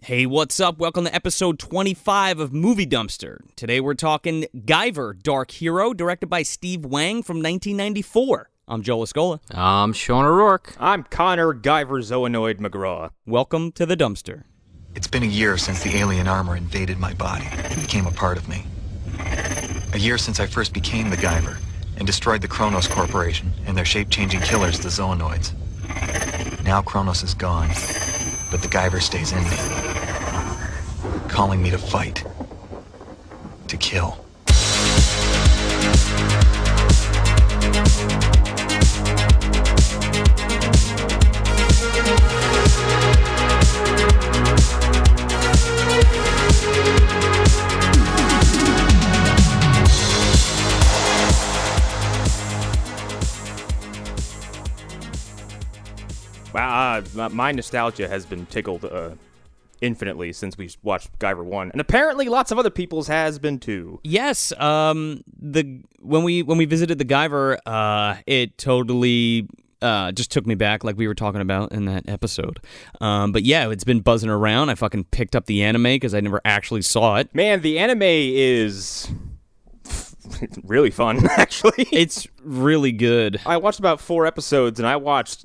Hey, what's up? Welcome to episode 25 of Movie Dumpster. Today we're talking Guyver, Dark Hero, directed by Steve Wang from 1994. I'm Joel Escola. I'm Sean O'Rourke. I'm Connor Guyver Zoanoid McGraw. Welcome to the dumpster. It's been a year since the alien armor invaded my body and became a part of me. A year since I first became the Guyver and destroyed the Kronos Corporation and their shape-changing killers, the Zoanoids. Now Kronos is gone, but the Guyver stays in me, calling me to fight, to kill. My nostalgia has been tickled infinitely since we watched Guyver 1, and apparently lots of other people's has been too. Yes, when we visited the Guyver, it totally just took me back, like we were talking about in that episode. But yeah, it's been buzzing around. I fucking picked up the anime because I never actually saw it. Man, the anime is really fun, actually. It's really good. I watched about 4 episodes, and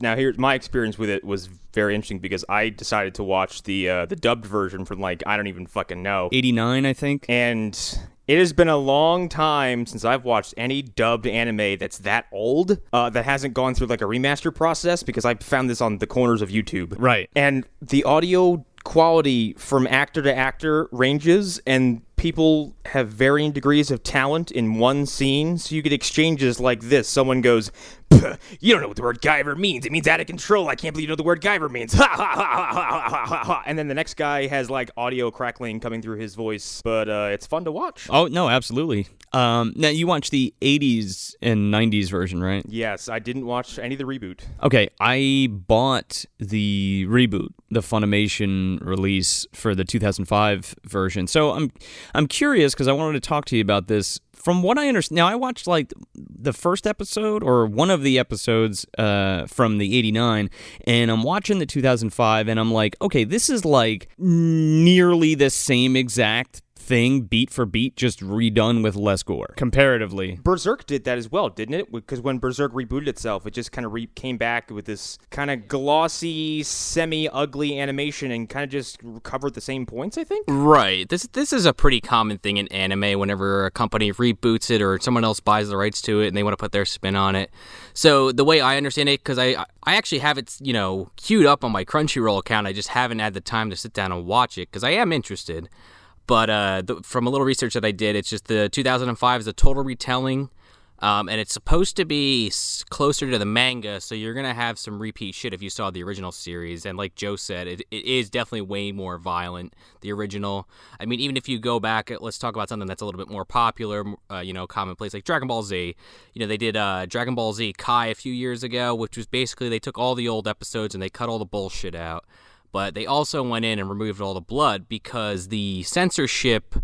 now here's my experience with it was very interesting because I decided to watch the dubbed version from, like, I don't even fucking know. 89, I think. And it has been a long time since I've watched any dubbed anime that's that old, that hasn't gone through, like, a remaster process, because I found this on the corners of YouTube. Right. And the audio quality from actor to actor ranges, and people have varying degrees of talent in one scene, so you get exchanges like this. Someone goes, "You don't know what the word Guyver means. It means out of control. I can't believe you know the word Guyver means." Ha ha ha ha ha ha ha ha. And then the next guy has like audio crackling coming through his voice, but it's fun to watch. Oh, no, absolutely. Now, you watched the 80s and 90s version, right? Yes, I didn't watch any of the reboot. Okay, I bought the reboot, the Funimation release for the 2005 version. So I'm curious because I wanted to talk to you about this. From what I understand, now I watched like the first episode or one of the episodes from the 89, and I'm watching the 2005, and I'm like, okay, this is like nearly the same exact thing, beat for beat, just redone with less gore, comparatively. Berserk did that as well, didn't it? Because when Berserk rebooted itself, it just kind of came back with this kind of glossy, semi-ugly animation and kind of just covered the same points, I think? Right. This is a pretty common thing in anime whenever a company reboots it or someone else buys the rights to it and they want to put their spin on it. So the way I understand it, because I actually have it, queued up on my Crunchyroll account, I just haven't had the time to sit down and watch it because I am interested. But from a little research that I did, it's just the 2005 is a total retelling, and it's supposed to be closer to the manga, so you're going to have some repeat shit if you saw the original series. And like Joe said, it is definitely way more violent, the original. I mean, even if you go back, let's talk about something that's a little bit more popular, commonplace, like Dragon Ball Z. They did Dragon Ball Z Kai a few years ago, which was basically they took all the old episodes and they cut all the bullshit out. But they also went in and removed all the blood because the censorship,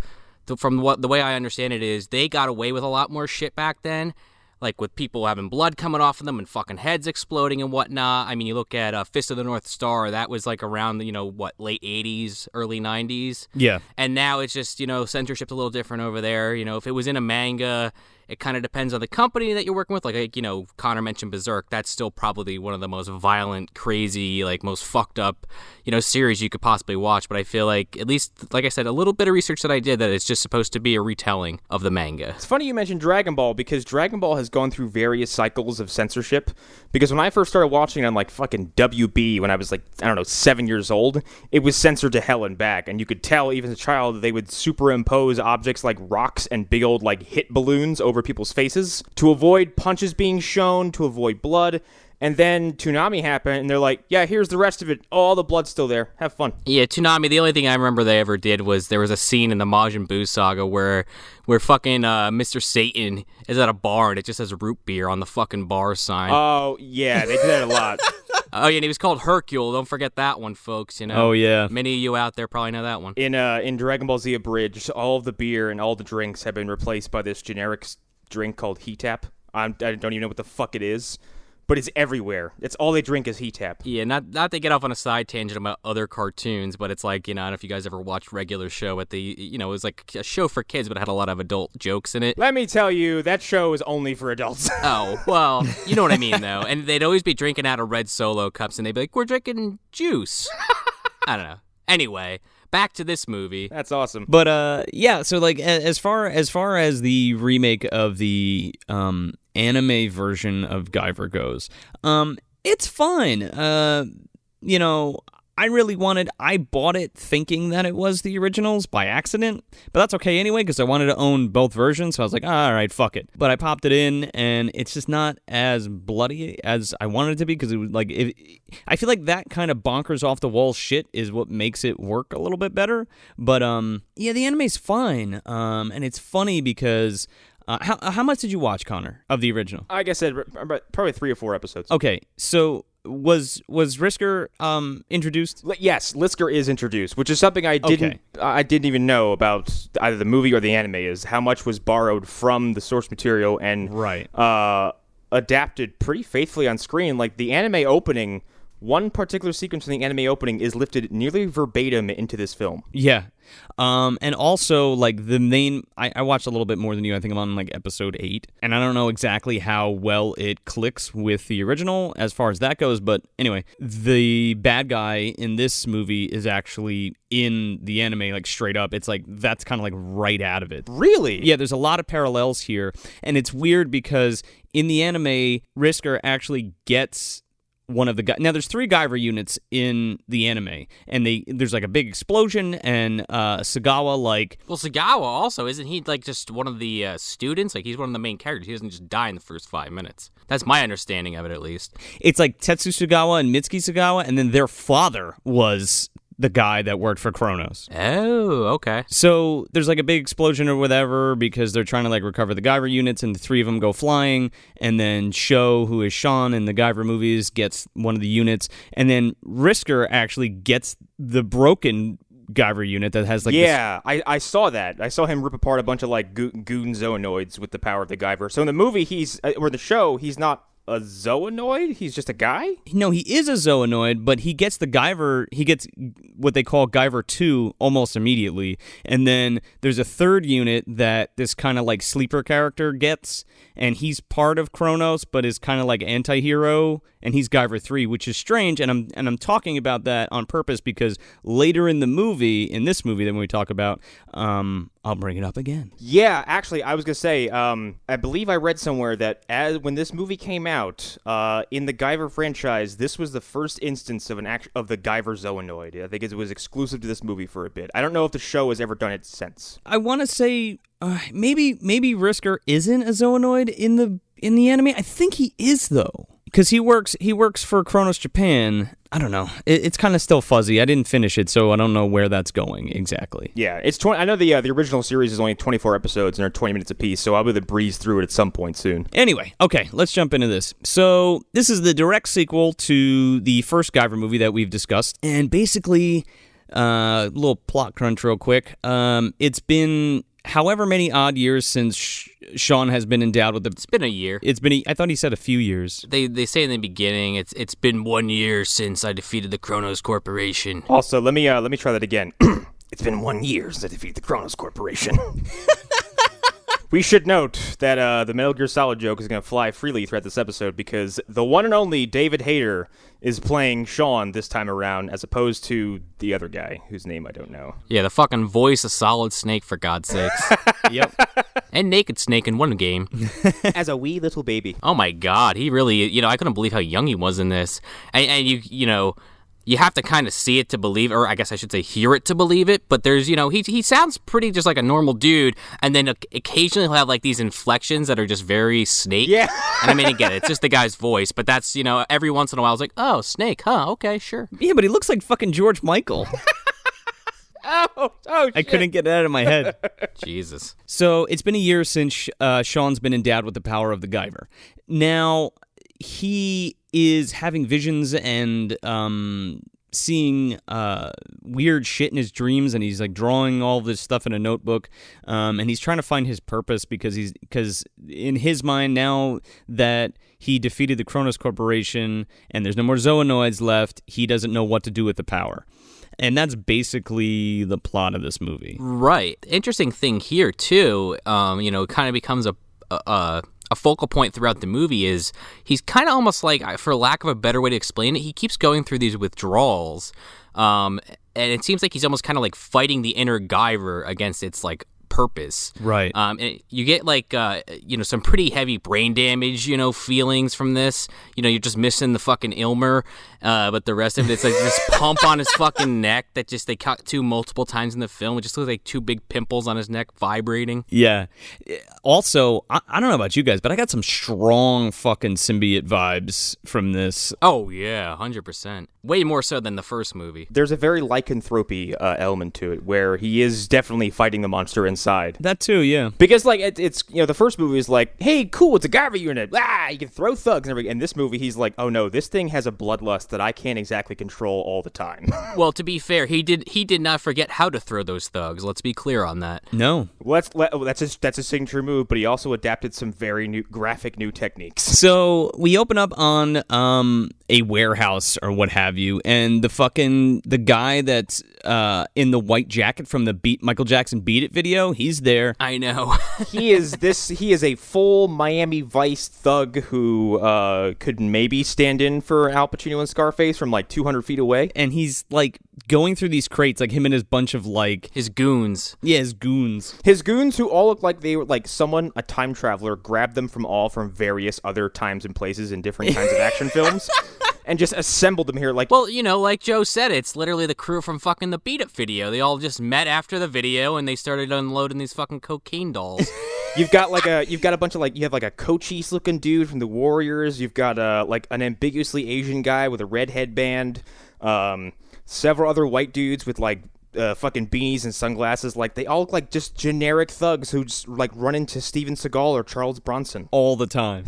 from the way I understand it is, they got away with a lot more shit back then, like with people having blood coming off of them and fucking heads exploding and whatnot. I mean, you look at Fist of the North Star, that was like around, late 80s, early 90s. Yeah. And now it's just, censorship's a little different over there. If it was in a manga, it kind of depends on the company that you're working with. Like, Connor mentioned Berserk. That's still probably one of the most violent, crazy, like, most fucked up, series you could possibly watch. But I feel like, at least, like I said, a little bit of research that I did, that it's just supposed to be a retelling of the manga. It's funny you mentioned Dragon Ball, because Dragon Ball has gone through various cycles of censorship. Because when I first started watching it on, like, fucking WB, when I was, like, 7 years old, it was censored to hell and back. And you could tell, even as a child, that they would superimpose objects like rocks and big old, like, hit balloons over people's faces to avoid punches being shown, to avoid blood. And then Toonami happened, and they're like, yeah, here's the rest of it. All the blood's still there. Have fun. Yeah, Toonami, the only thing I remember they ever did was there was a scene in the Majin Buu saga where fucking Mr. Satan is at a bar, and it just says root beer on the fucking bar sign. Oh, yeah, they did that a lot. Oh, yeah, and he was called Hercule. Don't forget that one, folks. Oh, yeah. Many of you out there probably know that one. In Dragon Ball Z Abridged, all of the beer and all the drinks have been replaced by this generic drink called Heat-Tap. I don't even know what the fuck it is. but it's everywhere. It's all they drink is heat tap. Yeah, not to get off on a side tangent about other cartoons, but it's like, I don't know if you guys ever watched Regular Show it was like a show for kids, but it had a lot of adult jokes in it. Let me tell you, that show is only for adults. Oh, well, you know what I mean, though. And they'd always be drinking out of red Solo cups, and they'd be like, we're drinking juice. I don't know. Anyway, back to this movie. That's awesome. But yeah, so like as far as the remake of the anime version of Guyver goes, it's fine. I bought it thinking that it was the originals by accident, but that's okay anyway because I wanted to own both versions, so I was like, all right, fuck it. But I popped it in, and it's just not as bloody as I wanted it to be because it was like, I feel like that kind of bonkers off the wall shit is what makes it work a little bit better. But yeah, the anime's fine, and it's funny because. How much did you watch, Connor, of the original? Like I said, probably 3 or 4 episodes. Okay, so was Risker introduced? Yes, Lisker is introduced, which is something I didn't even know about either the movie or the anime, is how much was borrowed from the source material and adapted pretty faithfully on screen. Like the anime opening, one particular sequence from the anime opening is lifted nearly verbatim into this film. Yeah. And also, like, the main... I watched a little bit more than you. I think I'm on, like, episode 8. And I don't know exactly how well it clicks with the original as far as that goes. But anyway, the bad guy in this movie is actually in the anime, like, straight up. It's like, that's kind of, like, right out of it. Really? Yeah, there's a lot of parallels here. And it's weird because in the anime, Risker actually gets... one of the guys. Now, there's 3 Guyver units in the anime, and there's like a big explosion, and Sagawa Well, Sagawa also, isn't he like just one of the students? Like, he's one of the main characters. He doesn't just die in the first 5 minutes. That's my understanding of it, at least. It's like Tetsu Sagawa and Mitsuki Sagawa, and then their father was the guy that worked for Kronos. Oh, okay. So there's like a big explosion or whatever because they're trying to like recover the Guyver units, and the 3 of them go flying, and then Sho, who is Sean in the Guyver movies, gets one of the units, and then Risker actually gets the broken Guyver unit that has like I saw that. I saw him rip apart a bunch of like goon zoonoids with the power of the Guyver. So in the movie, or the show, he's not a zoonoid? He's just a guy? No, he is a zoonoid, but he gets the Guyver, he gets what they call Guyver 2 almost immediately. And then there's a 3rd unit that this kind of like sleeper character gets, and he's part of Kronos, but is kind of like anti-hero, and he's Guyver 3, which is strange, and I'm talking about that on purpose because later in this movie that we talk about, I'll bring it up again. Yeah, actually, I was going to say, I believe I read somewhere that when this movie came out, in the Guyver franchise, this was the first instance of the Guyver zoonoid. I think it was exclusive to this movie for a bit. I don't know if the show has ever done it since. I want to say maybe Risker isn't a zoonoid in the anime. I think he is though. Because he works for Kronos Japan. I don't know. It's kind of still fuzzy. I didn't finish it, so I don't know where that's going exactly. Yeah, it's 20. I know the original series is only 24 episodes and they're 20 minutes apiece, so I'll be able to breeze through it at some point soon. Anyway, okay, let's jump into this. So this is the direct sequel to the first Guyver movie that we've discussed, and basically, a little plot crunch real quick. It's been however many odd years since Sean has been endowed with the... It's been a year. I thought he said a few years. They say in the beginning, it's been 1 year since I defeated the Kronos Corporation. Also, let me try that again. It's been 1 year since I defeated the Kronos Corporation. We should note that the Metal Gear Solid joke is going to fly freely throughout this episode because the one and only David Hayter is playing Sean this time around as opposed to the other guy whose name I don't know. Yeah, the fucking voice of Solid Snake, for God's sakes. Yep. And Naked Snake in one game. As a wee little baby. Oh my God, he really, I couldn't believe how young he was in this. And you have to kind of see it to believe, or I guess I should say hear it to believe it, but there's, he sounds pretty just like a normal dude, and then occasionally he'll have like these inflections that are just very Snake. Yeah. And I mean, again, it's just the guy's voice, but that's, every once in a while I was like, oh, Snake, huh, okay, sure. Yeah, but he looks like fucking George Michael. Oh, shit. I couldn't get it out of my head. Jesus. So it's been a year since Sean's been endowed with the power of the Guyver. Now, he is having visions and seeing weird shit in his dreams, and he's like drawing all this stuff in a notebook, and he's trying to find his purpose because in his mind, now that he defeated the Kronos Corporation and there's no more zoonoids left, he doesn't know what to do with the power. And that's basically the plot of this movie. Right. Interesting thing here too, kind of becomes a focal point throughout the movie is he's kind of almost like, for lack of a better way to explain it, he keeps going through these withdrawals, and it seems like he's almost kind of like fighting the inner Guyver against its like purpose. Right. And you get like some pretty heavy brain damage, feelings from this. You're just missing the fucking Ilmer, but the rest of it's like this pump on his fucking neck that just they cut to multiple times in the film. It just looks like two big pimples on his neck vibrating. Yeah. Also, I don't know about you guys, but I got some strong fucking symbiote vibes from this. Oh yeah, 100%. Way more so than the first movie. There's a very lycanthropy element to it, where he is definitely fighting the monster inside. That too, yeah. Because like it's the first movie is like, hey, cool, it's a Guyver unit, you can throw thugs and everything. And this movie, he's like, oh no, this thing has a bloodlust that I can't exactly control all the time. Well, to be fair, he did not forget how to throw those thugs. Let's be clear on that. No. Well, that's a signature move, but he also adapted some very graphic new techniques. So we open up on a warehouse or what have you, and the guy that's in the white jacket from the Michael Jackson Beat It video, he's there. I know. He is a full Miami Vice thug who could maybe stand in for Al Pacino and Scarface from like 200 feet away. And he's like going through these crates, like him and his bunch of like his goons. Yeah, his goons. His goons, who all look like they were like a time traveler, grabbed them from various other times and places in different kinds of action films. And just assembled them here like... Well, like Joe said, it's literally the crew from fucking the Beat It video. They all just met after the video, and they started unloading these fucking cocaine dolls. You've got a bunch of you have like a Cochise looking dude from the Warriors. You've got like an ambiguously Asian guy with a red headband. Several other white dudes with like fucking beanies and sunglasses. Like they all look like just generic thugs who just like run into Steven Seagal or Charles Bronson all the time.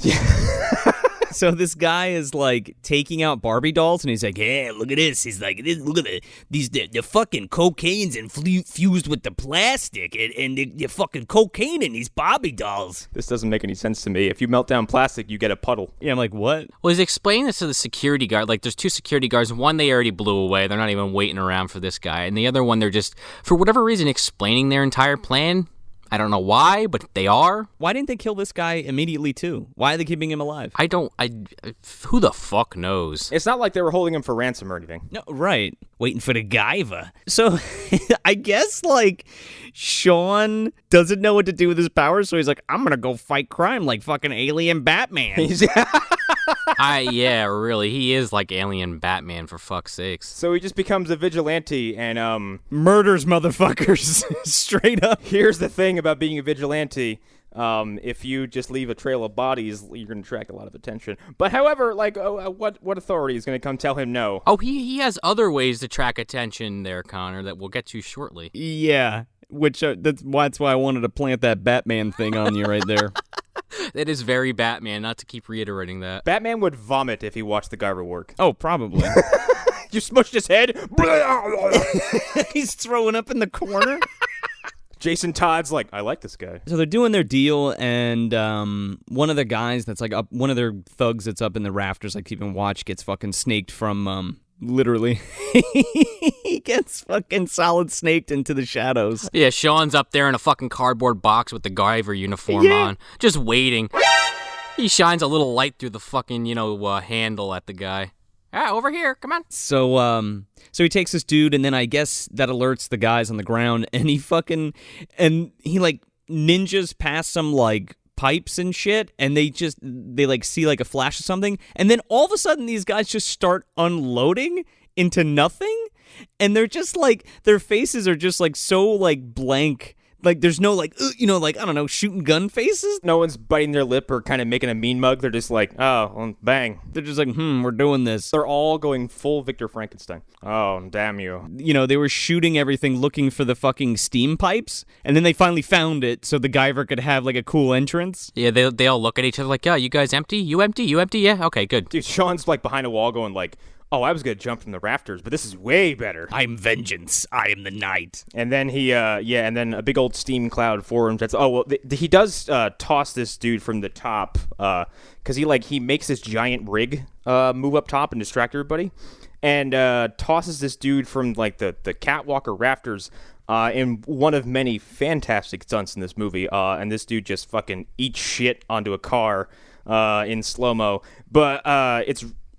So this guy is like taking out Barbie dolls, and he's like, "Yeah, look at this." He's like, "Look at the fucking cocaine's infused with the plastic, and the fucking cocaine in these Barbie dolls." This doesn't make any sense to me. If you melt down plastic, you get a puddle. Yeah, I'm like, what? Well, he's explaining this to the security guard. Like, there's two security guards. One they already blew away. They're not even waiting around for this guy. And the other one, they're just, for whatever reason, explaining their entire plan. I don't know why, but they are. Why didn't they kill this guy immediately, too? Why are they keeping him alive? Who the fuck knows? It's not like they were holding him for ransom or anything. No, right. Waiting for the Guyver. So, I guess, like, Sean doesn't know what to do with his powers, so he's like, I'm gonna go fight crime like fucking alien Batman. Yeah, really. He is like alien Batman, for fuck's sakes. So he just becomes a vigilante and, murders motherfuckers. Straight up. Here's the thing about being a vigilante. If you just leave a trail of bodies, you're going to attract a lot of attention. But however, like, what authority is going to come tell him no? Oh, he has other ways to track attention there, Connor, that we'll get to shortly. Yeah, which that's why I wanted to plant that Batman thing on you right there. That is very Batman, not to keep reiterating that. Batman would vomit if he watched the Guyver work. Oh, probably. You smushed his head. He's throwing up in the corner. Jason Todd's like, I like this guy. So they're doing their deal, and one of the guys that's like up, one of their thugs that's up in the rafters, like keeping watch, gets fucking snaked from, literally. He gets fucking solid snaked into the shadows. Yeah, Sean's up there in a fucking cardboard box with the Guyver uniform on, just waiting. He shines a little light through the fucking, handle at the guy. Over here, come on. So he takes this dude, and then I guess that alerts the guys on the ground, and he like ninjas past some like pipes and shit, and they like see like a flash of something, and then all of a sudden these guys just start unloading into nothing, and they're just like, their faces are just like so like blank. Like, there's no, like, like, I don't know, shooting gun faces? No one's biting their lip or kind of making a mean mug. They're just like, oh, well, bang. They're just like, we're doing this. They're all going full Victor Frankenstein. Oh, damn you. They were shooting everything looking for the fucking steam pipes, and then they finally found it so the Guyver could have, like, a cool entrance. Yeah, they all look at each other like, you guys empty? You empty? You empty? Yeah? Okay, good. Dude, Sean's, like, behind a wall going, like, Oh, I was gonna jump from the rafters, but this is way better. I'm vengeance. I am the night. And then and then a big old steam cloud forms. He does toss this dude from the top, because he makes this giant rig move up top and distract everybody, and tosses this dude from like the catwalk or rafters. In one of many fantastic stunts in this movie, and this dude just fucking eats shit onto a car in slow-mo. But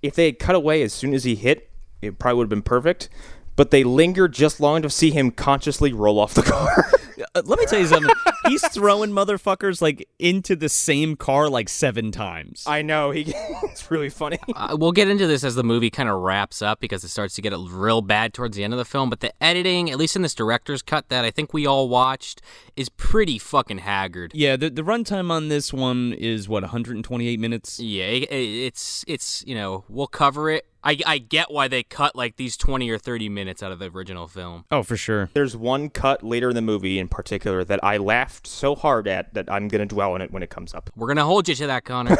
if they had cut away as soon as he hit, it probably would have been perfect. But they lingered just long enough to see him consciously roll off the car. Let me tell you something. He's throwing motherfuckers like into the same car like 7 times. I know. It's really funny. We'll get into this as the movie kind of wraps up because it starts to get real bad towards the end of the film. But the editing, at least in this director's cut that I think we all watched, is pretty fucking haggard. Yeah, the runtime on this one is, 128 minutes? Yeah, it's we'll cover it. I get why they cut like these 20 or 30 minutes out of the original film. Oh, for sure. There's one cut later in the movie in particular that I laughed so hard at that I'm going to dwell on it when it comes up. We're going to hold you to that, Connor.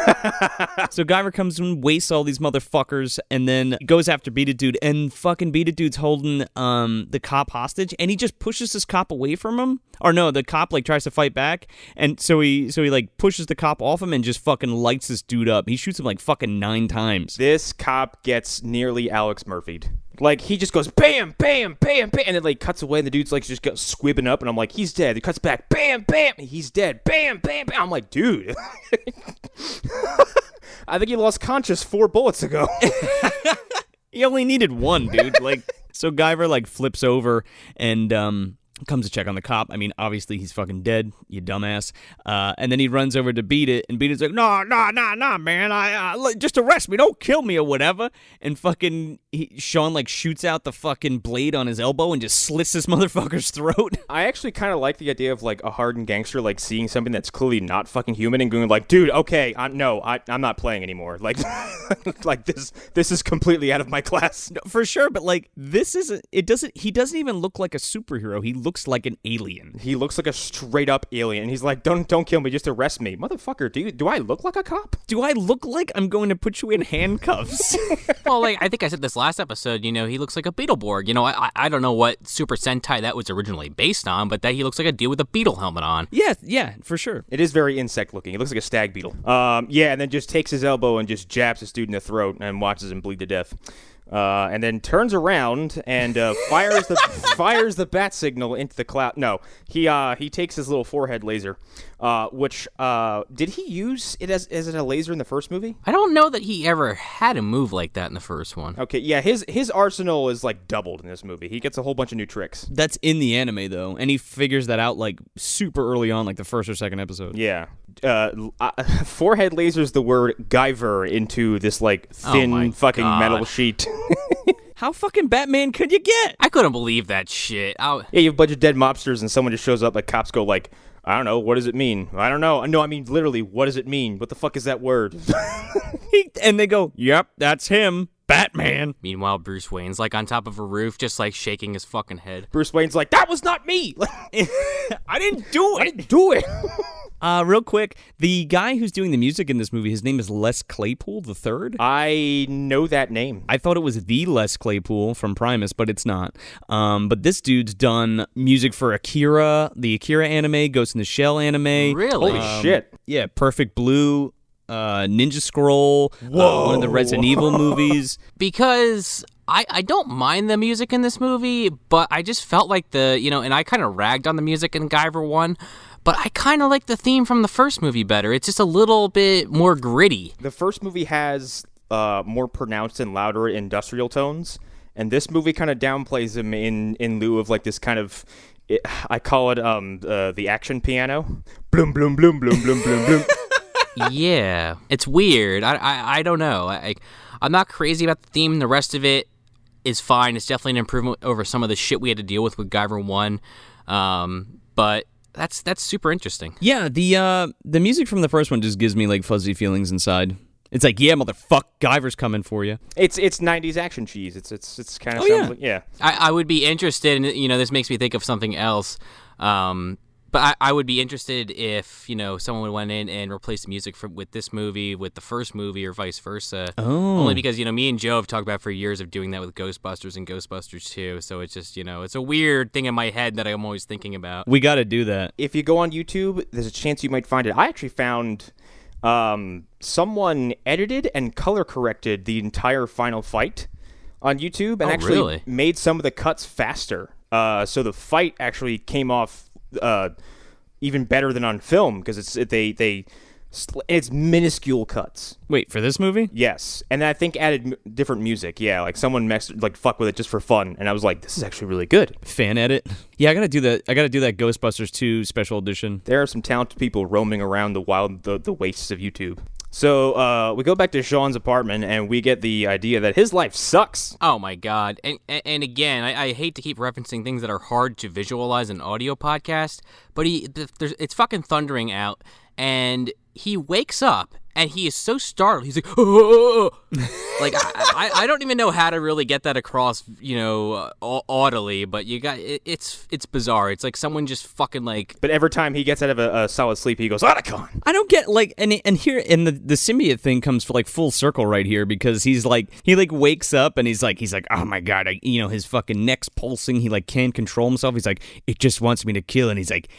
So Guyver comes and wastes all these motherfuckers and then goes after Beat It Dude, and fucking Beat It Dude's holding the cop hostage, and he just pushes this cop away from him. Or no, the cop like tries to fight back, and so he like pushes the cop off him and just fucking lights this dude up. He shoots him like fucking 9 times. This cop gets nearly Alex Murphy'd. Like, he just goes bam, bam, bam, bam, and then like cuts away, and the dude's like just squibbing up, and I'm like, he's dead. He cuts back, bam, bam, he's dead, bam, bam, bam. I'm like, dude. I think he lost conscious 4 bullets ago. He only needed 1, dude. Like, so Guyver like flips over and comes to check on the cop. I mean, obviously he's fucking dead, you dumbass. And then he runs over to Beat It, and Beat It's like, no, man, I just arrest me, don't kill me or whatever. And fucking Sean like shoots out the fucking blade on his elbow and just slits this motherfucker's throat. I actually kind of like the idea of like a hardened gangster like seeing something that's clearly not fucking human and going like, dude, okay, I'm not playing anymore. Like, like this is completely out of my class. No, for sure, but like he doesn't even look like a superhero. He looks like an alien. He looks like a straight up alien. He's like, don't kill me, just arrest me. Motherfucker, do I look like a cop? Do I look like I'm going to put you in handcuffs? Well, like I think I said this last episode, he looks like a Beetleborg. I don't know what Super Sentai that was originally based on, but that he looks like a dude with a beetle helmet on. Yeah, for sure. It is very insect looking. It looks like a stag beetle. And then just takes his elbow and just jabs this dude in the throat and watches him bleed to death. And then turns around and fires the bat signal into the cloud. No, he takes his little forehead laser, which did he use it as a laser in the first movie? I don't know that he ever had a move like that in the first one. Okay, yeah, his arsenal is like doubled in this movie. He gets a whole bunch of new tricks. That's in the anime though, and he figures that out like super early on, like the first or second episode. Yeah. Forehead lasers the word Guyver into this like thin fucking metal sheet. How fucking Batman could you get? I couldn't believe that shit. Yeah, you have a bunch of dead mobsters and someone just shows up, like cops go like, I don't know, what does it mean? I don't know. No, I mean literally, what does it mean? What the fuck is that word? And they go, yep, that's him. Batman. Meanwhile, Bruce Wayne's like on top of a roof, just like shaking his fucking head. Bruce Wayne's like, that was not me. I didn't do it. Real quick, the guy who's doing the music in this movie, his name is Les Claypool III. I know that name. I thought it was the Les Claypool from Primus, but it's not. But this dude's done music for Akira, the Akira anime, Ghost in the Shell anime. Really? Holy shit. Yeah, Perfect Blue, Ninja Scroll, one of the Resident Evil movies. Because I don't mind the music in this movie, but I just felt like and I kind of ragged on the music in Guyver 1, but I kind of like the theme from the first movie better. It's just a little bit more gritty. The first movie has more pronounced and louder industrial tones, and this movie kind of downplays them in lieu of like this kind of, I call it the action piano. Bloom, bloom, bloom, bloom, bloom, bloom, bloom. Yeah, it's weird. I don't know. I'm not crazy about the theme. The rest of it is fine. It's definitely an improvement over some of the shit we had to deal with Guyver 1. But that's super interesting. Yeah, the music from the first one just gives me like fuzzy feelings inside. It's like, yeah, motherfuck, Guyver's coming for you. It's 90s action cheese. It's kind of yeah. Like, yeah. I would be interested in, this makes me think of something else. But I would be interested if, someone went in and replaced the music with this movie with the first movie or vice versa. Oh. Only because, me and Joe have talked about for years of doing that with Ghostbusters and Ghostbusters 2. So it's just, it's a weird thing in my head that I'm always thinking about. We got to do that. If you go on YouTube, there's a chance you might find it. I actually found someone edited and color corrected the entire final fight on YouTube and actually really? made some of the cuts faster. So the fight actually came off even better than on film because it's minuscule cuts. Wait, for this movie? Yes, and I think added different music. Yeah, like someone fuck with it just for fun, and I was like, this is actually really good. Fan edit? Yeah, I gotta do that. I gotta do that Ghostbusters 2 special edition. There are some talented people roaming around the wastes of YouTube. So we go back to Sean's apartment, and we get the idea that his life sucks. Oh, my God. And again, I hate to keep referencing things that are hard to visualize in audio podcast, but it's fucking thundering out, and he wakes up, and he is so startled. He's like, oh! Like, I don't even know how to really get that across, audibly, but it's bizarre. It's like someone just fucking like... But every time he gets out of a solid sleep, he goes, Otacon! I don't get, and here, and the symbiote thing comes for, full circle right here, because he wakes up, and he's like, oh my God, his fucking neck's pulsing, he, can't control himself, he's like, it just wants me to kill, and he's like,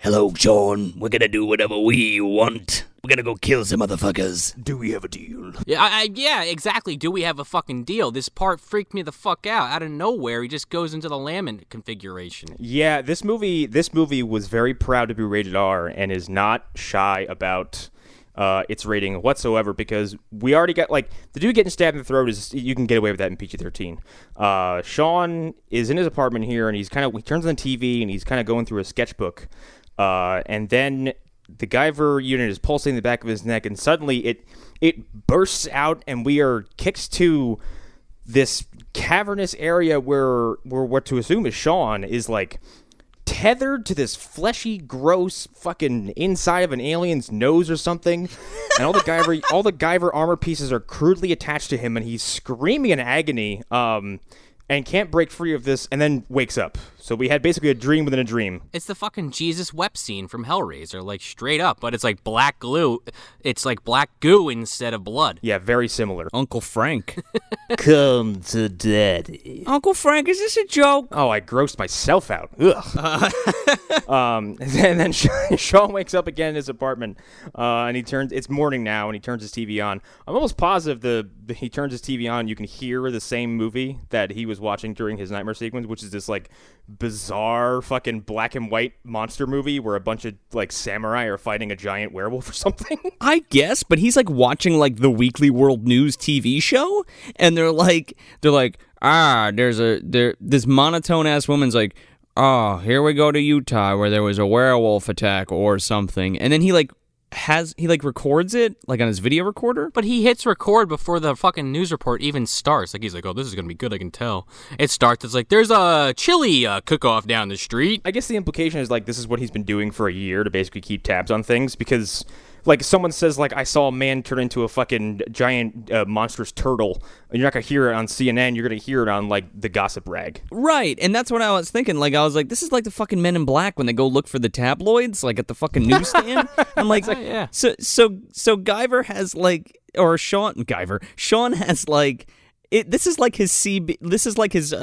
hello, Sean, we're gonna do whatever we want. We're gonna go kill some motherfuckers. Do we have a deal? Yeah, yeah, exactly. Do we have a fucking deal? This part freaked me the fuck out. Out of nowhere, he just goes into the Lamin configuration. Yeah, this movie was very proud to be rated R and is not shy about its rating whatsoever, because we already got, the dude getting stabbed in the throat you can get away with that in PG-13. Sean is in his apartment here, and he turns on the TV, and he's kind of going through a sketchbook. And then the Guyver unit is pulsing in the back of his neck, and suddenly it bursts out, and we are kicked to this cavernous area where what to assume is Sean is tethered to this fleshy, gross fucking inside of an alien's nose or something, and all the Guyver armor pieces are crudely attached to him, and he's screaming in agony. And can't break free of this, and then wakes up. So we had basically a dream within a dream. It's the fucking Jesus Wept scene from Hellraiser, straight up, but it's like black glue. It's like black goo instead of blood. Yeah, very similar. Uncle Frank. Come to daddy. Uncle Frank, is this a joke? Oh, I grossed myself out. Ugh. And then Sean wakes up again in his apartment, and it's morning now, and he turns his TV on. I'm almost positive he turns his TV on, and you can hear the same movie that he was watching during his nightmare sequence, which is this bizarre fucking black and white monster movie where a bunch of samurai are fighting a giant werewolf or something. I guess, but he's watching the Weekly World News TV show, and they're like, this monotone ass woman's like, oh, here we go to Utah where there was a werewolf attack or something, and then he records it on his video recorder. But he hits record before the fucking news report even starts. He's like, oh, this is gonna be good, I can tell. It starts, it's like, there's a chili cook-off down the street. I guess the implication is this is what he's been doing for a year to basically keep tabs on things, because someone says I saw a man turn into a fucking giant monstrous turtle, and you're not gonna hear it on CNN, you're gonna hear it on the gossip rag. Right, and that's what I was thinking. I was like, this is like the fucking Men in Black when they go look for the tabloids at the fucking newsstand. I'm like, yeah. So Guyver has Sean has this is his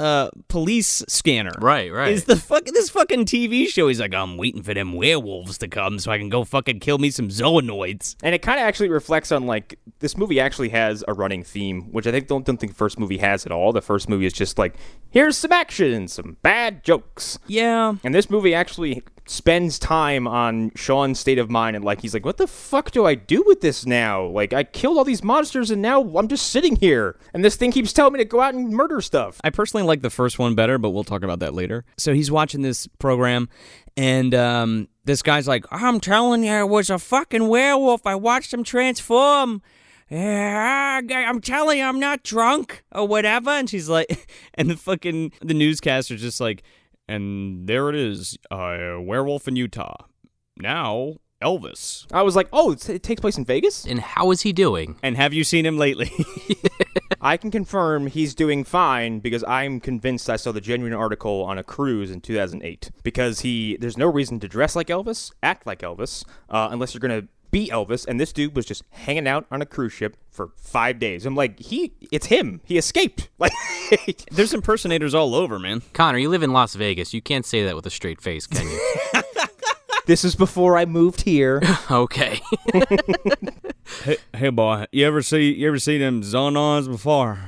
police scanner. Right. Is this fucking TV show. He's like, I'm waiting for them werewolves to come so I can go fucking kill me some zoonoids. And it kind of actually reflects on this movie actually has a running theme, which I don't think the first movie has at all. The first movie is just here's some action, some bad jokes. Yeah. And this movie actually spends time on Sean's state of mind, and he's like, what the fuck do I do with this now? I killed all these monsters and now I'm just sitting here and this thing keeps telling me to go out and murder stuff. I personally like the first one better, but we'll talk about that later. So he's watching this program, and this guy's like, I'm telling you, it was a fucking werewolf. I watched him transform. I'm telling you, I'm not drunk or whatever. And she's like, and the newscaster's just like, and there it is, a werewolf in Utah. Now, Elvis. I was like, oh, it takes place in Vegas? And how is he doing? And have you seen him lately? I can confirm he's doing fine because I'm convinced I saw the genuine article on a cruise in 2008. Because there's no reason to dress like Elvis, act like Elvis, unless you're going to be Elvis. And this dude was just hanging out on a cruise ship for 5 days. I'm like, it's him. He escaped. Like, There's impersonators all over, man. Connor, you live in Las Vegas. You can't say that with a straight face, can you? this is before I moved here. Okay. Hey, boy, you ever see them Zonons before?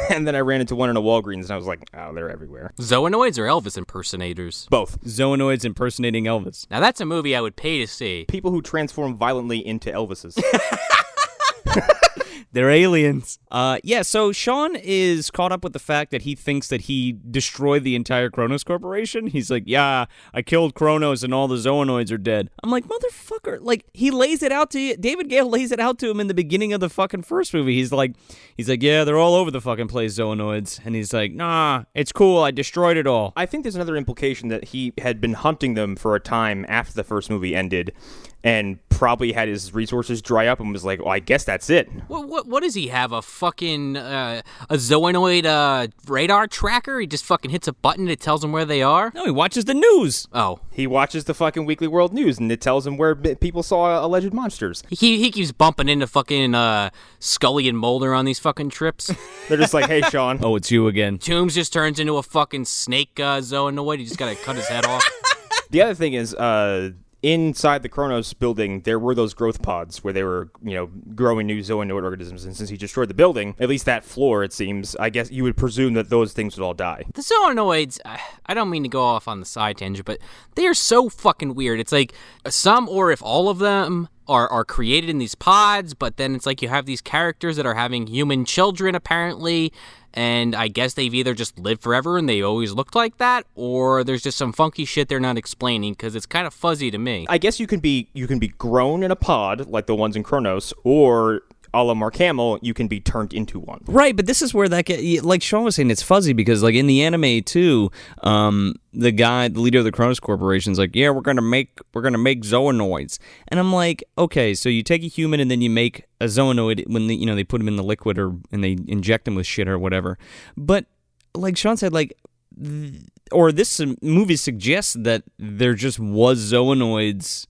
And then I ran into one in a Walgreens, and I was like, oh, they're everywhere. Zoonoids or Elvis impersonators? Both. Zoonoids impersonating Elvis. Now that's a movie I would pay to see. People who transform violently into Elvises. They're aliens. So Sean is caught up with the fact that he thinks that he destroyed the entire Kronos Corporation. He's like, yeah, I killed Kronos and all the Zoonoids are dead. I'm like, motherfucker. Like, he lays it out to you. David Gale lays it out to him in the beginning of the fucking first movie. He's like, yeah, they're all over the fucking place, Zoonoids. And he's like, nah, it's cool. I destroyed it all. I think there's another implication that he had been hunting them for a time after the first movie ended and probably had his resources dry up and was like, well, I guess that's it. What does he have? A fucking a Zoonoid radar tracker? He just fucking hits a button and it tells him where they are? No, he watches the news. Oh. He watches the fucking Weekly World News and it tells him where people saw alleged monsters. He keeps bumping into fucking Scully and Mulder on these fucking trips. They're just like, hey, Sean. Oh, it's you again. Toombs just turns into a fucking snake Zoonoid. You just gotta cut his head off. The other thing is, inside the Kronos building, there were those growth pods where they were, growing new zoonoid organisms. And since he destroyed the building, at least that floor, it seems, I guess you would presume that those things would all die. The Zoonoids, I don't mean to go off on the side tangent, but they are so fucking weird. It's like some, or if all of them, are created in these pods, but then it's like you have these characters that are having human children, apparently, and I guess they've either just lived forever and they always looked like that, or there's just some funky shit they're not explaining, because it's kind of fuzzy to me. I guess you can be grown in a pod, like the ones in Kronos, or a la Mark Hamill, you can be turned into one. Right, but this is where that like Sean was saying, it's fuzzy because like in the anime too, the leader of the Kronos Corporation is like, yeah, we're gonna make zoonoids, and I'm like, okay, so you take a human and then you make a zoonoid when they put him in the liquid and they inject him with shit or whatever, but like Sean said, like. Or this movie suggests that there just was zoonoids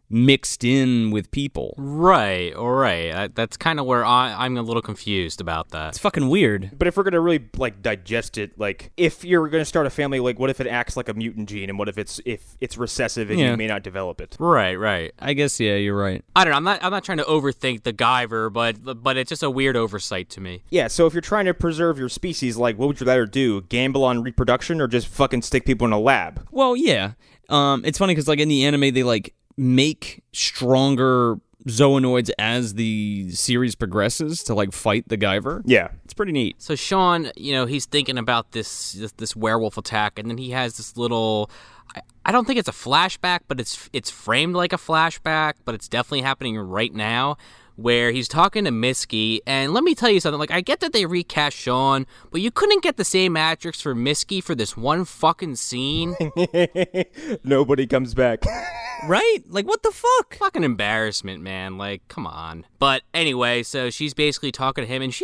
mixed in with people. Right, all right. That's kind of where I'm a little confused about that. It's fucking weird. But if we're going to really, digest it, if you're going to start a family, what if it acts like a mutant gene, and what if it's recessive and you may not develop it? Right. I guess, yeah, you're right. I don't know. I'm not trying to overthink the Guyver, but it's just a weird oversight to me. Yeah, so if you're trying to preserve your species, what would you rather do? Gamble on reproduction or just fucking stick people in a lab? Well, yeah. It's funny because, in the anime, they, make stronger zoonoids as the series progresses to fight the Guyver. Yeah, it's pretty neat. So Sean, he's thinking about this werewolf attack, and then he has this little. I don't think it's a flashback, but it's framed like a flashback, but it's definitely happening right now, where he's talking to Misky, and let me tell you something, I get that they recast Sean, but you couldn't get the same actress for Misky for this one fucking scene. Nobody comes back. Right? What the fuck? Fucking embarrassment, man. Come on. But anyway, so she's basically talking to him, and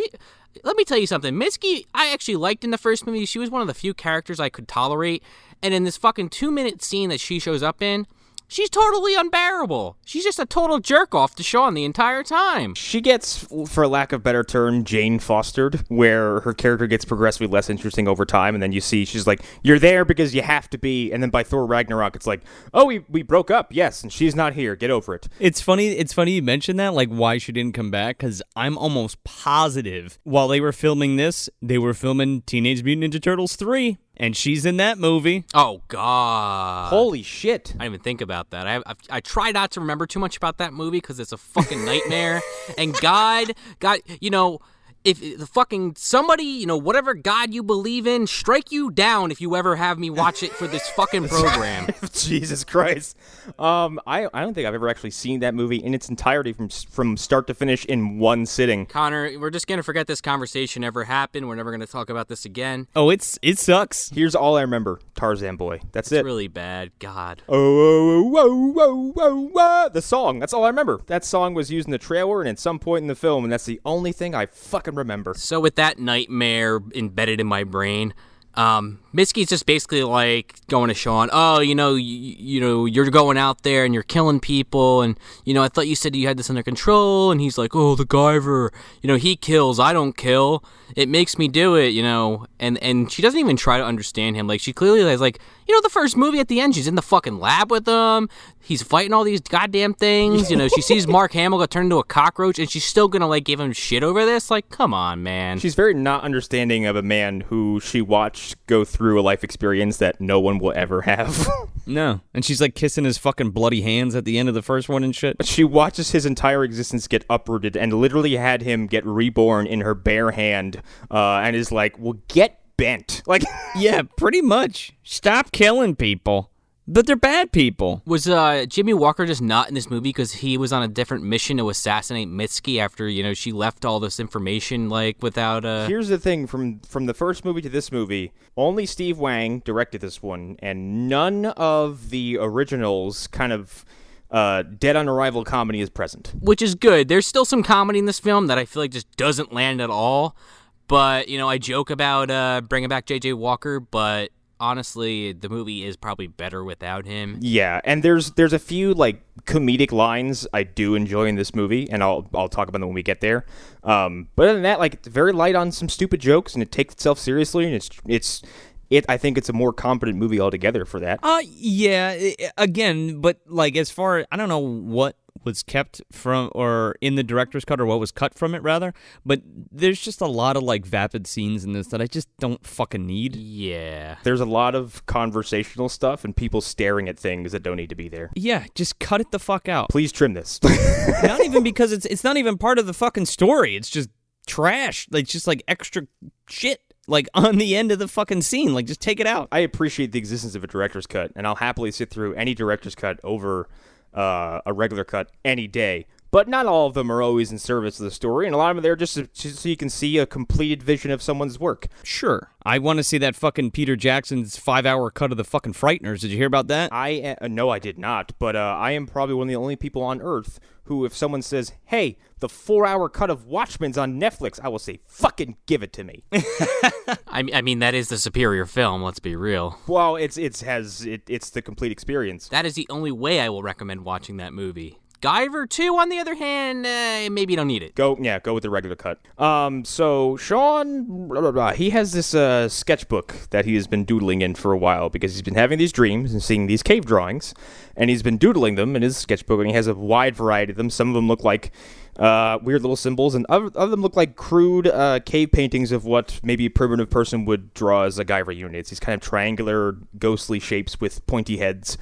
let me tell you something. Misky, I actually liked in the first movie. She was one of the few characters I could tolerate, and in this fucking 2-minute scene that she shows up in, she's totally unbearable. She's just a total jerk-off to Sean the entire time. She gets, for lack of a better term, Jane Fostered, where her character gets progressively less interesting over time, and then you see she's like, you're there because you have to be, and then by Thor Ragnarok, it's like, oh, we broke up, yes, and she's not here, get over it. It's funny you mentioned that, why she didn't come back, because I'm almost positive while they were filming this, they were filming Teenage Mutant Ninja Turtles 3. And she's in that movie. Oh, God. Holy shit. I didn't even think about that. I try not to remember too much about that movie because it's a fucking nightmare. And God, if the fucking somebody, whatever God you believe in, strike you down if you ever have me watch it for this fucking program. Jesus Christ. I don't think I've ever actually seen that movie in its entirety from start to finish in one sitting. Connor, we're just going to forget this conversation ever happened. We're never going to talk about this again. Oh, it sucks. Here's all I remember. Tarzan Boy. That's it. It's really bad. God. The song. That's all I remember. That song was used in the trailer and at some point in the film, and that's the only thing I fucking remember. So with that nightmare embedded in my brain, Mitski's just basically like going to Sean, oh, you're going out there and you're killing people, and I thought you said you had this under control. And he's like, oh, the Guyver, he kills, I don't kill, it makes me do it, and she doesn't even try to understand him. Like, she clearly is like, the first movie at the end, she's in the fucking lab with him, he's fighting all these goddamn things, she sees Mark Hamill get turned into a cockroach, and she's still gonna like give him shit over this. Like, come on, man. She's very not understanding of a man who she watched go through a life experience that no one will ever have. No. And she's like kissing his fucking bloody hands at the end of the first one and shit. But she watches his entire existence get uprooted and literally had him get reborn in her bare hand, and is like, well, get bent. Like, yeah, pretty much. Stop killing people. But they're bad people. Was Jimmy Walker just not in this movie because he was on a different mission to assassinate Mitski after, she left all this information, like, without... Here's the thing, from the first movie to this movie, only Steve Wang directed this one, and none of the originals kind of... dead on arrival comedy is present. Which is good. There's still some comedy in this film that I feel like just doesn't land at all. But, I joke about bringing back J.J. Walker, but honestly, the movie is probably better without him. Yeah, and there's a few, like, comedic lines I do enjoy in this movie, and I'll talk about them when we get there. But other than that, like, it's very light on some stupid jokes, and it takes itself seriously, and I think it's a more competent movie altogether for that. Yeah, again, but, like, as far, I don't know what was kept from, or in the director's cut, or what was cut from it, rather, but there's just a lot of, like, vapid scenes in this that I just don't fucking need. Yeah. There's a lot of conversational stuff and people staring at things that don't need to be there. Yeah, just cut it the fuck out. Please trim this. Not even because it's not even part of the fucking story. It's just trash. It's just, like, extra shit. Like, on the end of the fucking scene. Like, just take it out. I appreciate the existence of a director's cut, and I'll happily sit through any director's cut over a regular cut any day. But not all of them are always in service of the story, and a lot of them are there just so you can see a completed vision of someone's work. Sure. I want to see that fucking Peter Jackson's 5-hour cut of the fucking Frighteners. Did you hear about that? No, I did not, but I am probably one of the only people on Earth who, if someone says, hey, the 4-hour cut of Watchmen's on Netflix, I will say, fucking give it to me. I mean, that is the superior film, let's be real. Well, it's the complete experience. That is the only way I will recommend watching that movie. Guyver 2, on the other hand, maybe you don't need it. Go with the regular cut. So Sean, he has this sketchbook that he has been doodling in for a while because he's been having these dreams and seeing these cave drawings, and he's been doodling them in his sketchbook, and he has a wide variety of them. Some of them look like weird little symbols, and other of them look like crude cave paintings of what maybe a primitive person would draw as a Guyver unit. It's these kind of triangular, ghostly shapes with pointy heads.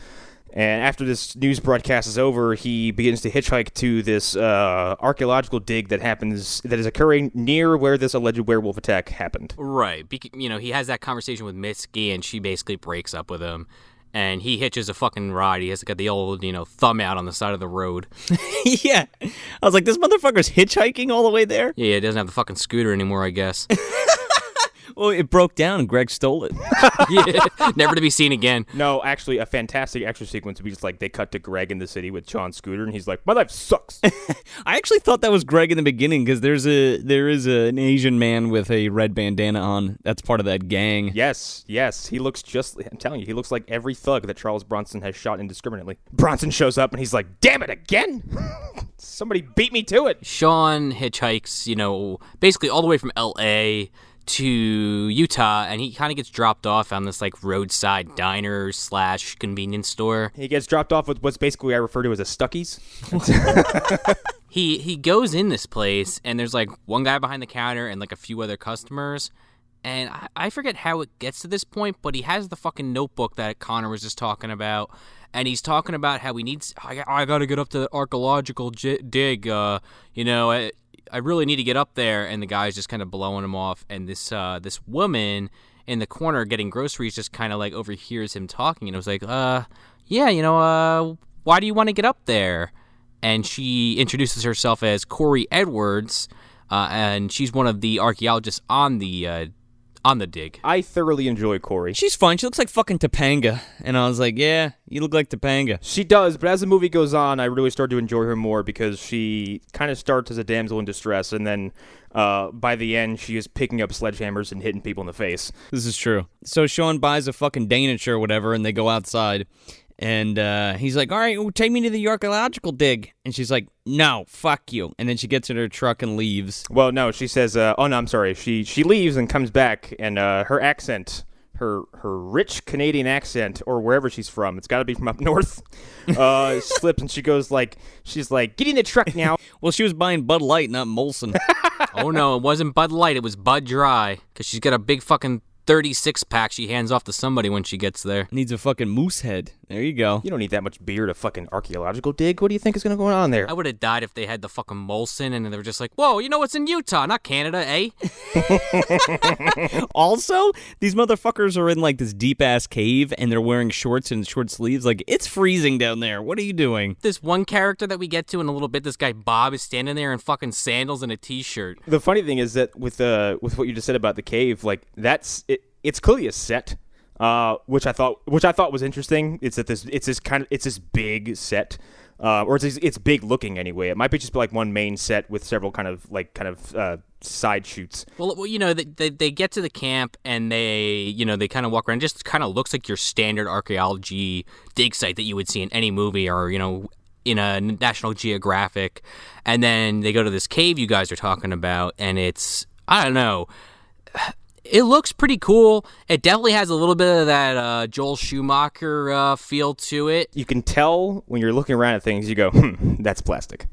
And after this news broadcast is over, he begins to hitchhike to this archaeological dig that is occurring near where this alleged werewolf attack happened. Right. He has that conversation with Mitski, and she basically breaks up with him. And he hitches a fucking ride. He has got the old, thumb out on the side of the road. Yeah. I was like, this motherfucker's hitchhiking all the way there? Yeah, he doesn't have the fucking scooter anymore, I guess. Well, it broke down and Greg stole it. Yeah, never to be seen again. No, actually, a fantastic extra sequence would be just like they cut to Greg in the city with Sean's scooter, and he's like, "My life sucks." I actually thought that was Greg in the beginning because there is an Asian man with a red bandana on. That's part of that gang. Yes, he looks I'm telling you, he looks like every thug that Charles Bronson has shot indiscriminately. Bronson shows up and he's like, "Damn it again! Somebody beat me to it." Sean hitchhikes, basically all the way from L.A. to Utah, and he kind of gets dropped off on this like roadside diner / convenience store. He gets dropped off with what's basically I refer to as a Stuckey's. He goes in this place, and there's like one guy behind the counter and like a few other customers, and I forget how it gets to this point, but he has the fucking notebook that Connor was just talking about, and he's talking about how he needs I gotta get up to the archaeological dig, I really need to get up there, and the guy's just kind of blowing him off, and this woman in the corner getting groceries just kind of like overhears him talking, and it was like, yeah, why do you want to get up there? And she introduces herself as Corey Edwards, and she's one of the archaeologists on the dig. I thoroughly enjoy Corey. She's fun. She looks like fucking Topanga. And I was like, yeah, you look like Topanga. She does, but as the movie goes on, I really start to enjoy her more because she kind of starts as a damsel in distress, and then by the end, she is picking up sledgehammers and hitting people in the face. This is true. So Sean buys a fucking Danish or whatever, and they go outside. And he's like, all right, well, take me to the archaeological dig. And she's like, no, fuck you. And then she gets in her truck and leaves. Well, no, she says, oh, no, I'm sorry. She leaves and comes back, and her accent, her rich Canadian accent, or wherever she's from, it's got to be from up north, slips, and she's like, get in the truck now. Well, she was buying Bud Light, not Molson. Oh, no, it wasn't Bud Light. It was Bud Dry, because she's got a big fucking 36-pack she hands off to somebody when she gets there. Needs a fucking moose head. There you go. You don't need that much beer to fucking archaeological dig. What do you think is going to go on there? I would have died if they had the fucking Molson and they were just like, whoa, you know what's in Utah, not Canada, eh? Also, these motherfuckers are in like this deep-ass cave and they're wearing shorts and short sleeves. Like, it's freezing down there. What are you doing? This one character that we get to in a little bit, this guy Bob, is standing there in fucking sandals and a t-shirt. The funny thing is that with what you just said about the cave, like, that's it. It's clearly a set, which I thought was interesting. It's this big set, or it's big looking anyway. It might be just like one main set with several kind of side shoots. Well, you know, they get to the camp and they kind of walk around. It just kind of looks like your standard archaeology dig site that you would see in any movie or in a National Geographic. And then they go to this cave you guys are talking about, and it's, I don't know. It looks pretty cool. It definitely has a little bit of that Joel Schumacher feel to it. You can tell when you're looking around at things, you go, that's plastic.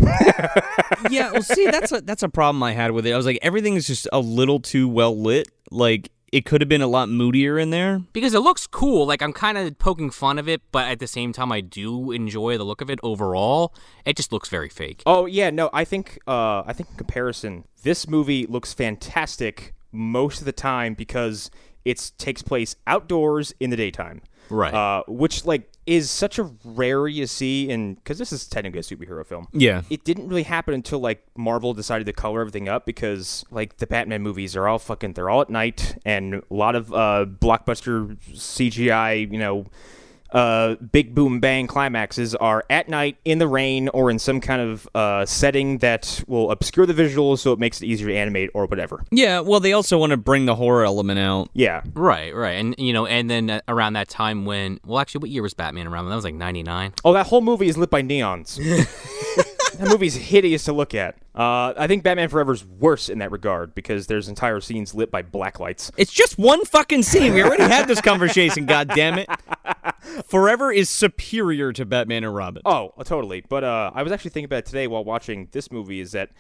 Yeah, well, see, that's a problem I had with it. I was like, everything is just a little too well lit. Like, it could have been a lot moodier in there. Because it looks cool. Like, I'm kind of poking fun of it, but at the same time, I do enjoy the look of it overall. It just looks very fake. Oh, yeah, no, I think in comparison, this movie looks fantastic most of the time because it takes place outdoors in the daytime. Right. Which, like, is such a rare you see because this is technically a superhero film. Yeah. It didn't really happen until, like, Marvel decided to color everything up because, like, the Batman movies are all they're all at night, and a lot of blockbuster CGI, big boom bang climaxes are at night in the rain or in some kind of setting that will obscure the visuals so it makes it easier to animate or whatever. Yeah, well, they also want to bring the horror element out. Yeah. Right. And, and then around that time when, well, actually, what year was Batman around? That was like 99. Oh, that whole movie is lit by neons. That movie's hideous to look at. I think Batman Forever's worse in that regard because there's entire scenes lit by black lights. It's just one fucking scene. We already had this conversation, goddammit. Forever is superior to Batman and Robin. Oh, totally. But I was actually thinking about it today while watching this movie is that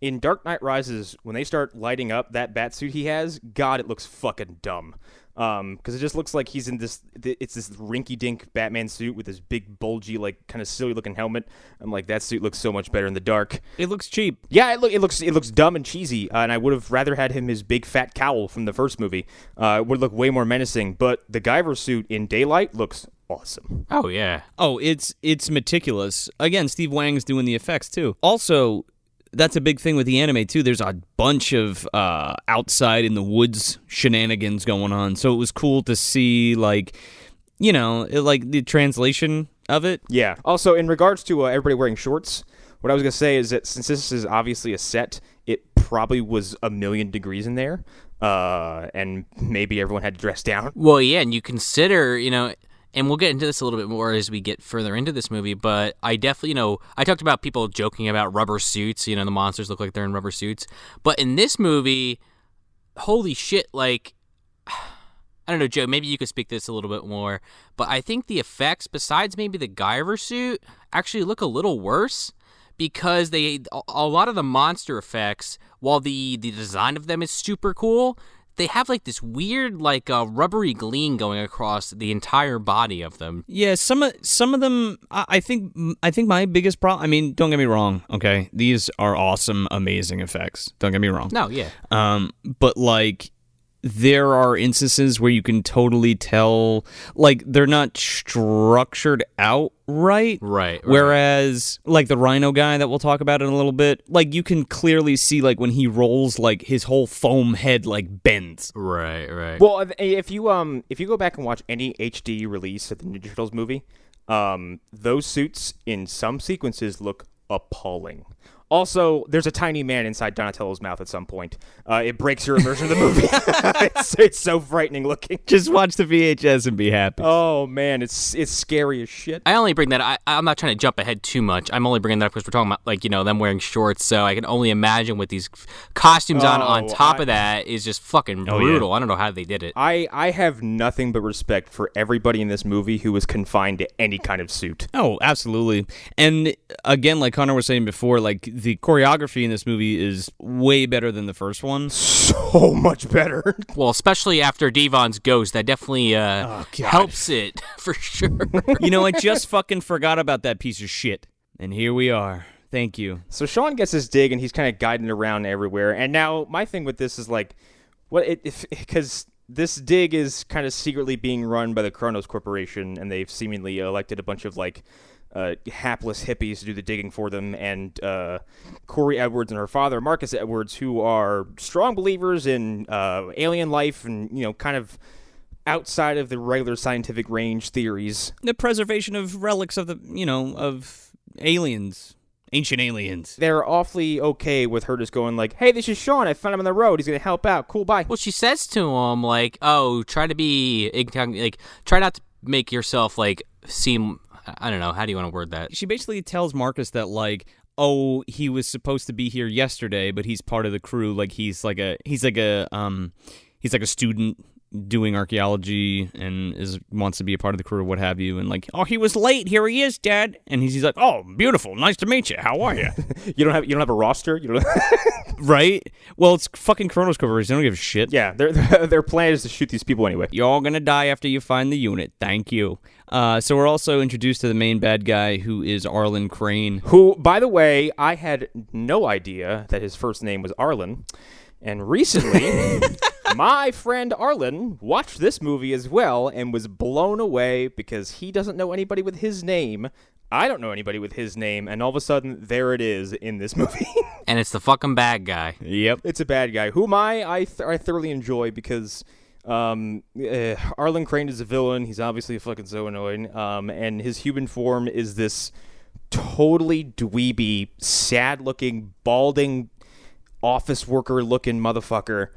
in Dark Knight Rises, when they start lighting up that batsuit he has, God, it looks fucking dumb. Because it just looks like he's in this rinky-dink Batman suit with this big, bulgy, like, kind of silly-looking helmet. I'm like, that suit looks so much better in the dark. It looks cheap. Yeah, it looks dumb and cheesy, and I would have rather had him his big fat cowl from the first movie. It would look way more menacing, but the Guyver suit in daylight looks awesome. Oh, yeah. Oh, it's meticulous. Again, Steve Wang's doing the effects, too. Also, that's a big thing with the anime, too. There's a bunch of outside in the woods shenanigans going on. So it was cool to see, like, the translation of it. Yeah. Also, in regards to everybody wearing shorts, what I was going to say is that since this is obviously a set, it probably was 1,000,000 degrees in there. And maybe everyone had to dress down. Well, yeah, and you consider, and we'll get into this a little bit more as we get further into this movie, but I definitely, I talked about people joking about rubber suits, the monsters look like they're in rubber suits, but in this movie, holy shit, like, I don't know, Joe, maybe you could speak to this a little bit more, but I think the effects, besides maybe the Guyver suit, actually look a little worse, because a lot of the monster effects, while the design of them is super cool, they have like this weird like rubbery gleam going across the entire body of them. Yeah, some of them. I think my biggest problem. I mean, don't get me wrong. Okay, these are awesome, amazing effects. Don't get me wrong. No, yeah. But like, there are instances where you can totally tell, like, they're not structured out right. Right. Whereas, like, the rhino guy that we'll talk about in a little bit, like, you can clearly see, like, when he rolls, like, his whole foam head, like, bends. Right. Well, if you go back and watch any HD release of the Ninja Turtles movie, those suits in some sequences look appalling. Also, there's a tiny man inside Donatello's mouth at some point. It breaks your immersion of the movie. It's so frightening looking. Just watch the VHS and be happy. Oh, man, it's scary as shit. I only bring that. I'm not trying to jump ahead too much. I'm only bringing that up because we're talking about, like, you know, them wearing shorts. So I can only imagine with these costumes on top of that is just fucking brutal. Yeah. I don't know how they did it. I have nothing but respect for everybody in this movie who was confined to any kind of suit. Oh, absolutely. And again, like Connor was saying before, like, the choreography in this movie is way better than the first one. So much better. Well, especially after Devon's ghost, that definitely helps it for sure. You know, I just fucking forgot about that piece of shit. And here we are. Thank you. So Sean gets his dig, and he's kind of guiding around everywhere. And now my thing with this is like, because this dig is kind of secretly being run by the Kronos Corporation, and they've seemingly elected a bunch of like hapless hippies to do the digging for them, and Corey Edwards and her father, Marcus Edwards, who are strong believers in alien life and, you know, kind of outside of the regular scientific range theories. The preservation of relics of of aliens. Ancient aliens. They're awfully okay with her just going like, hey, this is Sean. I found him on the road. He's going to help out. Cool, bye. Well, she says to him, like, oh, try not to make yourself, like, seem... I don't know. How do you want to word that? She basically tells Marcus that, like, oh, he was supposed to be here yesterday, but he's part of the crew. Like, he's like a student doing archaeology and wants to be a part of the crew or what have you. And like, oh, he was late. Here he is, Dad. And he's like, oh, beautiful. Nice to meet you. How are you? You don't have a roster. You don't. Right? Well, it's fucking Kronos Corporation. They don't give a shit. Yeah, their plan is to shoot these people anyway. You're all gonna die after you find the unit. Thank you. So we're also introduced to the main bad guy, who is Arlen Crane. Who, by the way, I had no idea that his first name was Arlen. And recently, my friend Arlen watched this movie as well and was blown away because he doesn't know anybody with his name. I don't know anybody with his name, and all of a sudden, there it is in this movie. And it's the fucking bad guy. Yep. It's a bad guy, whom I thoroughly enjoy because Arlen Crane is a villain. He's obviously fucking so annoying. And his human form is this totally dweeby, sad-looking, balding, office worker-looking motherfucker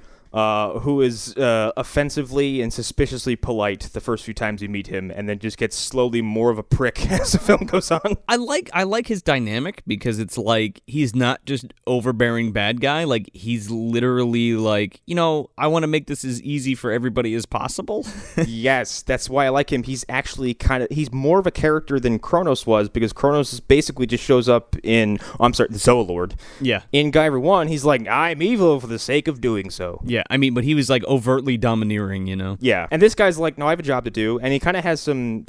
who is offensively and suspiciously polite the first few times you meet him, and then just gets slowly more of a prick as the film goes on. I like his dynamic because it's like he's not just overbearing bad guy. Like, he's literally like, you know, I want to make this as easy for everybody as possible. Yes, that's why I like him. He's actually he's more of a character than Kronos was, because Kronos basically just shows up in, Zoolord. Yeah. In Guyver 1, he's like, I'm evil for the sake of doing so. Yeah, I mean, but he was like overtly domineering, you know? Yeah, and this guy's like, no, I have a job to do, and he kind of has some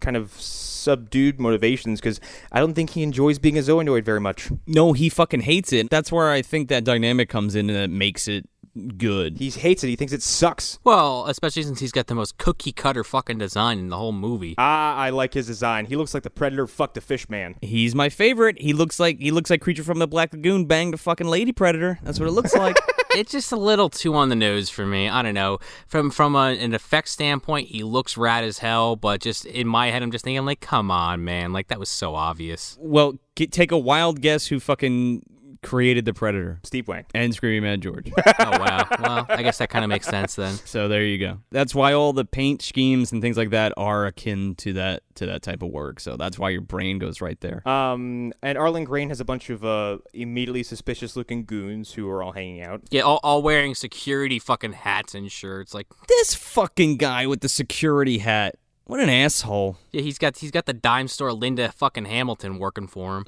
kind of subdued motivations, because I don't think he enjoys being a Zoanoid very much. No, he fucking hates it. That's where I think that dynamic comes in and it makes it good. He hates it. He thinks it sucks. Well, especially since he's got the most cookie-cutter fucking design in the whole movie. I like his design. He looks like the Predator fucked the fish man. He's my favorite. He looks like Creature from the Black Lagoon banged a fucking lady predator. That's what it looks like. It's just a little too on the nose for me. I don't know. From an effect standpoint, he looks rad as hell, but just in my head, I'm just thinking, like, come on, man. Like, that was so obvious. Well, take a wild guess who fucking created the Predator. Steve Wang. And Screaming Mad George. Oh, wow. Well, I guess that kind of makes sense then. So there you go. That's why all the paint schemes and things like that are akin to that type of work. So that's why your brain goes right there. And Arlen Crane has a bunch of immediately suspicious-looking goons who are all hanging out. Yeah, all wearing security fucking hats and shirts. Like, this fucking guy with the security hat. What an asshole. Yeah, he's got the dime store Linda fucking Hamilton working for him.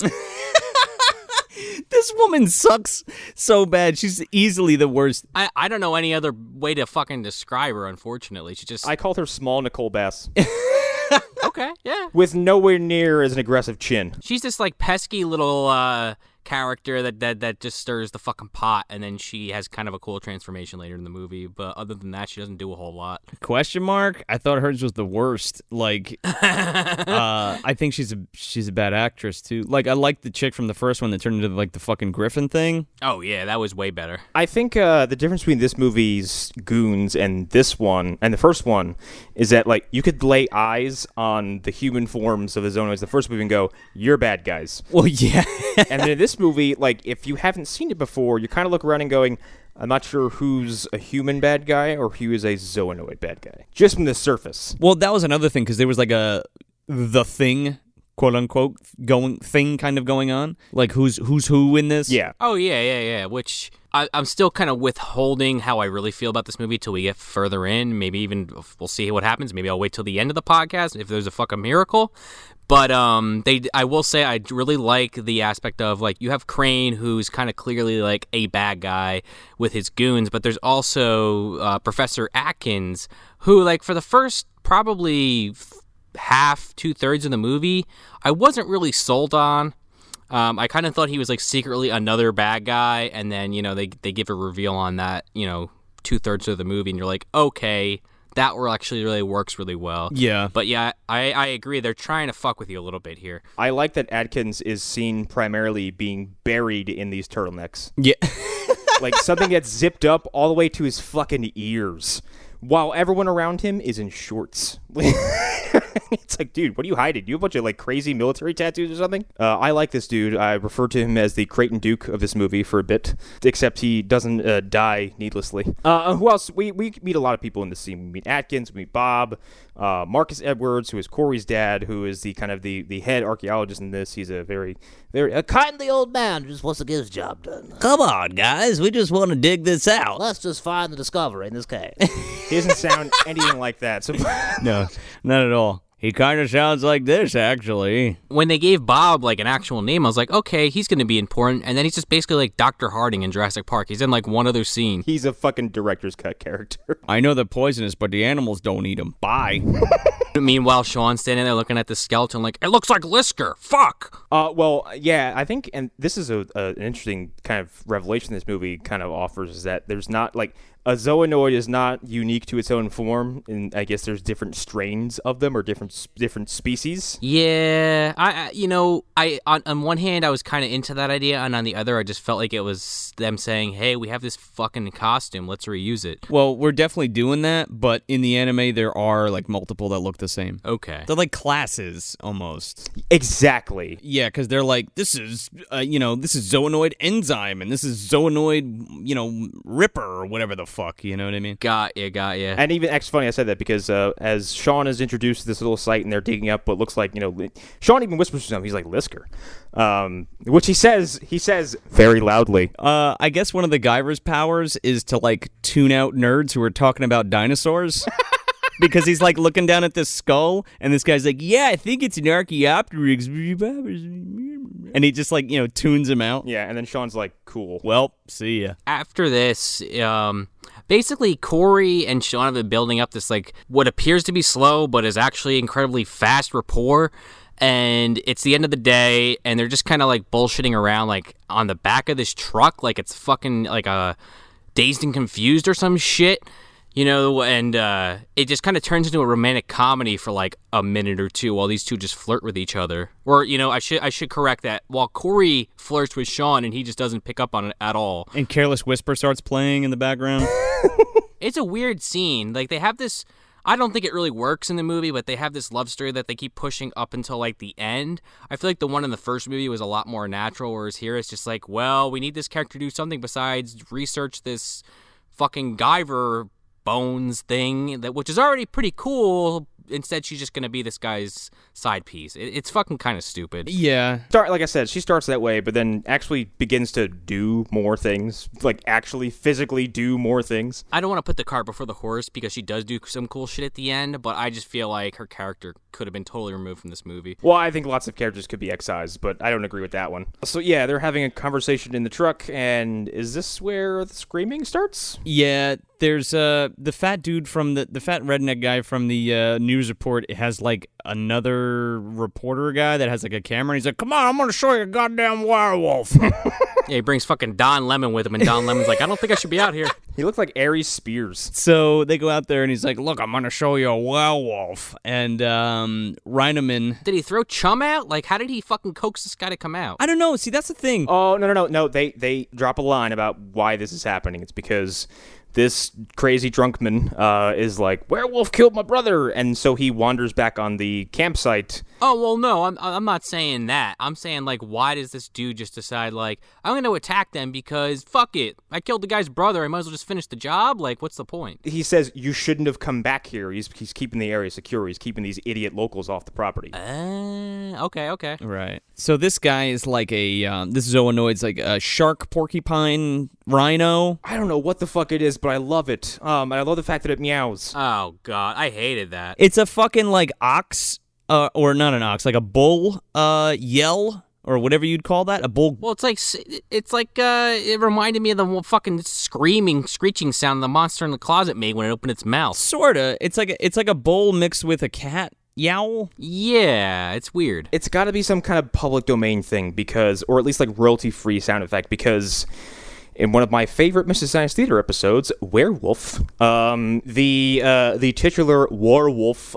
This woman sucks so bad. She's easily the worst. I don't know any other way to fucking describe her, unfortunately. She just... I called her small Nicole Bass. Okay, yeah. With nowhere near as an aggressive chin. She's this, like, pesky little character that just stirs the fucking pot, and then she has kind of a cool transformation later in the movie. But other than that, she doesn't do a whole lot. Question mark? I thought hers was the worst. Like, I think she's a bad actress too. Like, I like the chick from the first one that turned into like the fucking Griffin thing. Oh yeah, that was way better. I think the difference between this movie's goons and this one and the first one is that like you could lay eyes on the human forms of the Zonoids the first movie and go, "You're bad guys." Well, yeah. And then in this movie, like if you haven't seen it before, you kind of look around and going, I'm not sure who's a human bad guy or who is a zoonoid bad guy. Just from the surface. Well, that was another thing because there was like the thing, quote unquote, kind of going on. Like who's who in this? Yeah. Oh yeah. Which I'm still kind of withholding how I really feel about this movie till we get further in. Maybe even we'll see what happens. Maybe I'll wait till the end of the podcast if there's a fucking miracle. But I will say I really like the aspect of like you have Crane, who's kind of clearly like a bad guy with his goons, but there's also Professor Atkins, who like for the first probably half, 2/3 of the movie, I wasn't really sold on. I kind of thought he was like secretly another bad guy, and then they give a reveal on that 2/3 of the movie, and you're like, okay. That actually really works really well. Yeah. But yeah, I agree. They're trying to fuck with you a little bit here. I like that Adkins is seen primarily being buried in these turtlenecks. Yeah. Like something gets zipped up all the way to his fucking ears while everyone around him is in shorts. It's like, dude, what are you hiding? You have a bunch of like crazy military tattoos or something? I like this dude. I refer to him as the Creighton Duke of this movie for a bit, except he doesn't die needlessly. Who else? We meet a lot of people in this scene. We meet Atkins, we meet Bob, Marcus Edwards, who is Corey's dad, who is the kind of the head archaeologist in this. He's a very a kindly old man who just wants to get his job done. Come on, guys. We just want to dig this out. Let's just find the discovery in this cave. He doesn't sound anything like that. So No, not at all. He kind of sounds like this, actually. When they gave Bob, like, an actual name, I was like, okay, he's going to be important. And then he's just basically like Dr. Harding in Jurassic Park. He's in, like, one other scene. he's a fucking director's cut character. I know they're poisonous, but the animals don't eat them. Bye. Meanwhile, Sean's standing there looking at the skeleton like, it looks like Lisker. Fuck! Well, yeah, I think, and this is an interesting kind of revelation this movie kind of offers, is that there's not, like, a zoonoid is not unique to its own form, and I guess there's different strains of them or different species. Yeah, I on one hand I was kind of into that idea, and on the other I just felt like it was them saying, "Hey, we have this fucking costume, let's reuse it." Well, we're definitely doing that, but in the anime there are like multiple that look the same. Okay, They're like classes almost. Exactly. Yeah, because they're like, this is zoonoid enzyme, and this is zoonoid, ripper or whatever the fuck, you know what I mean? got you. And even actually funny I said that because as Sean is introduced to this little site and they're digging up what looks like, Sean even whispers to him, he's like, Lisker. Which he says very loudly. I guess one of the Guyver's powers is to like tune out nerds who are talking about dinosaurs. Because he's like looking down at this skull, and this guy's like, yeah, I think it's an Archaeopteryx. And he just like, tunes him out. Yeah, and then Sean's like, cool. Well, see ya. After this, basically Corey and Sean have been building up this like what appears to be slow but is actually incredibly fast rapport. And it's the end of the day, and they're just kind of like bullshitting around like on the back of this truck like it's fucking like a Dazed and Confused or some shit. And it just kind of turns into a romantic comedy for like a minute or two while these two just flirt with each other. Or, I should correct that. While Corey flirts with Sean and he just doesn't pick up on it at all. And Careless Whisper starts playing in the background. It's a weird scene. Like they have this, I don't think it really works in the movie, but they have this love story that they keep pushing up until like the end. I feel like the one in the first movie was a lot more natural, whereas here it's just like, well, we need this character to do something besides research this fucking Guyver bones thing, which is already pretty cool, instead she's just going to be this guy's side piece. It's fucking kind of stupid. Yeah. Like I said, she starts that way, but then actually begins to do more things, like actually physically do more things. I don't want to put the cart before the horse because she does do some cool shit at the end, but I just feel like her character could have been totally removed from this movie. Well, I think lots of characters could be excised, but I don't agree with that one. So yeah, they're having a conversation in the truck, and is this where the screaming starts? Yeah, there's the fat dude from the fat redneck guy from the news report has like another reporter guy that has like a camera, and he's like, "Come on, I'm gonna show you a goddamn werewolf." Yeah, he brings fucking Don Lemon with him, and Don Lemon's like, I don't think I should be out here. He looked like Aries Spears. So they go out there, and he's like, "Look, I'm gonna show you a werewolf." And Rhinoman. Did he throw chum out? Like, how did he fucking coax this guy to come out? I don't know. See, that's the thing. Oh, no. They drop a line about why this is happening. It's because this crazy drunkman is like, werewolf killed my brother, and so he wanders back on the campsite. Oh, well, no, I'm not saying that. I'm saying, like, why does this dude just decide, like, I'm going to attack them because, fuck it, I killed the guy's brother, I might as well just finish the job? Like, what's the point? He says, you shouldn't have come back here. He's keeping the area secure. He's keeping these idiot locals off the property. Okay. Right. So this guy is like this zoonoid's like a shark, porcupine, rhino. I don't know what the fuck it is, but I love it. I love the fact that it meows. Oh, God, I hated that. It's a fucking like ox, or not an ox, like a bull yell, or whatever you'd call that, a bull. Well, it's like it reminded me of the fucking screeching sound the monster in the closet made when it opened its mouth. Sorta. It's like a bull mixed with a cat yowl. Yeah, it's weird. It's got to be some kind of public domain thing because, or at least like royalty-free sound effect, because in one of my favorite Mrs. Science Theater episodes, Werewolf, the titular werewolf,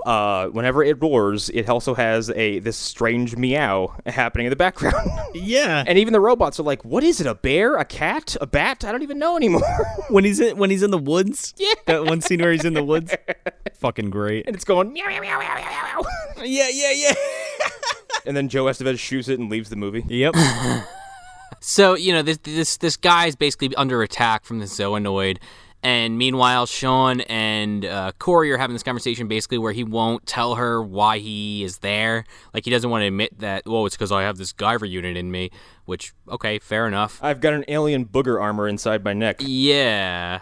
whenever it roars, it also has this strange meow happening in the background. Yeah. And even the robots are like, what is it, a bear, a cat, a bat? I don't even know anymore. When he's in the woods? Yeah. That one scene where he's in the woods? Fucking great. And it's going, meow, meow, meow, meow, meow, meow. Yeah. And then Joe Estevez shoots it and leaves the movie. Yep. So, this guy's basically under attack from the zoonoid, and meanwhile, Sean and Corey are having this conversation basically where he won't tell her why he is there. Like, he doesn't want to admit that, it's because I have this Guyver unit in me, which, okay, fair enough. I've got an alien booger armor inside my neck. Yeah.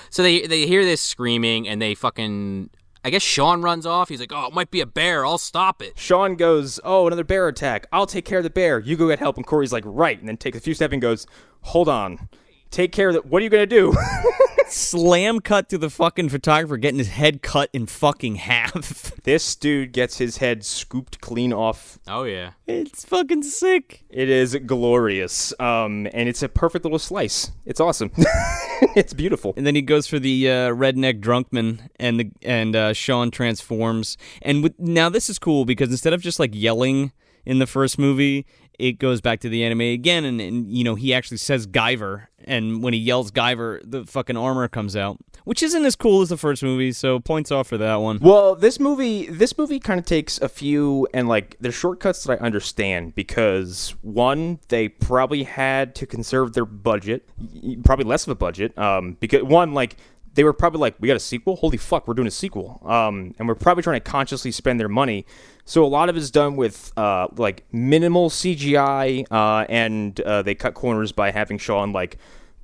So they hear this screaming, and they fucking... I guess Sean runs off. He's like, it might be a bear. I'll stop it. Sean goes, another bear attack. I'll take care of the bear. You go get help. And Corey's like, right. And then takes a few steps and goes, hold on. Take care of the... What are you going to do? Slam cut to the fucking photographer getting his head cut in fucking half. This dude gets his head scooped clean off. Oh, yeah. It's fucking sick. It is glorious. And it's a perfect little slice. It's awesome. It's beautiful. And then he goes for the redneck drunkman, and Sean transforms. And now this is cool because instead of just like yelling in the first movie, it goes back to the anime again, and he actually says Guyver, and when he yells Guyver, the fucking armor comes out, which isn't as cool as the first movie, so points off for that one. Well, this movie kind of takes a few, and like there's shortcuts that I understand because one, they probably had to conserve their budget, probably less of a budget, because one, like, they were probably like, we got a sequel? Holy fuck, we're doing a sequel. And we're probably trying to consciously spend their money. So a lot of it is done with like minimal CGI, and they cut corners by having Sean like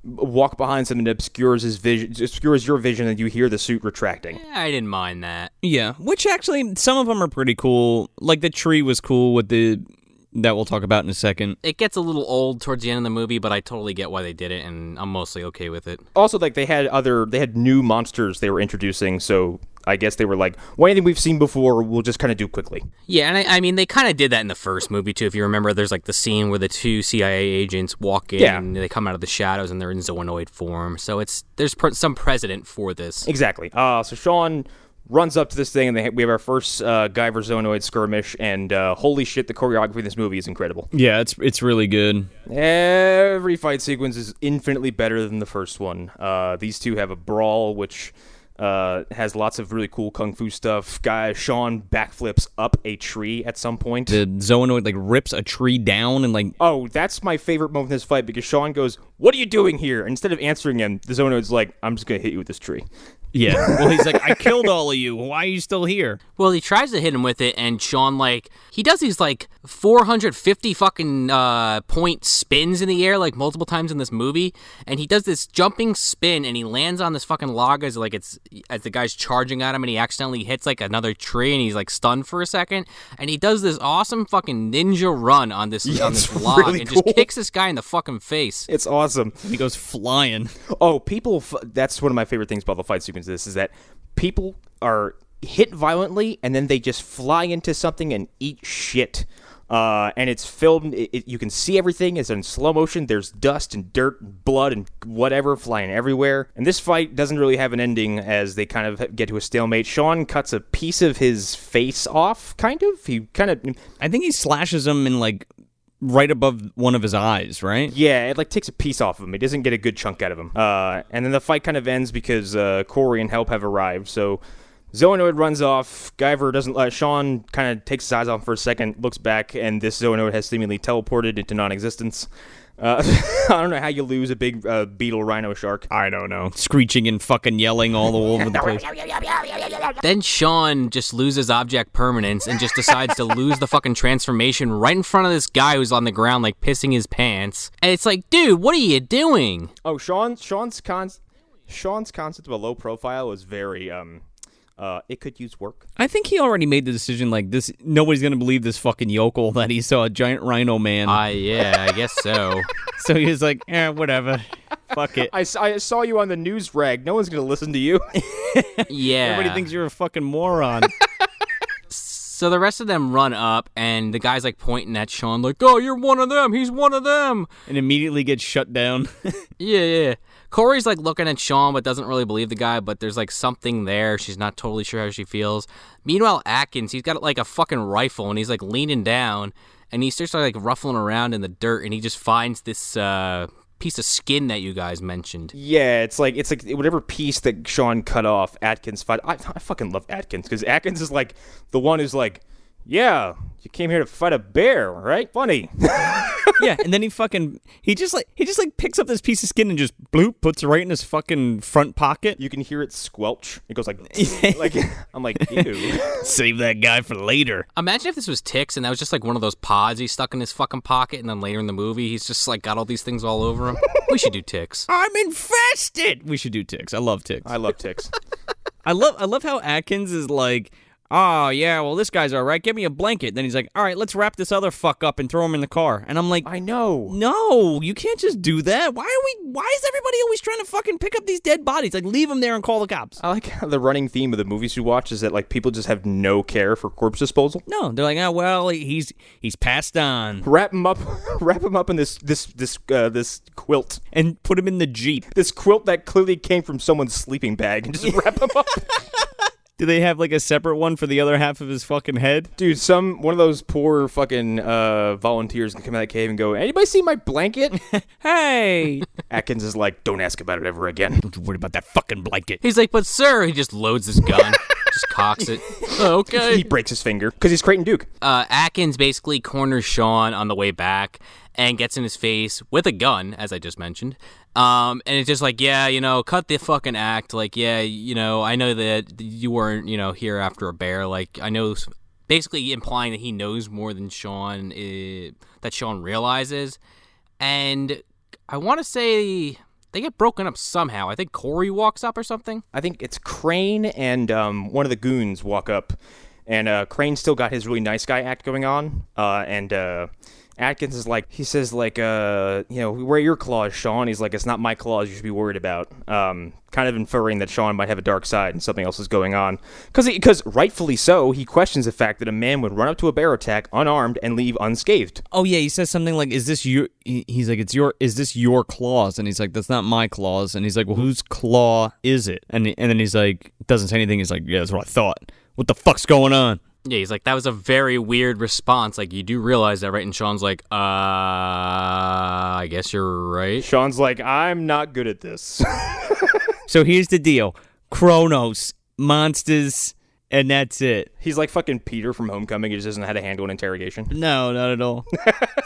walk behind something that obscures his vision, obscures your vision, and you hear the suit retracting. I didn't mind that. Yeah, which actually some of them are pretty cool. Like the tree was cool with that we'll talk about in a second. It gets a little old towards the end of the movie, but I totally get why they did it, and I'm mostly okay with it. Also, like they had new monsters they were introducing, so I guess they were like, well, anything we've seen before, we'll just kind of do quickly. Yeah, and I mean, they kind of did that in the first movie, too. If you remember, there's like the scene where the two CIA agents walk in, and they come out of the shadows, and they're in zoonoid form. So there's some precedent for this. Exactly. So Sean runs up to this thing, and we have our first Guyver zoonoid skirmish, and holy shit, the choreography in this movie is incredible. Yeah, it's really good. Every fight sequence is infinitely better than the first one. These two have a brawl, which has lots of really cool kung fu stuff. Sean backflips up a tree at some point. The zoonoid like rips a tree down and like... Oh, that's my favorite moment in this fight because Sean goes, what are you doing here? And instead of answering him, the zoonoid's like, I'm just going to hit you with this tree. Yeah. Well, he's like, I killed all of you. Why are you still here? Well, he tries to hit him with it, and Sean, like, he does these, like, 450 fucking point spins in the air, like, multiple times in this movie, and he does this jumping spin, and he lands on this fucking log as the guy's charging at him, and he accidentally hits, like, another tree, and he's, like, stunned for a second, and he does this awesome fucking ninja run on this log, really and cool. just kicks this guy in the fucking face. It's awesome. He goes flying. Oh, that's one of my favorite things about the fight sequence. This is that people are hit violently and then they just fly into something and eat shit. And it's filmed. You can see everything. It's in slow motion. There's dust and dirt and blood and whatever flying everywhere. And this fight doesn't really have an ending as they kind of get to a stalemate. Sean cuts a piece of his face off, kind of. I think he slashes him in, like, right above one of his eyes, right? Yeah, it, like, takes a piece off of him. He doesn't get a good chunk out of him. And then the fight kind of ends because Corey and help have arrived. So Zoonoid runs off. Guyver doesn't. Sean kind of takes his eyes off for a second, looks back, and this Zoonoid has seemingly teleported into non-existence. I don't know how you lose a big beetle rhino shark. I don't know. Screeching and fucking yelling all over the place. Then Sean just loses object permanence and just decides to lose the fucking transformation right in front of this guy who's on the ground, like, pissing his pants. And it's like, dude, what are you doing? Oh, Sean's concept of a low profile is very it could use work. I think he already made the decision, like, this. Nobody's going to believe this fucking yokel that he saw a giant rhino man. Yeah, I guess so. So he was like, whatever. Fuck it. I saw you on the news rag. No one's going to listen to you. Yeah. Everybody thinks you're a fucking moron. So the rest of them run up, and the guy's, like, pointing at Sean, like, oh, you're one of them. He's one of them. And immediately gets shut down. Yeah. Corey's, like, looking at Sean, but doesn't really believe the guy, but there's, like, something there. She's not totally sure how she feels. Meanwhile, Atkins, he's got, like, a fucking rifle, and he's, like, leaning down, and he starts, like, ruffling around in the dirt, and he just finds this piece of skin that you guys mentioned. Yeah, it's like whatever piece that Sean cut off, Atkins fight. I fucking love Atkins because Atkins is like the one who's like, yeah, you came here to fight a bear, right? Funny. Yeah, and then he just picks up this piece of skin and just bloop, puts it right in his fucking front pocket. You can hear it squelch. It goes like I'm like, ew. Save that guy for later. Imagine if this was Ticks and that was just like one of those pods he stuck in his fucking pocket, and then later in the movie he's just like got all these things all over him. We should do Ticks. I'm infested. We should do Ticks. I love Ticks. I love Ticks. I love how Atkins is like, oh, yeah, well, this guy's all right. Give me a blanket. Then he's like, all right, let's wrap this other fuck up and throw him in the car. And I'm like, I know. No, you can't just do that. Why is everybody always trying to fucking pick up these dead bodies? Like, leave them there and call the cops. I like how the running theme of the movies we watch is that, like, people just have no care for corpse disposal. No, they're like, oh, well, he's passed on. Wrap him up in this quilt. And put him in the Jeep. This quilt that clearly came from someone's sleeping bag, and just wrap him up. Do they have, like, a separate one for the other half of his fucking head? Dude, one of those poor fucking volunteers can come out of that cave and go, anybody see my blanket? Hey! Atkins is like, don't ask about it ever again. Don't you worry about that fucking blanket. He's like, but sir, he just loads his gun, just cocks it. Oh, okay. He breaks his finger because he's Creighton Duke. Atkins basically corners Sean on the way back and gets in his face with a gun, as I just mentioned. And it's just like, yeah, cut the fucking act. Like, yeah, I know that you weren't, here after a bear. Like, I know, basically implying that he knows more than Sean, that Sean realizes. And I want to say they get broken up somehow. I think Corey walks up or something. I think it's Crane and one of the goons walk up. And Crane still got his really nice guy act going on. And Atkins is like, he says, like, where are your claws, Sean? He's like, it's not my claws you should be worried about. Kind of inferring that Sean might have a dark side and something else is going on. Because rightfully so, he questions the fact that a man would run up to a bear attack unarmed and leave unscathed. Oh, yeah, he says something like, is this your claws? And he's like, that's not my claws. And he's like, well, whose claw is it? And then he's like, doesn't say anything. He's like, yeah, that's what I thought. What the fuck's going on? Yeah, he's like, that was a very weird response. Like, you do realize that, right? And Sean's like, I guess you're right. Sean's like, I'm not good at this. So here's the deal. Kronos, monsters, and that's it. He's like fucking Peter from Homecoming. He just doesn't know how to handle an interrogation. No, not at all.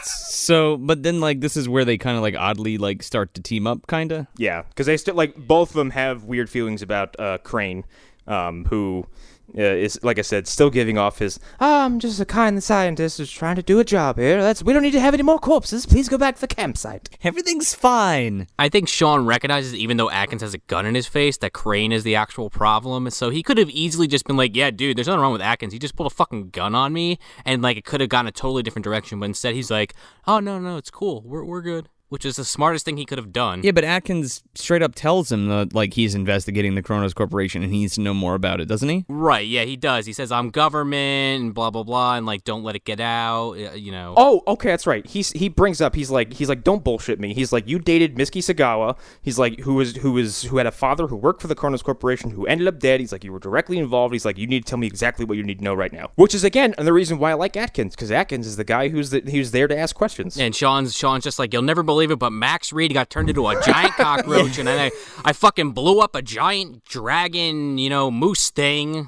So, but then like this is where they kind of like oddly like start to team up, kind of. Yeah, because they still like both of them have weird feelings about Crane, who is, like I said, still giving off his I'm just a kind scientist who's trying to do a job here. We don't need to have any more corpses. Please go back to the campsite. Everything's fine. I think Sean recognizes, even though Atkins has a gun in his face, that Crane is the actual problem. So he could have easily just been like, yeah, dude, there's nothing wrong with Atkins. He just pulled a fucking gun on me. And like it could have gone a totally different direction. But instead he's like, oh, no, it's cool. We're good. Which is the smartest thing he could have done. Yeah, but Atkins straight up tells him that like he's investigating the Kronos Corporation and he needs to know more about it, doesn't he? Right, yeah, he does. He says, I'm government and blah, blah, blah, and like, don't let it get out, you know. Oh, okay, that's right. He brings up, he's like, don't bullshit me. He's like, you dated Mitsuki Sagawa. He's like, who had a father who worked for the Kronos Corporation who ended up dead. He's like, you were directly involved. He's like, you need to tell me exactly what you need to know right now. Which is, again, the reason why I like Atkins, because Atkins is the guy who's there to ask questions. And Sean's just like, you'll never believe it, but Max Reed got turned into a giant cockroach, and then I fucking blew up a giant dragon, moose thing.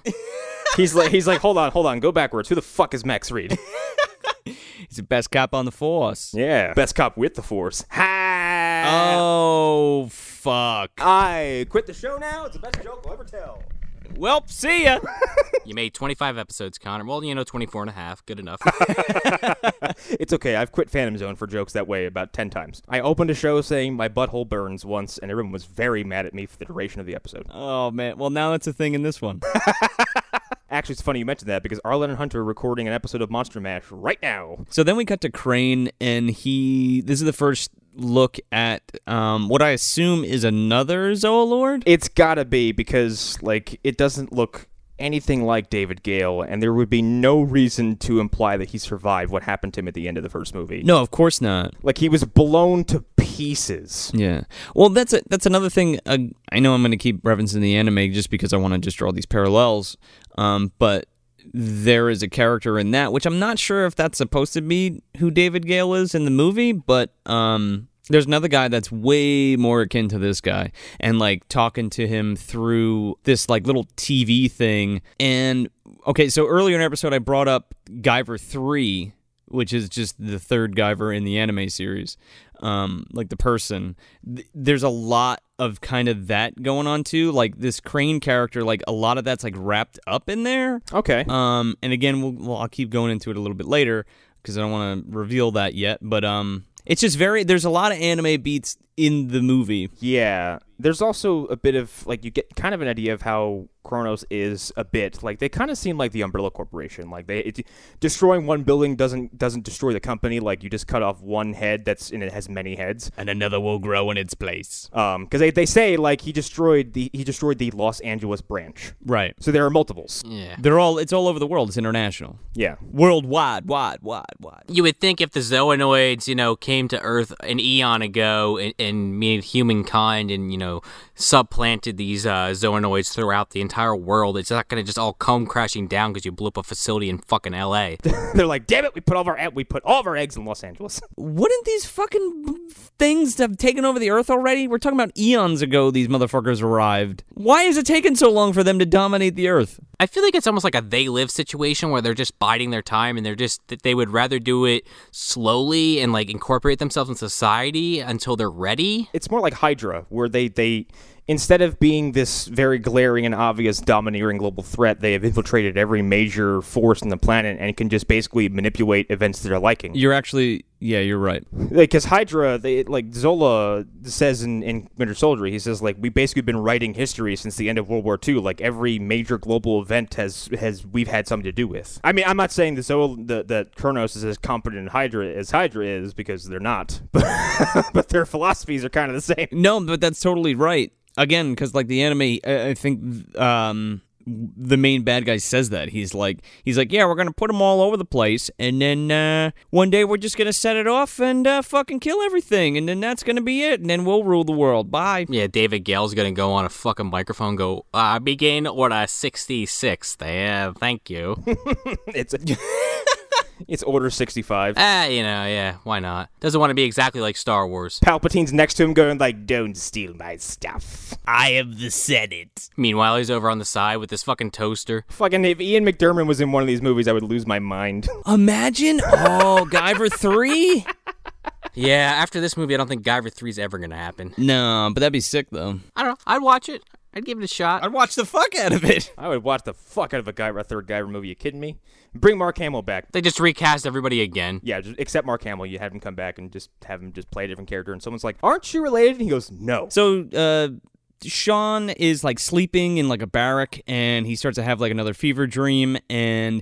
He's like, hold on, go backwards. Who the fuck is Max Reed? He's the best cop on the force. Yeah, best cop with the force. Ha! Oh, fuck. I quit the show now. It's the best joke I'll ever tell. Well, see ya. You made 25 episodes, Connor. Well, 24 and a half. Good enough. It's okay. I've quit Phantom Zone for jokes that way about 10 times. I opened a show saying my butthole burns once, and everyone was very mad at me for the duration of the episode. Oh, man. Well, now it's a thing in this one. Actually, it's funny you mentioned that because Arlen and Hunter are recording an episode of Monster Mash right now. So then we cut to Crane, and this is the first look at what I assume is another Zoolord? It's gotta be because, it doesn't look anything like David Gale, and there would be no reason to imply that he survived what happened to him at the end of the first movie. No, of course not. He was blown to pieces. Yeah. Well, that's another thing. I know I'm going to keep referencing the anime just because I want to just draw these parallels, but there is a character in that, which I'm not sure if that's supposed to be who David Gale is in the movie, but there's another guy that's way more akin to this guy, and talking to him through this little TV thing. And okay, so earlier in the episode I brought up Guyver 3, which is just the third Guyver in the anime series. The person. There's a lot of kind of that going on too. This Crane character, a lot of that's wrapped up in there. Okay. And again, I'll keep going into it a little bit later because I don't want to reveal that yet. But it's just there's a lot of anime beats in the movie. Yeah. There's also a bit of, you get kind of an idea of how Kronos is a bit. They kind of seem like the Umbrella Corporation. Destroying one building doesn't destroy the company. You just cut off one head and it has many heads. And another will grow in its place. Because they say, he destroyed the Los Angeles branch. Right. So there are multiples. Yeah. It's all over the world. It's international. Yeah. Worldwide. You would think if the Zoonoids, came to Earth an eon ago and made humankind and, supplanted these Zoonoids throughout the entire world, it's not going to just all come crashing down because you blew up a facility in fucking L.A. They're like, damn it, we put all of our eggs in Los Angeles. Wouldn't these fucking things have taken over the Earth already? We're talking about eons ago these motherfuckers arrived. Why is it taking so long for them to dominate the Earth? I feel like it's almost like a they live situation where they're just biding their time and they would rather do it slowly and incorporate themselves in society until they're ready. It's more like Hydra, where they instead of being this very glaring and obvious domineering global threat, they have infiltrated every major force on the planet and can just basically manipulate events to their liking. You're right. Because Hydra, Zola says in Winter Soldier, he says, we've basically been writing history since the end of World War II. Every major global event we've had something to do with. I mean, I'm not saying that Kronos is as competent as Hydra is, because they're not. But their philosophies are kind of the same. No, but that's totally right. Again, because the anime, I think the main bad guy says that. He's like, yeah, we're going to put them all over the place, and then one day we're just going to set it off and fucking kill everything, and then that's going to be it, and then we'll rule the world. Bye. Yeah, David Gale's going to go on a fucking microphone and go, I begin Order 66. Yeah, thank you. It's Order 65. Yeah, why not? Doesn't want to be exactly like Star Wars. Palpatine's next to him going like, don't steal my stuff. I am the Senate. Meanwhile, he's over on the side with this fucking toaster. Fucking if Ian McDiarmid was in one of these movies, I would lose my mind. Imagine, Guyver 3? Yeah, after this movie, I don't think Guyver 3 is ever going to happen. No, but that'd be sick, though. I don't know. I'd watch it. I'd give it a shot. I'd watch the fuck out of it. I would watch the fuck out of a third Guyver movie. You kidding me? Bring Mark Hamill back. They just recast everybody again. Yeah, except Mark Hamill. You have him come back and just have him just play a different character. And someone's like, aren't you related? And he goes, no. So, Sean is like sleeping in like a barrack, and he starts to have like another fever dream, and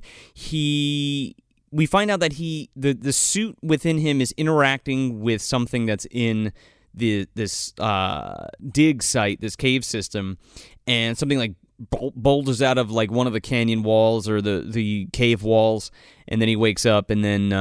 we find out that the suit within him is interacting with something that's in this dig site, this cave system, and something like boulders out of like one of the canyon walls or the cave walls, and then he wakes up, and then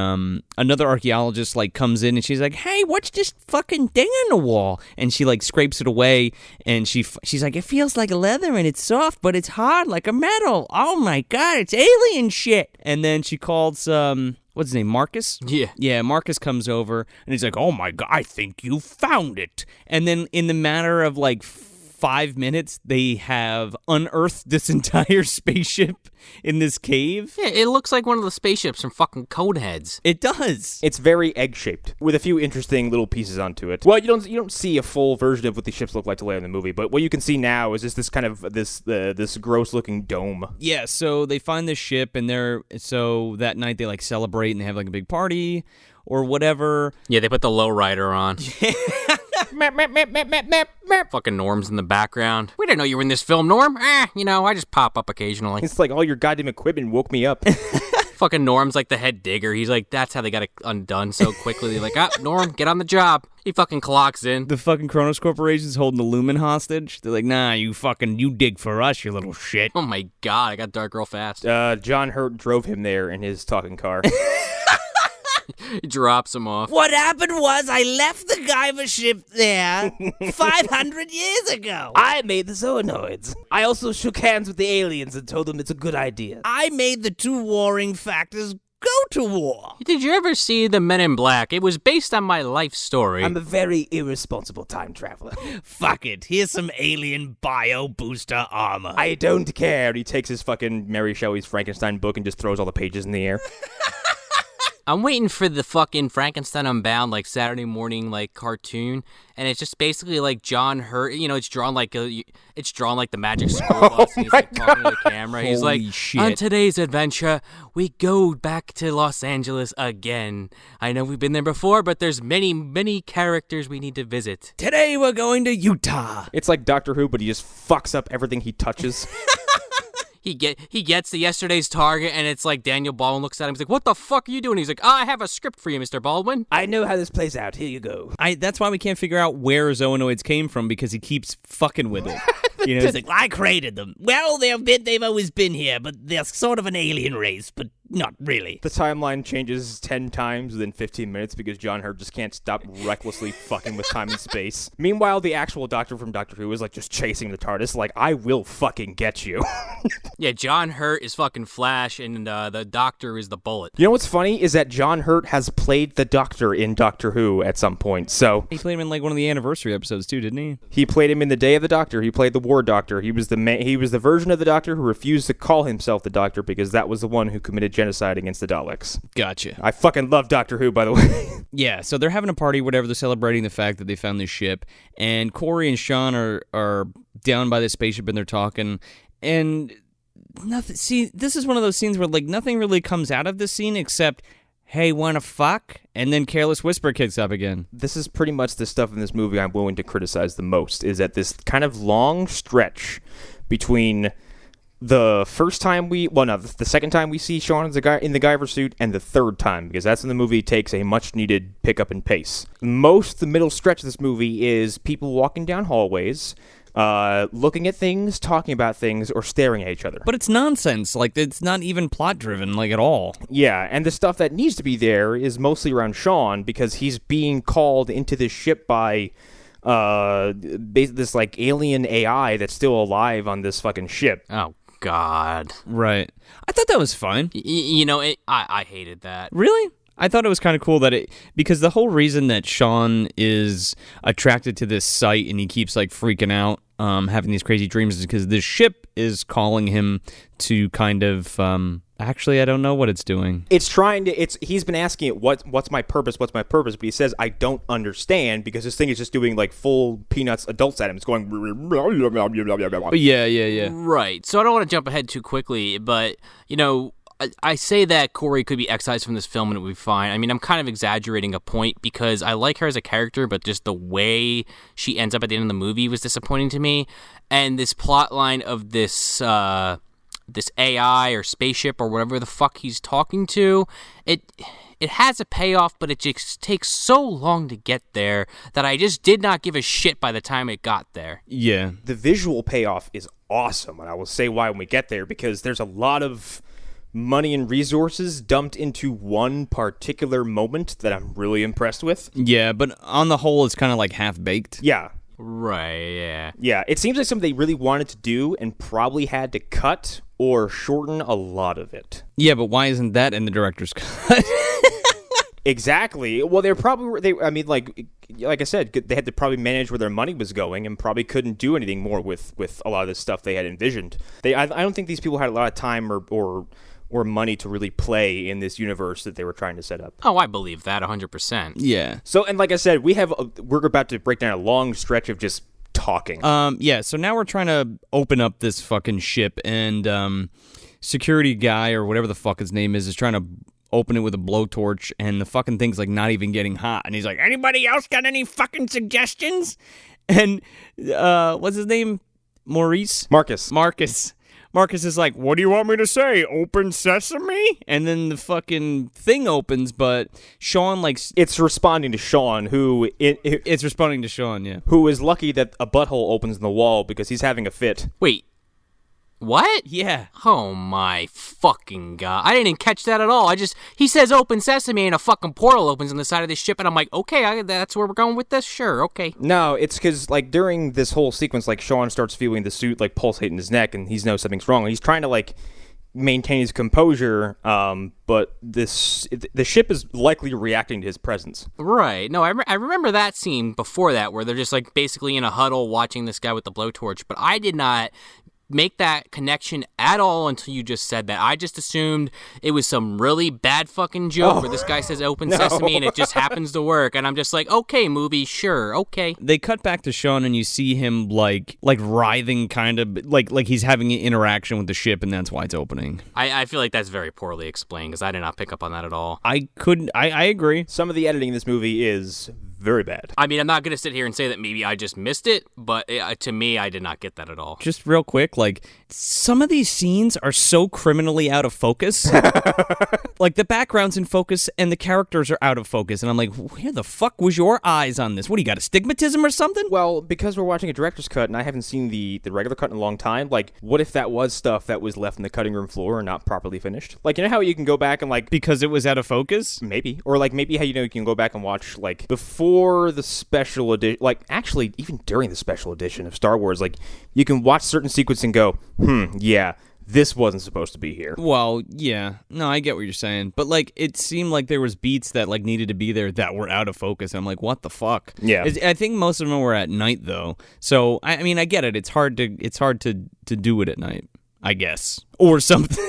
another archaeologist like comes in, and she's like, hey, what's this fucking thing on the wall? And she like scrapes it away, and she's like, it feels like leather and it's soft, but it's hard like a metal. Oh my god, it's alien shit. And then she calls what's his name, Marcus? Yeah, Marcus comes over, and he's like, oh my god, I think you found it. And then in the matter of like 5 minutes, they have unearthed this entire spaceship in this cave. Yeah, it looks like one of the spaceships from fucking Coneheads. It does. It's very egg-shaped with a few interesting little pieces onto it. Well, you don't see a full version of what these ships look like till later in the movie, but what you can see now is just this kind of this gross-looking dome. Yeah, so they find this ship, and so that night they like celebrate and they have like a big party or whatever. Yeah, they put the lowrider on. Fucking Norm's in the background. We didn't know you were in this film, Norm. I just pop up occasionally. It's like all your goddamn equipment woke me up. Fucking Norm's like the head digger. He's like, that's how they got it undone so quickly. They're like, Norm, get on the job. He fucking clocks in. The fucking Kronos Corporation's holding the Lumen hostage. They're like, nah, you dig for us, you little shit. Oh my god, I got dark real fast. John Hurt drove him there in his talking car. He drops him off. What happened was I left the Guyver ship there 500 years ago. I made the zoonoids. I also shook hands with the aliens and told them it's a good idea. I made the two warring factors go to war. Did you ever see The Men in Black? It was based on my life story. I'm a very irresponsible time traveler. Fuck it. Here's some alien bio booster armor. I don't care. He takes his fucking Mary Shelley's Frankenstein book and just throws all the pages in the air. I'm waiting for the fucking Frankenstein Unbound, like, Saturday morning, like, cartoon, and it's just basically, like, John Hurt, it's drawn like the Magic School Bus, and he's, like, talking to the camera. He's like, shit. On today's adventure, we go back to Los Angeles again. I know we've been there before, but there's many, many characters we need to visit. Today we're going to Utah. It's like Doctor Who, but he just fucks up everything he touches. He gets to yesterday's target, and it's like Daniel Baldwin looks at him. He's like, what the fuck are you doing? He's like, I have a script for you, Mr. Baldwin. I know how this plays out. Here you go. That's why we can't figure out where zoonoids came from, because he keeps fucking with it. He's like, I created them. Well, they've always been here, but they're sort of an alien race, but not really. The timeline changes 10 times within 15 minutes because John Hurt just can't stop recklessly fucking with time and space. Meanwhile, the actual Doctor from Doctor Who is like just chasing the TARDIS like, I will fucking get you. Yeah, John Hurt is fucking Flash, and the Doctor is the Bullet. You know what's funny is that John Hurt has played the Doctor in Doctor Who at some point, so... He played him in like one of the anniversary episodes too, didn't he? He played him in The Day of the Doctor. He played the War Doctor. He was the version of the Doctor who refused to call himself the Doctor because that was the one who committed genocide against the Daleks. Gotcha. I fucking love Doctor Who, by the way. Yeah, so they're having a party, whatever. They're celebrating the fact that they found this ship, and Corey and Sean are down by the spaceship, and they're talking, and nothing. See, this is one of those scenes where like nothing really comes out of this scene except, hey, wanna fuck? And then Careless Whisper kicks up again. This is pretty much the stuff in this movie I'm willing to criticize the most, is that this kind of long stretch between the second time we see Sean in the Guyver suit, and the third time, because that's when the movie takes a much-needed pickup in pace. The middle stretch of this movie is people walking down hallways, looking at things, talking about things, or staring at each other. But it's nonsense. Like, it's not even plot-driven, like, at all. Yeah, and the stuff that needs to be there is mostly around Sean, because he's being called into this ship by this, like, alien AI that's still alive on this fucking ship. Oh, God. Right. I thought that was fine. I hated that. Really? I thought it was kind of cool that because the whole reason that Sean is attracted to this site and he keeps like freaking out, having these crazy dreams, is because this ship is calling him to kind of, actually, I don't know what it's doing. He's been asking it, what's my purpose, but he says, I don't understand, because this thing is just doing like full Peanuts adults at him. It's going, Yeah. Right. So I don't want to jump ahead too quickly, but, I say that Corey could be excised from this film and it would be fine. I mean, I'm kind of exaggerating a point because I like her as a character, but just the way she ends up at the end of the movie was disappointing to me. And this plot line of this this AI or spaceship or whatever the fuck he's talking to, it has a payoff, but it just takes so long to get there that I just did not give a shit by the time it got there. Yeah. The visual payoff is awesome, and I will say why when we get there, because there's a lot of money and resources dumped into one particular moment that I'm really impressed with. Yeah, but on the whole, it's kind of like half-baked. Yeah. Right, yeah. Yeah, it seems like something they really wanted to do and probably had to cut or shorten a lot of it. Yeah, but why isn't that in the director's cut? Exactly. Well, like I said, they had to probably manage where their money was going and probably couldn't do anything more with a lot of the stuff they had envisioned. I don't think these people had a lot of time or money to really play in this universe that they were trying to set up. Oh, I believe that 100%. Yeah. So, and like I said, we're about to break down a long stretch of just talking. Yeah, so now we're trying to open up this fucking ship, and security guy, or whatever the fuck his name is trying to open it with a blowtorch, and the fucking thing's like not even getting hot. And he's like, anybody else got any fucking suggestions? And what's his name? Marcus is like, what do you want me to say? Open sesame? And then the fucking thing opens, but Sean it's responding to Sean, it's responding to Sean, yeah. Who is lucky that a butthole opens in the wall because he's having a fit. Wait. What? Yeah. Oh my fucking God. I didn't catch that at all. He says open sesame and a fucking portal opens on the side of the ship and I'm like, okay, that's where we're going with this? Sure, okay. No, it's because during this whole sequence, Sean starts feeling the suit pulsate in his neck and he knows something's wrong. He's trying to maintain his composure, but the ship is likely reacting to his presence. Right. No, I remember that scene before that where they're just basically in a huddle watching this guy with the blowtorch, but I did not make that connection at all until you just said that. I just assumed it was some really bad fucking joke where this guy says open sesame and it just happens to work, and I'm just like, okay, movie, sure, okay. They cut back to Sean and you see him like writhing, kind of like he's having an interaction with the ship, and that's why it's opening. I feel like that's very poorly explained because I did not pick up on that at all. I agree. Some of the editing in this movie is very bad. I mean, I'm not going to sit here and say that maybe I just missed it, but to me, I did not get that at all. Just real quick, some of these scenes are so criminally out of focus. The background's in focus and the characters are out of focus. And I'm like, where the fuck was your eyes on this? What, do you got astigmatism or something? Well, because we're watching a director's cut and I haven't seen the regular cut in a long time, what if that was stuff that was left in the cutting room floor and not properly finished? You know how you can go back and because it was out of focus? Maybe. Or maybe how you can go back and watch before the special edition, actually even during the special edition of Star Wars, you can watch certain sequences and go, yeah, this wasn't supposed to be here. Well, yeah. No, I get what you're saying. But, it seemed like there was beats that, needed to be there that were out of focus. I'm like, what the fuck? Yeah. I think most of them were at night, though. So, I mean, I get it. It's hard to do it at night, I guess. Or something.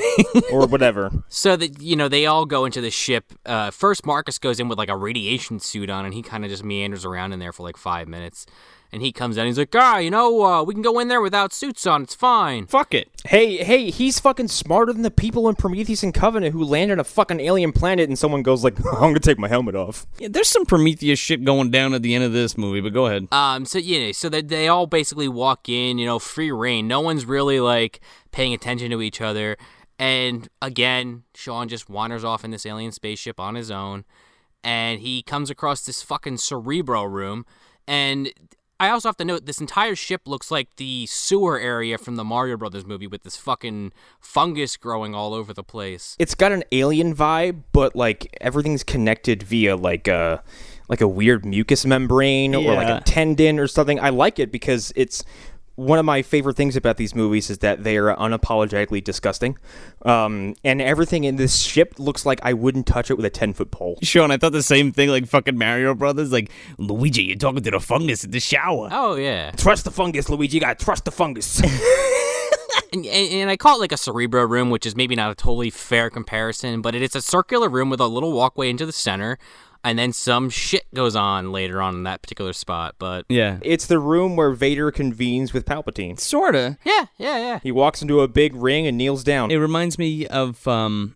Or whatever. So that, they all go into the ship. First, Marcus goes in with a radiation suit on, and he kind of just meanders around in there for 5 minutes. And he comes out and he's like, we can go in there without suits on. It's fine. Fuck it. Hey, he's fucking smarter than the people in Prometheus and Covenant who land on a fucking alien planet and someone goes I'm gonna take my helmet off. Yeah, there's some Prometheus shit going down at the end of this movie, but go ahead. So they all basically walk in, free reign. No one's really paying attention to each other. And again, Sean just wanders off in this alien spaceship on his own. And he comes across this fucking Cerebro room. And I also have to note, this entire ship looks like the sewer area from the Mario Brothers movie with this fucking fungus growing all over the place. It's got an alien vibe, but everything's connected via a weird mucus membrane or a tendon or something. I like it because it's one of my favorite things about these movies is that they are unapologetically disgusting. And everything in this ship looks like I wouldn't touch it with a 10-foot pole. Sean, I thought the same thing, like fucking Mario Brothers. Like, Luigi, you're talking to the fungus in the shower. Oh, yeah. Trust the fungus, Luigi. You gotta trust the fungus. And I call it like a Cerebro room, which is maybe not a totally fair comparison, but it's a circular room with a little walkway into the center, and then some shit goes on later on in that particular spot. But Yeah. It's the room where Vader convenes with Palpatine. Sorta. yeah. He walks into a big ring and kneels down. It reminds me of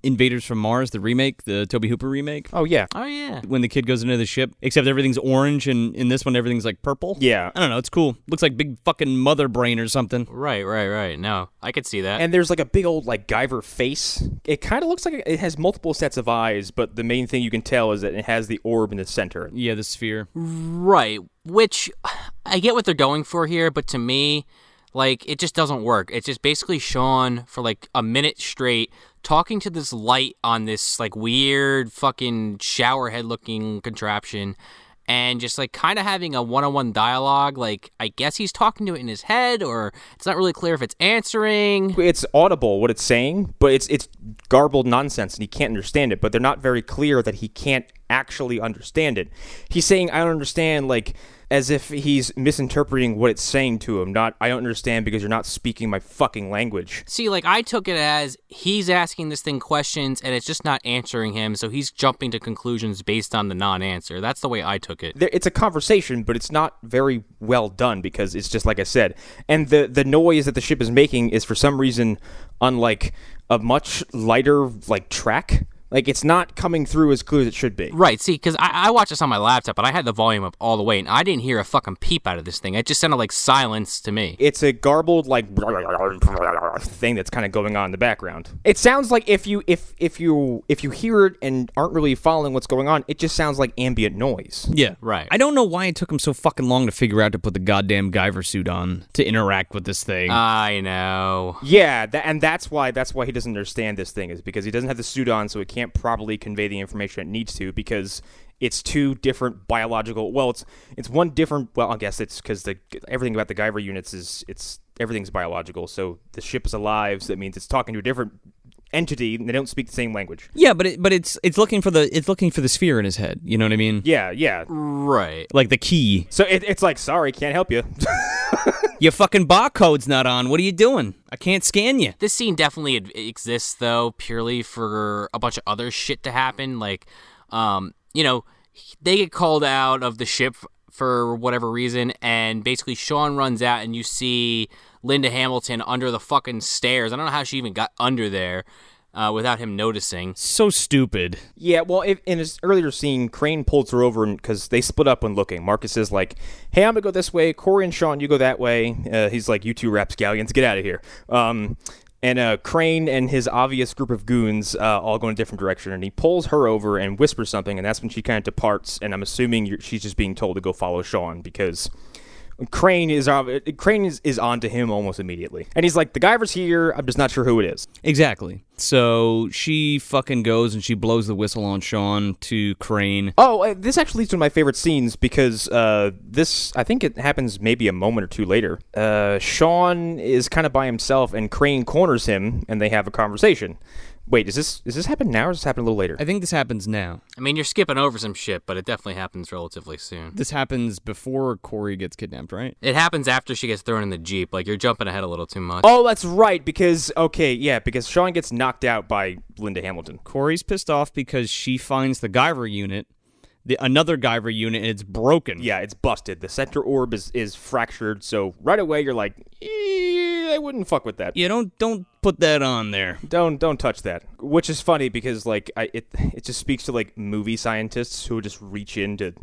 Invaders from Mars, the remake, the Tobe Hooper remake. Oh, yeah. Oh, yeah. When the kid goes into the ship, except everything's orange, and in this one, everything's like purple. Yeah. I don't know. It's cool. Looks like big fucking mother brain or something. Right. No, I could see that. And there's like a big old like Guyver face. It kind of looks like it has multiple sets of eyes, but the main thing you can tell is that it has the orb in the center. Yeah, the sphere. Right, which I get what they're going for here, but to me, like, it just doesn't work. It's just basically Sean for like a minute straight talking to this light on this like weird fucking shower head looking contraption, and just like kind of having a one-on-one dialogue. Like, I guess he's talking to it in his head, or it's not really clear if it's answering. It's audible what it's saying, but it's garbled nonsense and he can't understand it, but they're not very clear that he can't actually understand it. He's saying I don't understand, like as if he's misinterpreting what it's saying to him, not I don't understand because you're not speaking my fucking language. See, like, I took it as he's asking this thing questions and it's just not answering him, so he's jumping to conclusions based on the non-answer. That's the way I took it. It's a conversation, but it's not very well done because it's just like I said. And the noise that the ship is making is for some reason unlike a much lighter like track. Like, it's not coming through as clear as it should be. Right, see, because I watched this on my laptop, and I had the volume up all the way, and I didn't hear a fucking peep out of this thing. It just sounded like silence to me. It's a garbled, like, thing that's kind of going on in the background. It sounds like if you hear it and aren't really following what's going on, it just sounds like ambient noise. Yeah. Right. I don't know why it took him so fucking long to figure out to put the goddamn Guyver suit on to interact with this thing. I know. Yeah, and that's why he doesn't understand this thing, is because he doesn't have the suit on, so it can't properly convey the information it needs to, because it's two different biological. Well, it's one different. Well, I guess it's because everything about the Guyver units is everything's biological. So the ship is alive, so that means it's talking to a different entity, and they don't speak the same language. Yeah, but it's looking for the sphere in his head. You know what I mean? Yeah. Right. Like the key. So it's like, sorry, can't help you. Your fucking barcode's not on. What are you doing? I can't scan you. This scene definitely exists, though, purely for a bunch of other shit to happen. Like, they get called out of the ship for whatever reason, and basically Sean runs out, and you see Linda Hamilton under the fucking stairs. I don't know how she even got under there without him noticing. So stupid. Yeah, well, in his earlier scene, Crane pulls her over because they split up when looking. Marcus is like, hey, I'm going to go this way. Corey and Sean, you go that way. He's like, you two rapscallions, get out of here. And Crane and his obvious group of goons all go in a different direction, and he pulls her over and whispers something, and that's when she kind of departs, and I'm assuming she's just being told to go follow Sean, because Crane is on to him almost immediately. And he's like, the Guyver's here, I'm just not sure who it is. Exactly. So she fucking goes and she blows the whistle on Sean to Crane. Oh, this actually leads to one of my favorite scenes, because this, I think it happens maybe a moment or two later. Sean is kind of by himself, and Crane corners him, and they have a conversation. Wait, does this happen now, or does this happen a little later? I think this happens now. I mean, you're skipping over some shit, but it definitely happens relatively soon. This happens before Corey gets kidnapped, right? It happens after she gets thrown in the Jeep. Like, you're jumping ahead a little too much. Oh, that's right, because Sean gets knocked out by Linda Hamilton. Corey's pissed off because she finds the Guyver unit, another Guyver unit, and it's broken. Yeah, it's busted. The center orb is fractured, so right away you're like, I wouldn't fuck with that. Yeah, don't put that on there. Don't touch that. Which is funny because like it just speaks to like movie scientists who just reach into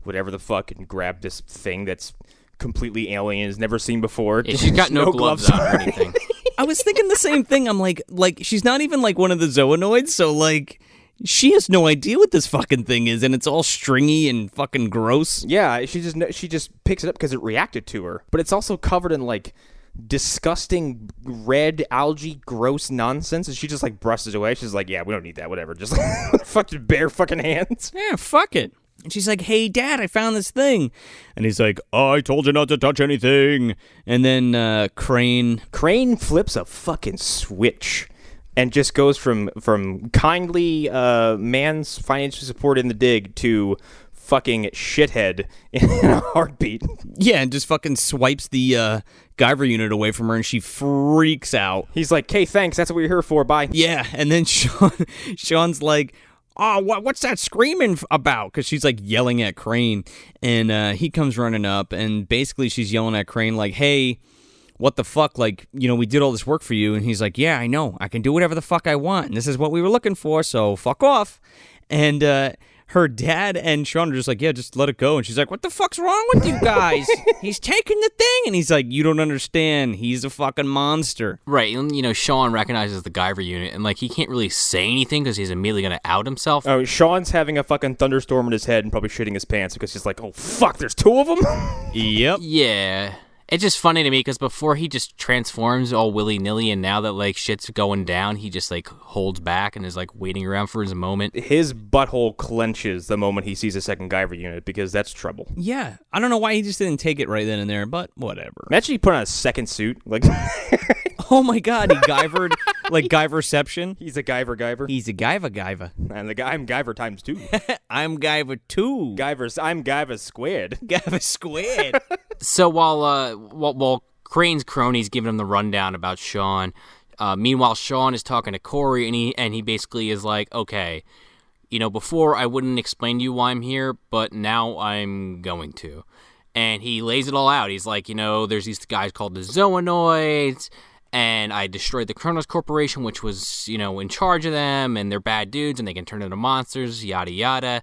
whatever the fuck and grab this thing that's completely alien, has never seen before. Yeah, she's got no gloves on or anything. I was thinking the same thing. I'm like she's not even like one of the zoonoids, so like she has no idea what this fucking thing is, and it's all stringy and fucking gross. Yeah, she just picks it up because it reacted to her, but it's also covered in like disgusting red algae gross nonsense, and she just like brushes it away. She's like, yeah, we don't need that, whatever, just fucking bare fucking hands. Yeah, fuck it. And she's like, hey, Dad, I found this thing. And he's like, I told you not to touch anything. And then Crane flips a fucking switch and just goes from kindly man's financial support in the dig to fucking shithead in a heartbeat. Yeah, and just fucking swipes the Guyver unit away from her, and she freaks out. He's like, hey, thanks, that's what we're here for, bye. Yeah, and then Sean's like, oh, what's that screaming about? Because she's like yelling at Crane, and he comes running up, and basically she's yelling at Crane like, hey, what the fuck? Like, we did all this work for you. And he's like, yeah, I know. I can do whatever the fuck I want. And this is what we were looking for, so fuck off. And her dad and Sean are just like, yeah, just let it go. And she's like, what the fuck's wrong with you guys? He's taking the thing. And he's like, you don't understand. He's a fucking monster. Right. And, Sean recognizes the Guyver unit, and, he can't really say anything because he's immediately going to out himself. Oh, Sean's having a fucking thunderstorm in his head and probably shitting his pants because he's like, oh, fuck, there's two of them? Yep. Yeah. It's just funny to me because before he just transforms all willy-nilly, and now that, shit's going down, he just, holds back and is, waiting around for his moment. His butthole clenches the moment he sees a second Guyver unit because that's trouble. Yeah. I don't know why he just didn't take it right then and there, but whatever. Imagine he put on a second suit. Oh, my God. He Guyvered, Guyverception. He's a Guyver. He's a Guyver. And I'm Guyver times 2. I'm Guyver 2. I'm Guyver squared. Guyver squared. So while Crane's cronies giving him the rundown about Sean, meanwhile Sean is talking to Corey, and he basically is like, okay, before I wouldn't explain to you why I'm here, but now I'm going to. And he lays it all out. He's like, there's these guys called the Zoonoids, and I destroyed the Kronos Corporation, which was, in charge of them, and they're bad dudes, and they can turn into monsters, yada yada.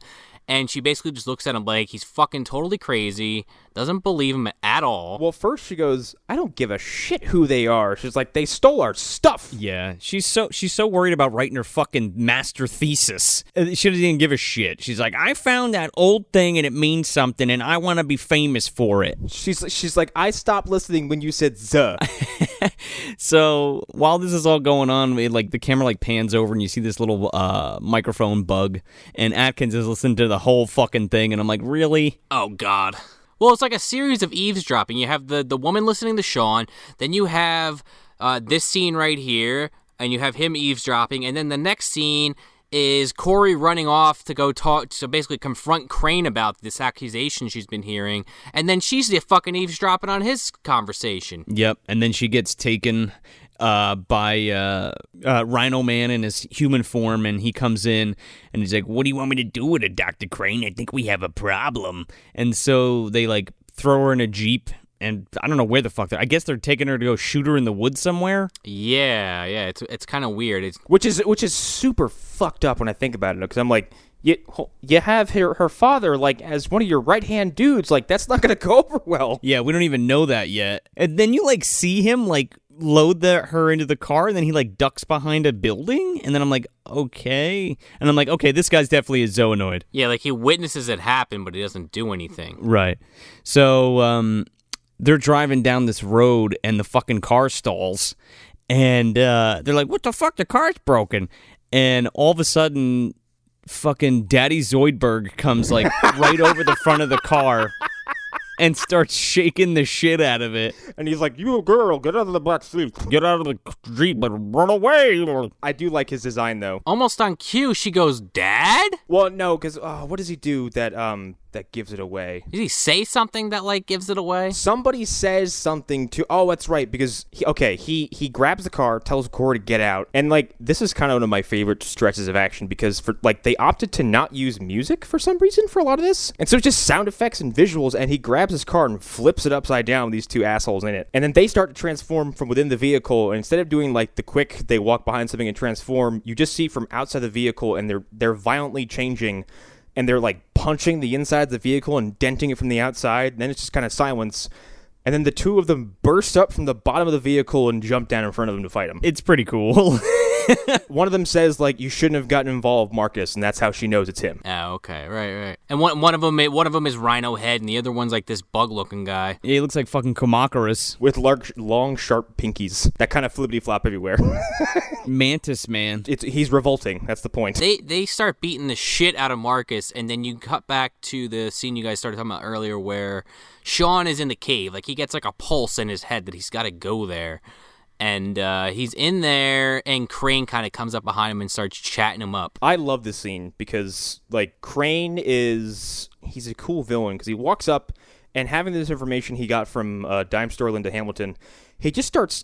And she basically just looks at him like he's fucking totally crazy, doesn't believe him at all. Well, first she goes, I don't give a shit who they are. She's like, they stole our stuff. Yeah, she's so worried about writing her fucking master thesis. She doesn't even give a shit. She's like, I found that old thing and it means something and I want to be famous for it. She's like, I stopped listening when you said "zuh." So while this is all going on, the camera pans over and you see this little microphone bug, and Atkins is listening to the whole fucking thing, and I'm like, really? Oh God. Well, it's like a series of eavesdropping. You have the woman listening to Sean, then you have this scene right here, and you have him eavesdropping, and then the next scene is Corey running off to go talk, so basically confront Crane about this accusation she's been hearing, and then she's the fucking eavesdropping on his conversation. Yep, and then she gets taken by Rhino Man in his human form, and he comes in and he's like, what do you want me to do with it, Dr. Crane? I think we have a problem. And so they throw her in a Jeep, and I don't know where the fuck I guess they're taking her to go shoot her in the woods somewhere. Yeah, it's kind of weird. Which is super fucked up when I think about it, because I'm like, you have her father as one of your right-hand dudes, that's not gonna go over well. Yeah, we don't even know that yet. And then you see him load her into the car, and then he ducks behind a building, and then I'm like, okay. And I'm like, okay, this guy's definitely a zoonoid. Yeah, he witnesses it happen, but he doesn't do anything. Right. So they're driving down this road, and the fucking car stalls, and they're like, what the fuck, the car's broken. And all of a sudden, fucking Daddy Zoidberg comes right over the front of the car and starts shaking the shit out of it. And he's like, you girl, get out of the back seat. Get out of the Jeep and run away. I do like his design, though. Almost on cue, she goes, Dad? Well, no, because what does he do that gives it away? Did he say something that gives it away? Somebody says something to... Oh, that's right, because he grabs the car, tells Corey to get out, and this is kind of one of my favorite stretches of action, because for they opted to not use music for some reason for a lot of this, and so it's just sound effects and visuals, and he grabs his car and flips it upside down with these two assholes in it, and then they start to transform from within the vehicle, and instead of doing the quick they walk behind something and transform, you just see from outside the vehicle, and they're violently changing, and they're punching the inside of the vehicle and denting it from the outside, and then it's just kind of silence. And then the two of them burst up from the bottom of the vehicle and jump down in front of him to fight him. It's pretty cool. One of them says, like, you shouldn't have gotten involved, Marcus, and that's how she knows it's him. Oh, okay, right. And one of them is Rhino Head, and the other one's like this bug-looking guy. Yeah, he looks like fucking Komakarus. With long, sharp pinkies that kind of flippity-flop everywhere. Mantis Man. He's revolting. That's the point. They start beating the shit out of Marcus, and then you cut back to the scene you guys started talking about earlier where Sean is in the cave. Like, he gets like a pulse in his head that he's got to go there. And he's in there, and Crane kind of comes up behind him and starts chatting him up. I love this scene because, like, Crane he's a cool villain because he walks up and having this information he got from Dime Store Linda Hamilton, he just starts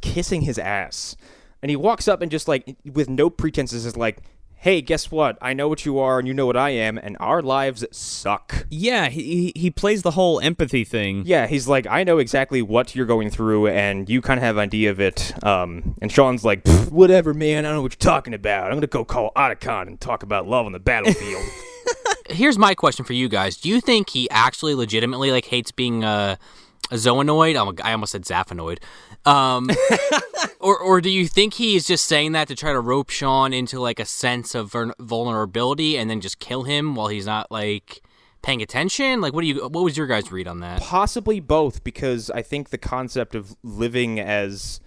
kissing his ass. And he walks up and just, like, with no pretenses is like, hey, guess what? I know what you are and you know what I am, and our lives suck. Yeah, he plays the whole empathy thing. Yeah, he's like, I know exactly what you're going through, and you kind of have an idea of it. And Sean's like, whatever, man, I don't know what you're talking about. I'm going to go call Otacon and talk about love on the battlefield. Here's my question for you guys. Do you think he actually legitimately, like, hates being a zoonoid? I almost said Zaphanoid. Or do you think he is just saying that to try to rope Sean into, like, a sense of vulnerability and then just kill him while he's not, like, paying attention? Like, what was your guys' read on that? Possibly both, because I think the concept of living as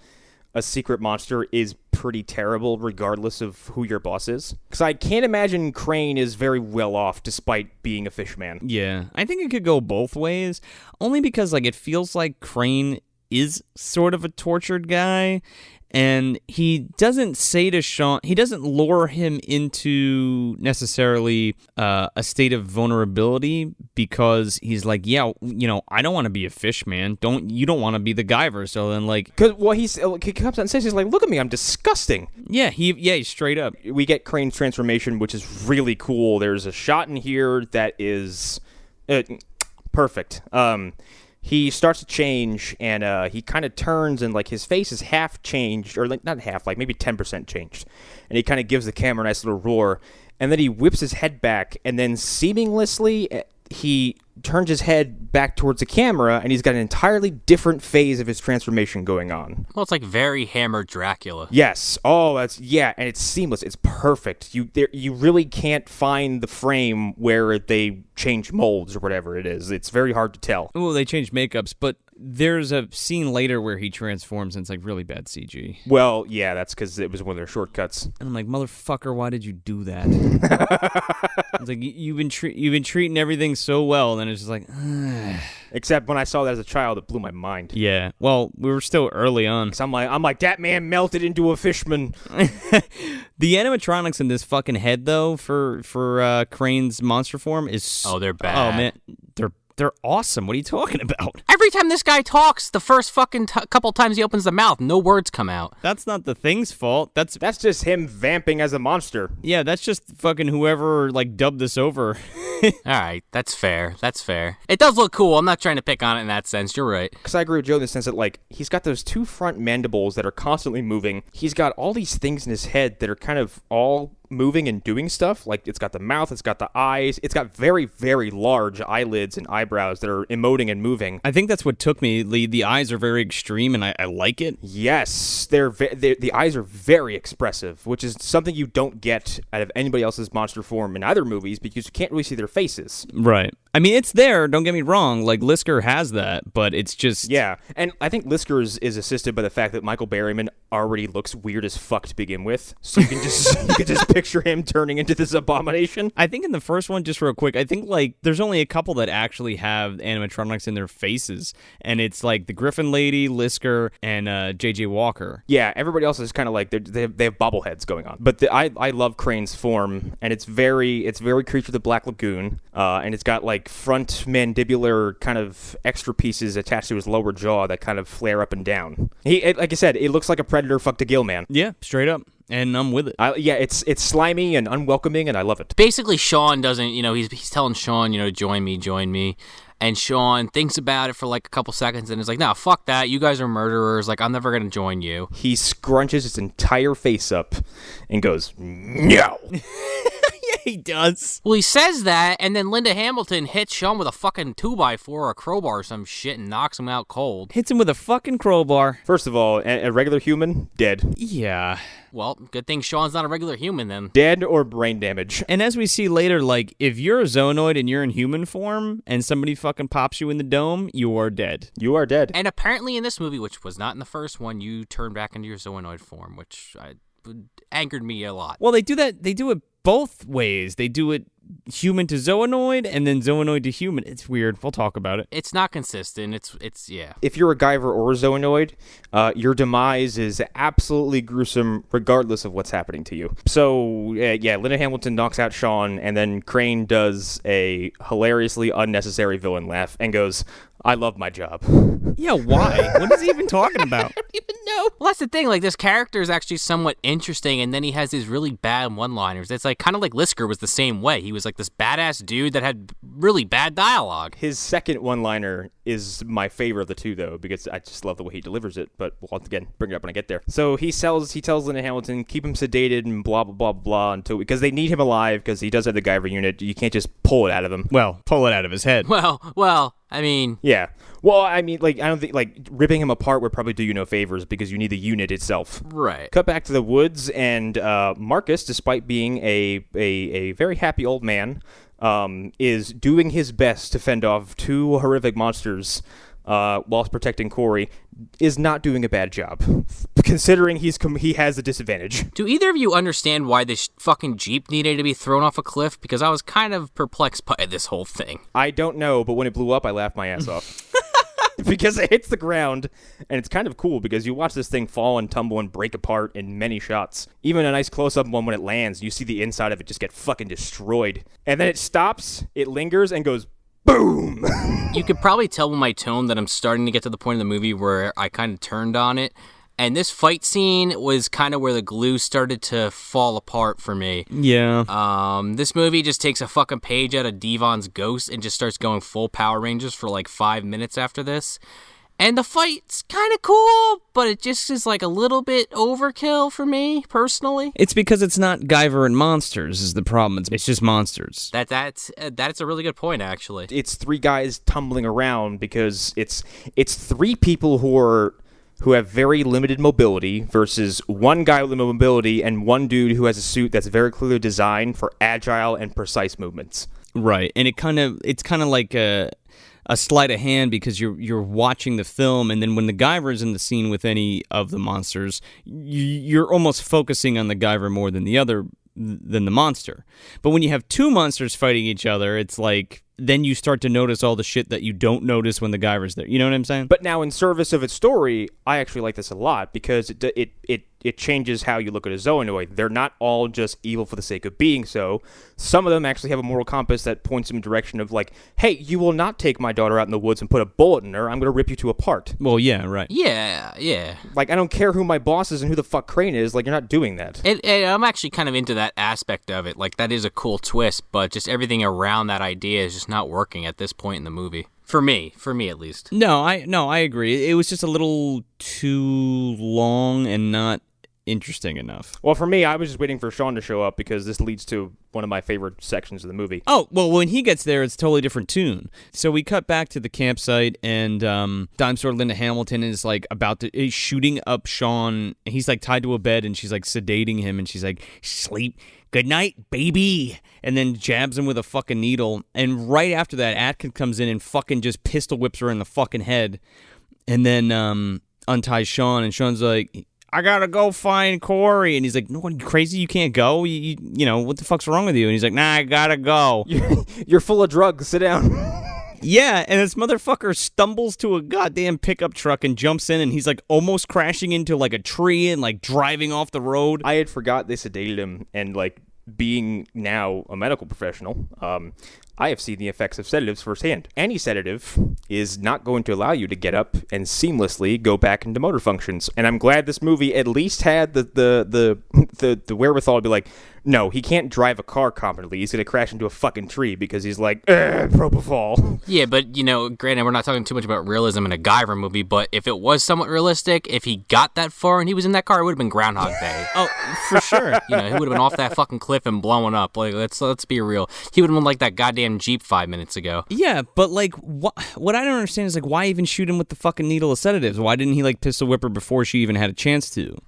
a secret monster is pretty terrible regardless of who your boss is. Because I can't imagine Crane is very well off despite being a fish man. Yeah, I think it could go both ways, only because, like, it feels like Crane is sort of a tortured guy, and he doesn't say to Sean, he doesn't lure him into necessarily a state of vulnerability because he's like, yeah, you know, I don't want to be a fish man. You don't want to be the Guyver. So then, like, he comes out and says, he's like, look at me, I'm disgusting. Yeah, he's straight up. We get Crane's transformation, which is really cool. There's a shot in here that is perfect. He starts to change, and he kind of turns, and, like, his face is half changed, or, like, not half, like, maybe 10% changed. And he kind of gives the camera a nice little roar, and then he whips his head back, and then seamlessly he turns his head back towards the camera, and he's got an entirely different phase of his transformation going on. Well, it's like very Hammer Dracula. Yes. Oh, and it's seamless. It's perfect. You really can't find the frame where they change molds or whatever it is. It's very hard to tell. Well, they change makeups, but there's a scene later where he transforms, and it's, like, really bad CG. Well, yeah, that's because it was one of their shortcuts. And I'm like, motherfucker, why did you do that? It's like, you've been treating everything so well, and it's just like, Except when I saw that as a child, it blew my mind. Yeah. Well, we were still early on. I'm like, that man melted into a fishman. The animatronics in this fucking head, though, for Crane's monster form is... Oh, they're bad. Oh, man. They're awesome. What are you talking about? Every time this guy talks, the first fucking couple times he opens the mouth, no words come out. That's not the Thing's fault. That's just him vamping as a monster. Yeah, that's just fucking whoever, like, dubbed this over. All right, that's fair. It does look cool. I'm not trying to pick on it in that sense. You're right. Because I agree with Joe in the sense that, like, he's got those two front mandibles that are constantly moving. He's got all these things in his head that are kind of all moving and doing stuff. Like, it's got the mouth, it's got the eyes, it's got very, very large eyelids and eyebrows that are emoting and moving. I think that's what took me. The eyes are very extreme, and I like it. Yes, the eyes are very expressive, which is something you don't get out of anybody else's monster form in either movies because you can't really see their faces. Right. I mean, it's there, don't get me wrong. Like, Lisker has that, but it's just... Yeah, and I think Lisker is assisted by the fact that Michael Berryman already looks weird as fuck to begin with, so you can just picture him turning into this abomination. I think in the first one, just real quick, I think, like, there's only a couple that actually have animatronics in their faces, and it's, like, the Griffin Lady, Lisker, and J.J. Walker. Yeah, everybody else is kind of like, they have bobbleheads going on. But I love Crane's form, and it's very Creature of the Black Lagoon, and it's got, like, front mandibular kind of extra pieces attached to his lower jaw that kind of flare up and down. Like I said, it looks like a predator fucked a gill man. Yeah, straight up. And I'm with it. Yeah, it's slimy and unwelcoming, and I love it. Basically, Sean doesn't, he's telling Sean, join me. And Sean thinks about it for like a couple seconds and is like, no, fuck that. You guys are murderers. Like, I'm never going to join you. He scrunches his entire face up and goes, no. Yeah, He does. Well, he says that, and then Linda Hamilton hits Sean with a fucking 2x4 or a crowbar or some shit and knocks him out cold. Hits him with a fucking crowbar. First of all, a regular human, dead. Yeah. Well, good thing Sean's not a regular human then. Dead or brain damage. And as we see later, like, if you're a zoonoid and you're in human form and somebody fucking pops you in the dome, you are dead. You are dead. And apparently in this movie, which was not in the first one, you turn back into your zoonoid form, which angered me a lot. Well, they do that. They do it both ways. They do it human to zoonoid and then zoonoid to human. It's weird. We'll talk about it. It's not consistent. It's yeah. If you're a Guyver or a zoonoid, your demise is absolutely gruesome regardless of what's happening to you. So, yeah, Linda Hamilton knocks out Sean, and then Crane does a hilariously unnecessary villain laugh and goes, I love my job. Yeah, why? What is he even talking about? I don't even know. Well, that's the thing. Like, this character is actually somewhat interesting, and then he has these really bad one-liners. It's like kind of like Lisker was the same way. He was like this badass dude that had really bad dialogue. His second one-liner is my favorite of the two, though, because I just love the way he delivers it. But we'll again bring it up when I get there. So he tells Linda Hamilton, keep him sedated and blah blah blah blah until because they need him alive because he does have the Guyver unit. You can't just pull it out of him. Well, pull it out of his head. Well, I mean... Yeah. Well, I mean, like, I don't think, like, ripping him apart would probably do you no favors because you need the unit itself. Right. Cut back to the woods, and Marcus, despite being a very happy old man, is doing his best to fend off two horrific monsters whilst protecting Corey, is not doing a bad job, considering he has a disadvantage. Do either of you understand why this fucking Jeep needed to be thrown off a cliff? Because I was kind of perplexed by this whole thing. I don't know, but when it blew up, I laughed my ass off. Because it hits the ground, and it's kind of cool because you watch this thing fall and tumble and break apart in many shots. Even a nice close-up one when it lands, you see the inside of it just get fucking destroyed. And then it stops, it lingers, and goes boom! You could probably tell by my tone that I'm starting to get to the point in the movie where I kind of turned on it. And this fight scene was kind of where the glue started to fall apart for me. Yeah. This movie just takes a fucking page out of Devon's Ghost and just starts going full Power Rangers for like 5 minutes after this. And the fight's kind of cool, but it just is like a little bit overkill for me, personally. It's because it's not Guyver and monsters is the problem. It's just monsters. That's a really good point, actually. It's three guys tumbling around because it's three people who have very limited mobility versus one guy with mobility and one dude who has a suit that's very clearly designed for agile and precise movements. Right, and it's kind of like a sleight of hand because you're watching the film, and then when the Guyver's in the scene with any of the monsters, you're almost focusing on the Guyver more than the monster. But when you have two monsters fighting each other, it's like then you start to notice all the shit that you don't notice when the Guyver's there. You know what I'm saying? But now, in service of its story, I actually like this a lot because it changes how you look at a zoonoid. They're not all just evil for the sake of being so. Some of them actually have a moral compass that points them in the direction of like, hey, you will not take my daughter out in the woods and put a bullet in her. I'm going to rip you two apart. Well, yeah, right. Yeah. Like, I don't care who my boss is and who the fuck Crane is. Like, you're not doing that. And I'm actually kind of into that aspect of it. Like, that is a cool twist, but just everything around that idea is just not working at this point in the movie. For me at least. No, I agree. It was just a little too long and not interesting enough. Well, for me, I was just waiting for Sean to show up because this leads to one of my favorite sections of the movie. Oh, well, when he gets there, it's a totally different tune. So we cut back to the campsite, and Dime Store Linda Hamilton is like is shooting up Sean. He's like tied to a bed, and she's like sedating him, and she's like, sleep. Good night, baby. And then jabs him with a fucking needle. And right after that, Atkins comes in and fucking just pistol whips her in the fucking head. And then unties Sean. And Sean's like, I gotta go find Corey. And he's like, no, what, you crazy? You can't go? You know, what the fuck's wrong with you? And he's like, nah, I gotta go. You're full of drugs. Sit down. Yeah, and this motherfucker stumbles to a goddamn pickup truck and jumps in, and he's like almost crashing into like a tree and like driving off the road. I had forgot they sedated him, and like being now a medical professional, I have seen the effects of sedatives firsthand. Any sedative is not going to allow you to get up and seamlessly go back into motor functions. And I'm glad this movie at least had the wherewithal to be like, no, he can't drive a car competently. He's going to crash into a fucking tree because he's like, propofol. Yeah, but, granted, we're not talking too much about realism in a Guyver movie, but if it was somewhat realistic, if he got that far and he was in that car, it would have been Groundhog Day. Oh, for sure. He would have been off that fucking cliff and blowing up. Like, let's be real. He would have been like that goddamn Jeep 5 minutes ago. Yeah, but, like, what I don't understand is, like, why even shoot him with the fucking needle of sedatives? Why didn't he, like, pistol whip her before she even had a chance to?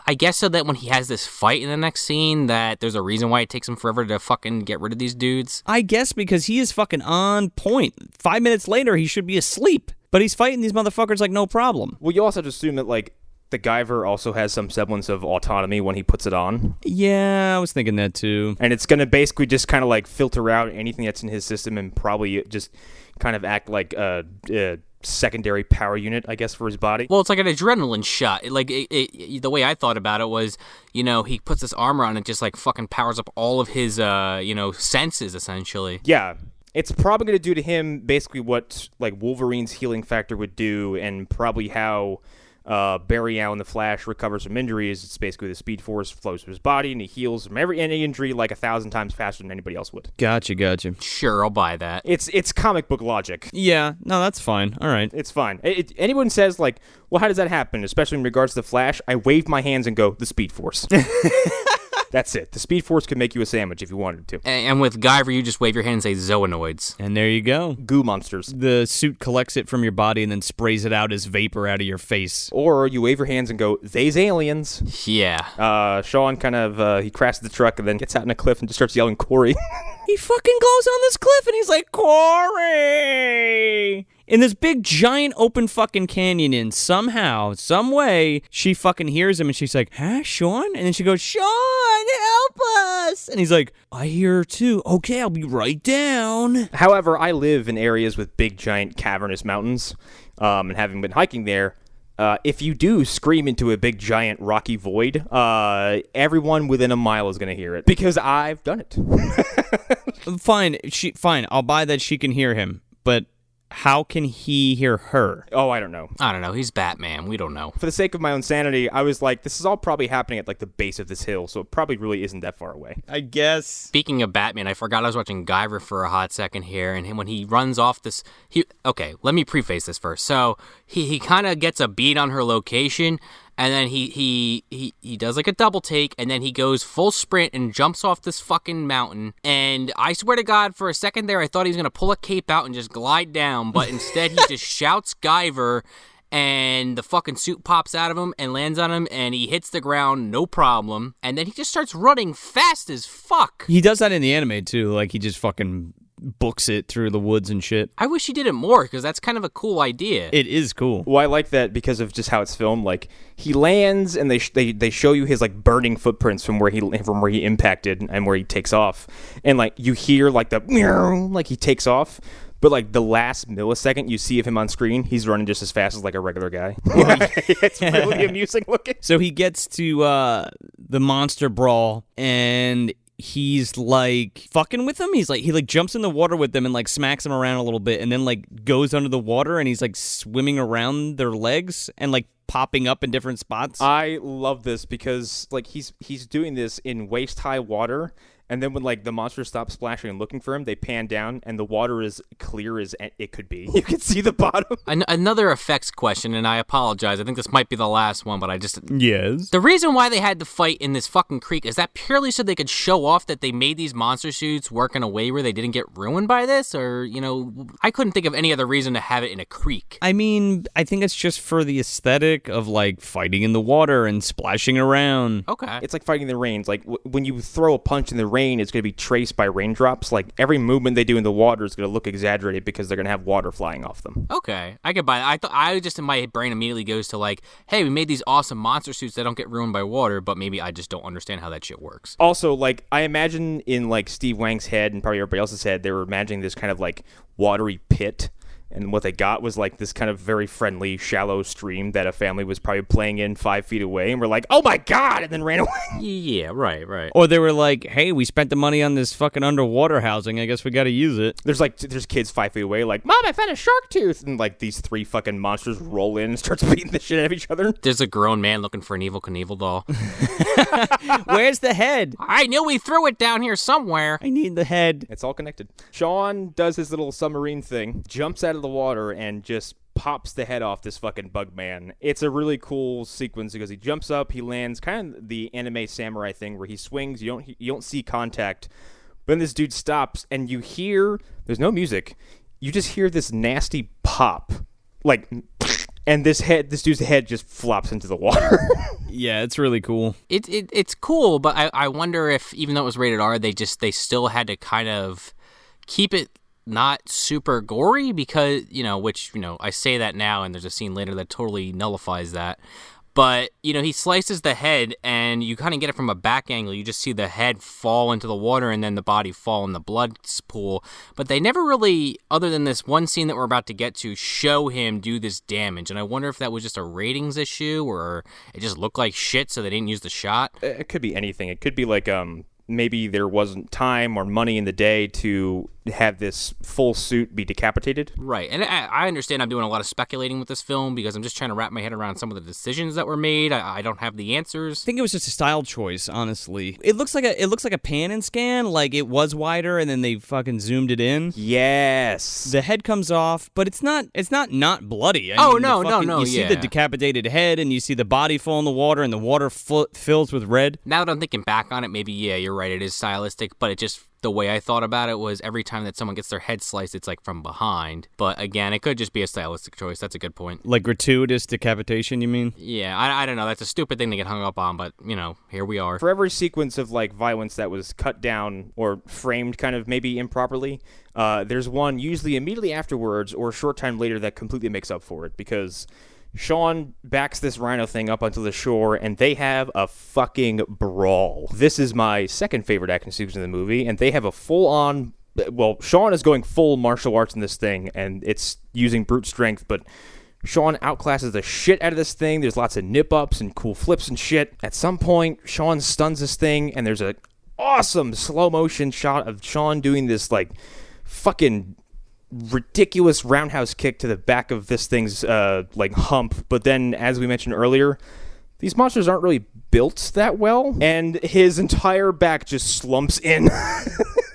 I guess so that when he has this fight in the next scene, that there's a reason why it takes him forever to fucking get rid of these dudes. I guess because he is fucking on point. 5 minutes later, he should be asleep. But he's fighting these motherfuckers like no problem. Well, you also have to assume that, like, the Guyver also has some semblance of autonomy when he puts it on. Yeah, I was thinking that too. And it's going to basically just kind of, like, filter out anything that's in his system and probably just kind of act like a secondary power unit, I guess, for his body. Well, it's like an adrenaline shot. The way I thought about it was, he puts this armor on and just like fucking powers up all of his, senses essentially. Yeah. It's probably going to do to him basically what like Wolverine's healing factor would do, and probably how Barry Allen the Flash recovers from injuries. It's basically the Speed Force flows through his body and he heals from any injury like 1,000 times faster than anybody else would. Gotcha. Sure, I'll buy that. It's comic book logic. Yeah, no, that's fine. All right. It's fine. Anyone says like, well, how does that happen? Especially in regards to the Flash, I wave my hands and go, the Speed Force. That's it. The Speed Force could make you a sandwich if you wanted to. And with Guyver, you just wave your hand and say zoonoids. And there you go. Goo monsters. The suit collects it from your body and then sprays it out as vapor out of your face. Or you wave your hands and go, they's aliens. Yeah. Sean kind of, he crashes the truck and then gets out on a cliff and just starts yelling, Corey. He fucking goes on this cliff and he's like, Corey! In this big, giant, open fucking canyon, somehow, some way, she fucking hears him and she's like, huh, Sean? And then she goes, Sean, help us! And he's like, I hear her too. Okay, I'll be right down. However, I live in areas with big, giant, cavernous mountains, and having been hiking there, if you do scream into a big, giant, rocky void, everyone within a mile is going to hear it. Because I've done it. Fine, I'll buy that she can hear him, but how can he hear her? Oh, I don't know. He's Batman. We don't know. For the sake of my own sanity, I was like, this is all probably happening at like the base of this hill, so it probably really isn't that far away. I guess. Speaking of Batman, I forgot I was watching Guyver for a hot second here, and when he runs off this... Okay, let me preface this first. So, he kind of gets a beat on her location, and then he does like a double take, and then he goes full sprint and jumps off this fucking mountain. And I swear to God, for a second there, I thought he was going to pull a cape out and just glide down, but instead he just shouts Guyver, and the fucking suit pops out of him and lands on him, and he hits the ground, no problem. And then he just starts running fast as fuck. He does that in the anime, too. Like, he just fucking books it through the woods and shit. I wish he did it more, because that's kind of a cool idea. It is cool. Well, I like that because of just how it's filmed. Like, he lands and they show you his like burning footprints from where he impacted and where he takes off, and like you hear like the like he takes off. But, like, the last millisecond you see of him on screen, he's running just as fast as, like, a regular guy. It's really amusing looking. So he gets to the monster brawl, and he's, like, fucking with him. He jumps in the water with them and, like, smacks him around a little bit, and then, like, goes under the water, and he's, like, swimming around their legs and, like, popping up in different spots. I love this because, like, he's doing this in waist-high water. And then when, like, the monster stops splashing and looking for him, they pan down, and the water is clear as it could be. You can see the bottom. Another effects question, and I apologize. I think this might be the last one, but I just... Yes? The reason why they had to fight in this fucking creek, is that purely so they could show off that they made these monster suits work in a way where they didn't get ruined by this? Or, I couldn't think of any other reason to have it in a creek. I mean, I think it's just for the aesthetic of, like, fighting in the water and splashing around. Okay. It's like fighting in the rain. It's like when you throw a punch in the rain, it's going to be traced by raindrops. Like every movement they do in the water is going to look exaggerated because they're going to have water flying off them. Okay, I could buy that. I just in my brain immediately goes to like, hey, we made these awesome monster suits that don't get ruined by water, but maybe I just don't understand how that shit works. Also, like I imagine in like Steve Wang's head and probably everybody else's head, they were imagining this kind of like watery pit. And what they got was like this kind of very friendly, shallow stream that a family was probably playing in 5 feet away, and we're like, oh my God, and then ran away. Yeah, right. Or they were like, hey, we spent the money on this fucking underwater housing. I guess we got to use it. There's kids 5 feet away like, Mom, I found a shark tooth. And like these 3 fucking monsters roll in and starts beating the shit out of each other. There's a grown man looking for an Evel Knievel doll. Where's the head? I knew we threw it down here somewhere. I need the head. It's all connected. Sean does his little submarine thing, jumps out of the water, and just pops the head off this fucking bug man. It's a really cool sequence because he jumps up, he lands kind of the anime samurai thing where he swings, you don't see contact, but then this dude stops and you hear, there's no music, you just hear this nasty pop, like, and this dude's head just flops into the water. Yeah, it's really cool. It's cool, but I wonder if, even though it was rated R, they still had to kind of keep it not super gory because, I say that now and there's a scene later that totally nullifies that. But, he slices the head and you kind of get it from a back angle. You just see the head fall into the water and then the body fall in the blood pool. But they never really, other than this one scene that we're about to get to, show him do this damage. And I wonder if that was just a ratings issue or it just looked like shit so they didn't use the shot. It could be anything. It could be like, maybe there wasn't time or money in the day to have this full suit be decapitated. Right, and I understand I'm doing a lot of speculating with this film because I'm just trying to wrap my head around some of the decisions that were made. I don't have the answers. I think it was just a style choice, honestly. It looks like a pan and scan, like it was wider and then they fucking zoomed it in. Yes. The head comes off, but it's not bloody. No, you see the decapitated head and you see the body fall in the water and the water fills with red. Now that I'm thinking back on it, maybe, yeah, you're right, it is stylistic, but it just, the way I thought about it was every time that someone gets their head sliced, it's like from behind. But again, it could just be a stylistic choice. That's a good point. Like gratuitous decapitation, you mean? Yeah, I don't know. That's a stupid thing to get hung up on, but, here we are. For every sequence of, like, violence that was cut down or framed kind of maybe improperly, there's one usually immediately afterwards or a short time later that completely makes up for it because Sean backs this rhino thing up onto the shore, and they have a fucking brawl. This is my second favorite action sequence in the movie, and they have a full-on... Well, Sean is going full martial arts in this thing, and it's using brute strength, but Sean outclasses the shit out of this thing. There's lots of nip-ups and cool flips and shit. At some point, Sean stuns this thing, and there's an awesome slow-motion shot of Sean doing this, like, fucking ridiculous roundhouse kick to the back of this thing's hump. But then, as we mentioned earlier, these monsters aren't really built that well, and his entire back just slumps in.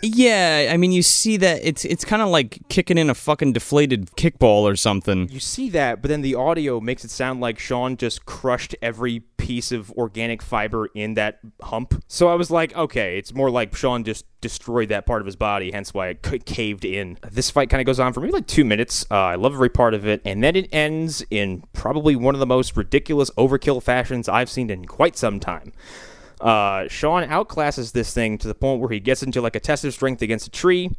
Yeah, I mean, you see that it's kind of like kicking in a fucking deflated kickball or something. You see that, but then the audio makes it sound like Sean just crushed every piece of organic fiber in that hump. So I was like, okay, it's more like Sean just destroyed that part of his body, hence why it caved in. This fight kind of goes on for maybe like 2 minutes. I love every part of it, and then it ends in probably one of the most ridiculous overkill fashions I've seen in quite some time. Sean outclasses this thing to the point where he gets into like a test of strength against a tree,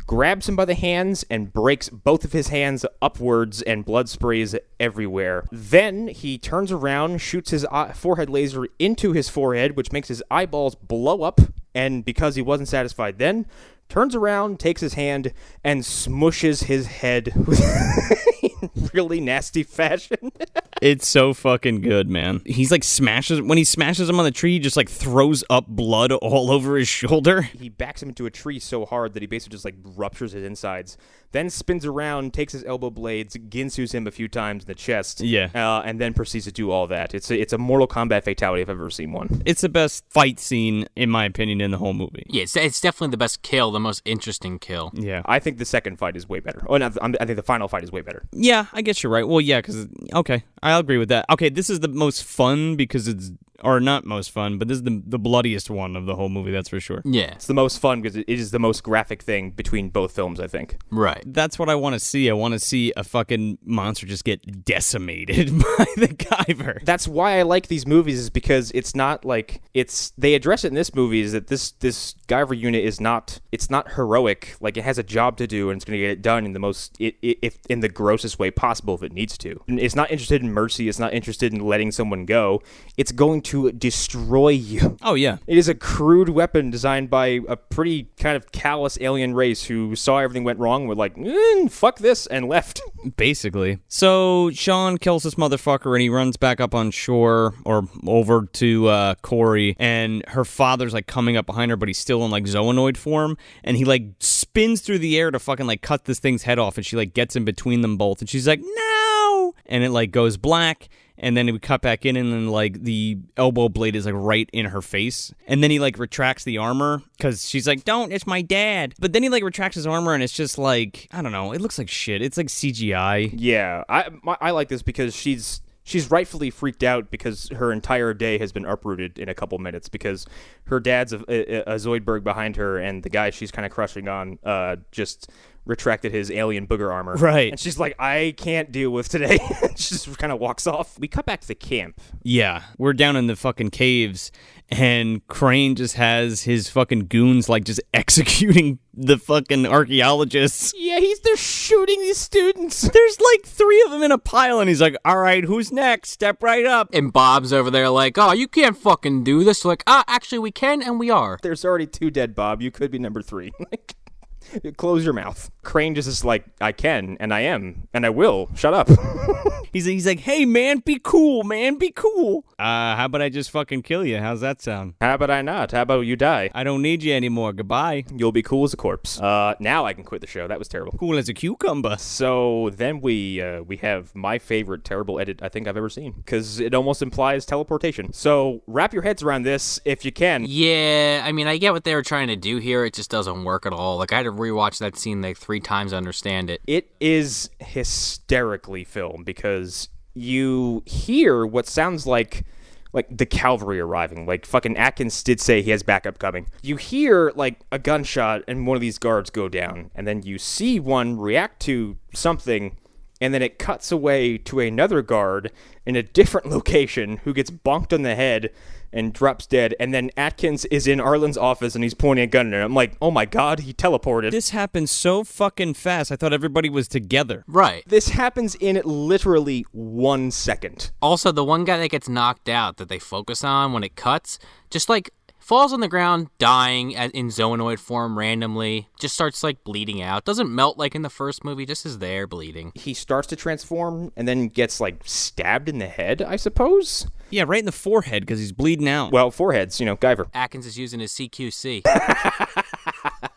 grabs him by the hands, and breaks both of his hands upwards, and blood sprays everywhere. Then he turns around, shoots his forehead laser into his forehead, which makes his eyeballs blow up, and because he wasn't satisfied then, turns around, takes his hand, and smushes his head in really nasty fashion. It's so fucking good, man. He's like when he smashes him on the tree, he just like throws up blood all over his shoulder. He backs him into a tree so hard that he basically just like ruptures his insides. Then spins around, takes his elbow blades, ginsus him a few times in the chest. Yeah. And then proceeds to do all that. It's a Mortal Kombat fatality if I've ever seen one. It's the best fight scene, in my opinion, in the whole movie. Yeah, it's definitely the best kill, the most interesting kill. Yeah. I think the second fight is way better. Oh, no, I think the final fight is way better. Yeah, I guess you're right. Well, yeah, because, okay, I'll agree with that. Okay, this is the most fun because it's, or not most fun, but this is the bloodiest one of the whole movie, that's for sure. Yeah. It's the most fun because it is the most graphic thing between both films, I think. Right. That's what I want to see. I want to see a fucking monster just get decimated by the Guyver. That's why I like these movies, is because it's not like, they address it in this movie, is that this Guyver unit is not, it's not heroic. Like, it has a job to do and it's going to get it done in the most, if in the grossest way possible if it needs to. And it's not interested in mercy. It's not interested in letting someone go. It's going to to destroy you. Oh, yeah. It is a crude weapon designed by a pretty kind of callous alien race who saw everything went wrong, were like, fuck this, and left. Basically. So Sean kills this motherfucker and he runs back up on shore or over to Corey, and her father's like coming up behind her, but he's still in like zoonoid form, and he like spins through the air to fucking like cut this thing's head off, and she like gets in between them both, and she's like, no! And it like goes black. And then we cut back in, and then, like, the elbow blade is, like, right in her face. And then he, like, retracts the armor, because she's like, don't, it's my dad. But then he, like, retracts his armor, and it's just, like, I don't know, it looks like shit. It's, like, CGI. Yeah, I like this because she's rightfully freaked out because her entire day has been uprooted in a couple minutes because her dad's a Zoidberg behind her, and the guy she's kind of crushing on just retracted his alien booger armor. Right. And she's like, I can't deal with today. She just kind of walks off. We cut back to the camp. Yeah, we're down in the fucking caves, and Crane just has his fucking goons, like, just executing the fucking archaeologists. Yeah, they're shooting these students. There's like 3 of them in a pile, and he's like, all right, who's next? Step right up. And Bob's over there like, oh, you can't fucking do this. Like, actually we can, and we are. There's already 2 dead, Bob. You could be number 3. Like, close your mouth. Crane just is like, I can, and I am, and I will. Shut up. He's like, hey, man, be cool, man, be cool. How about I just fucking kill you? How's that sound? How about I not? How about you die? I don't need you anymore. Goodbye. You'll be cool as a corpse. Now I can quit the show. That was terrible. Cool as a cucumber. So then we have my favorite terrible edit I think I've ever seen, because it almost implies teleportation. So wrap your heads around this if you can. Yeah, I mean, I get what they were trying to do here. It just doesn't work at all. Like, I had to rewatch that scene like 3 times to understand it. It is hysterically filmed because you hear what sounds like the cavalry arriving. Like, fucking Atkins did say he has backup coming. You hear, like, a gunshot and one of these guards go down, and then you see one react to something, and then it cuts away to another guard in a different location who gets bonked on the head and drops dead, and then Atkins is in Arlen's office and he's pointing a gun at him. I'm like, oh my god, he teleported. This happened so fucking fast. I thought everybody was together. Right. This happens in literally 1 second. Also, the one guy that gets knocked out that they focus on when it cuts, just like falls on the ground, dying in zoonoid form randomly, just starts like bleeding out. Doesn't melt like in the first movie, just is there bleeding. He starts to transform and then gets like stabbed in the head, I suppose? Yeah, right in the forehead because he's bleeding out. Well, foreheads, Guyver. Atkins is using his CQC.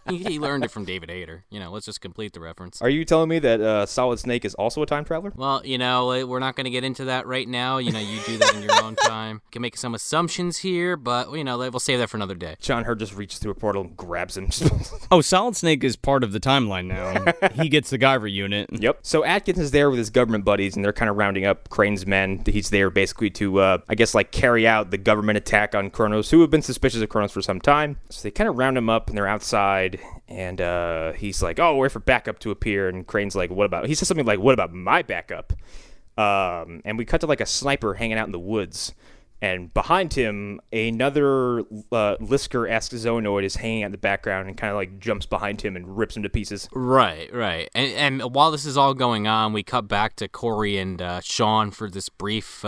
He learned it from David Hayter. Let's just complete the reference. Are you telling me that Solid Snake is also a time traveler? Well, we're not going to get into that right now. You do that in your own time. Can make some assumptions here, but, we'll save that for another day. John Hurt just reaches through a portal and grabs him. Oh, Solid Snake is part of the timeline now. He gets the Guyver unit. Yep. So Atkins is there with his government buddies, and they're kind of rounding up Crane's men. He's there basically to, carry out the government attack on Kronos, who have been suspicious of Kronos for some time. So they kind of round him up, and they're outside. And he's like, oh, wait for backup to appear. And Crane's like, he says something like, what about my backup? And we cut to like a sniper hanging out in the woods. And behind him, another Lisker-esque zoonoid is hanging out in the background and kind of like jumps behind him and rips him to pieces. Right. And while this is all going on, we cut back to Corey and Sean for this brief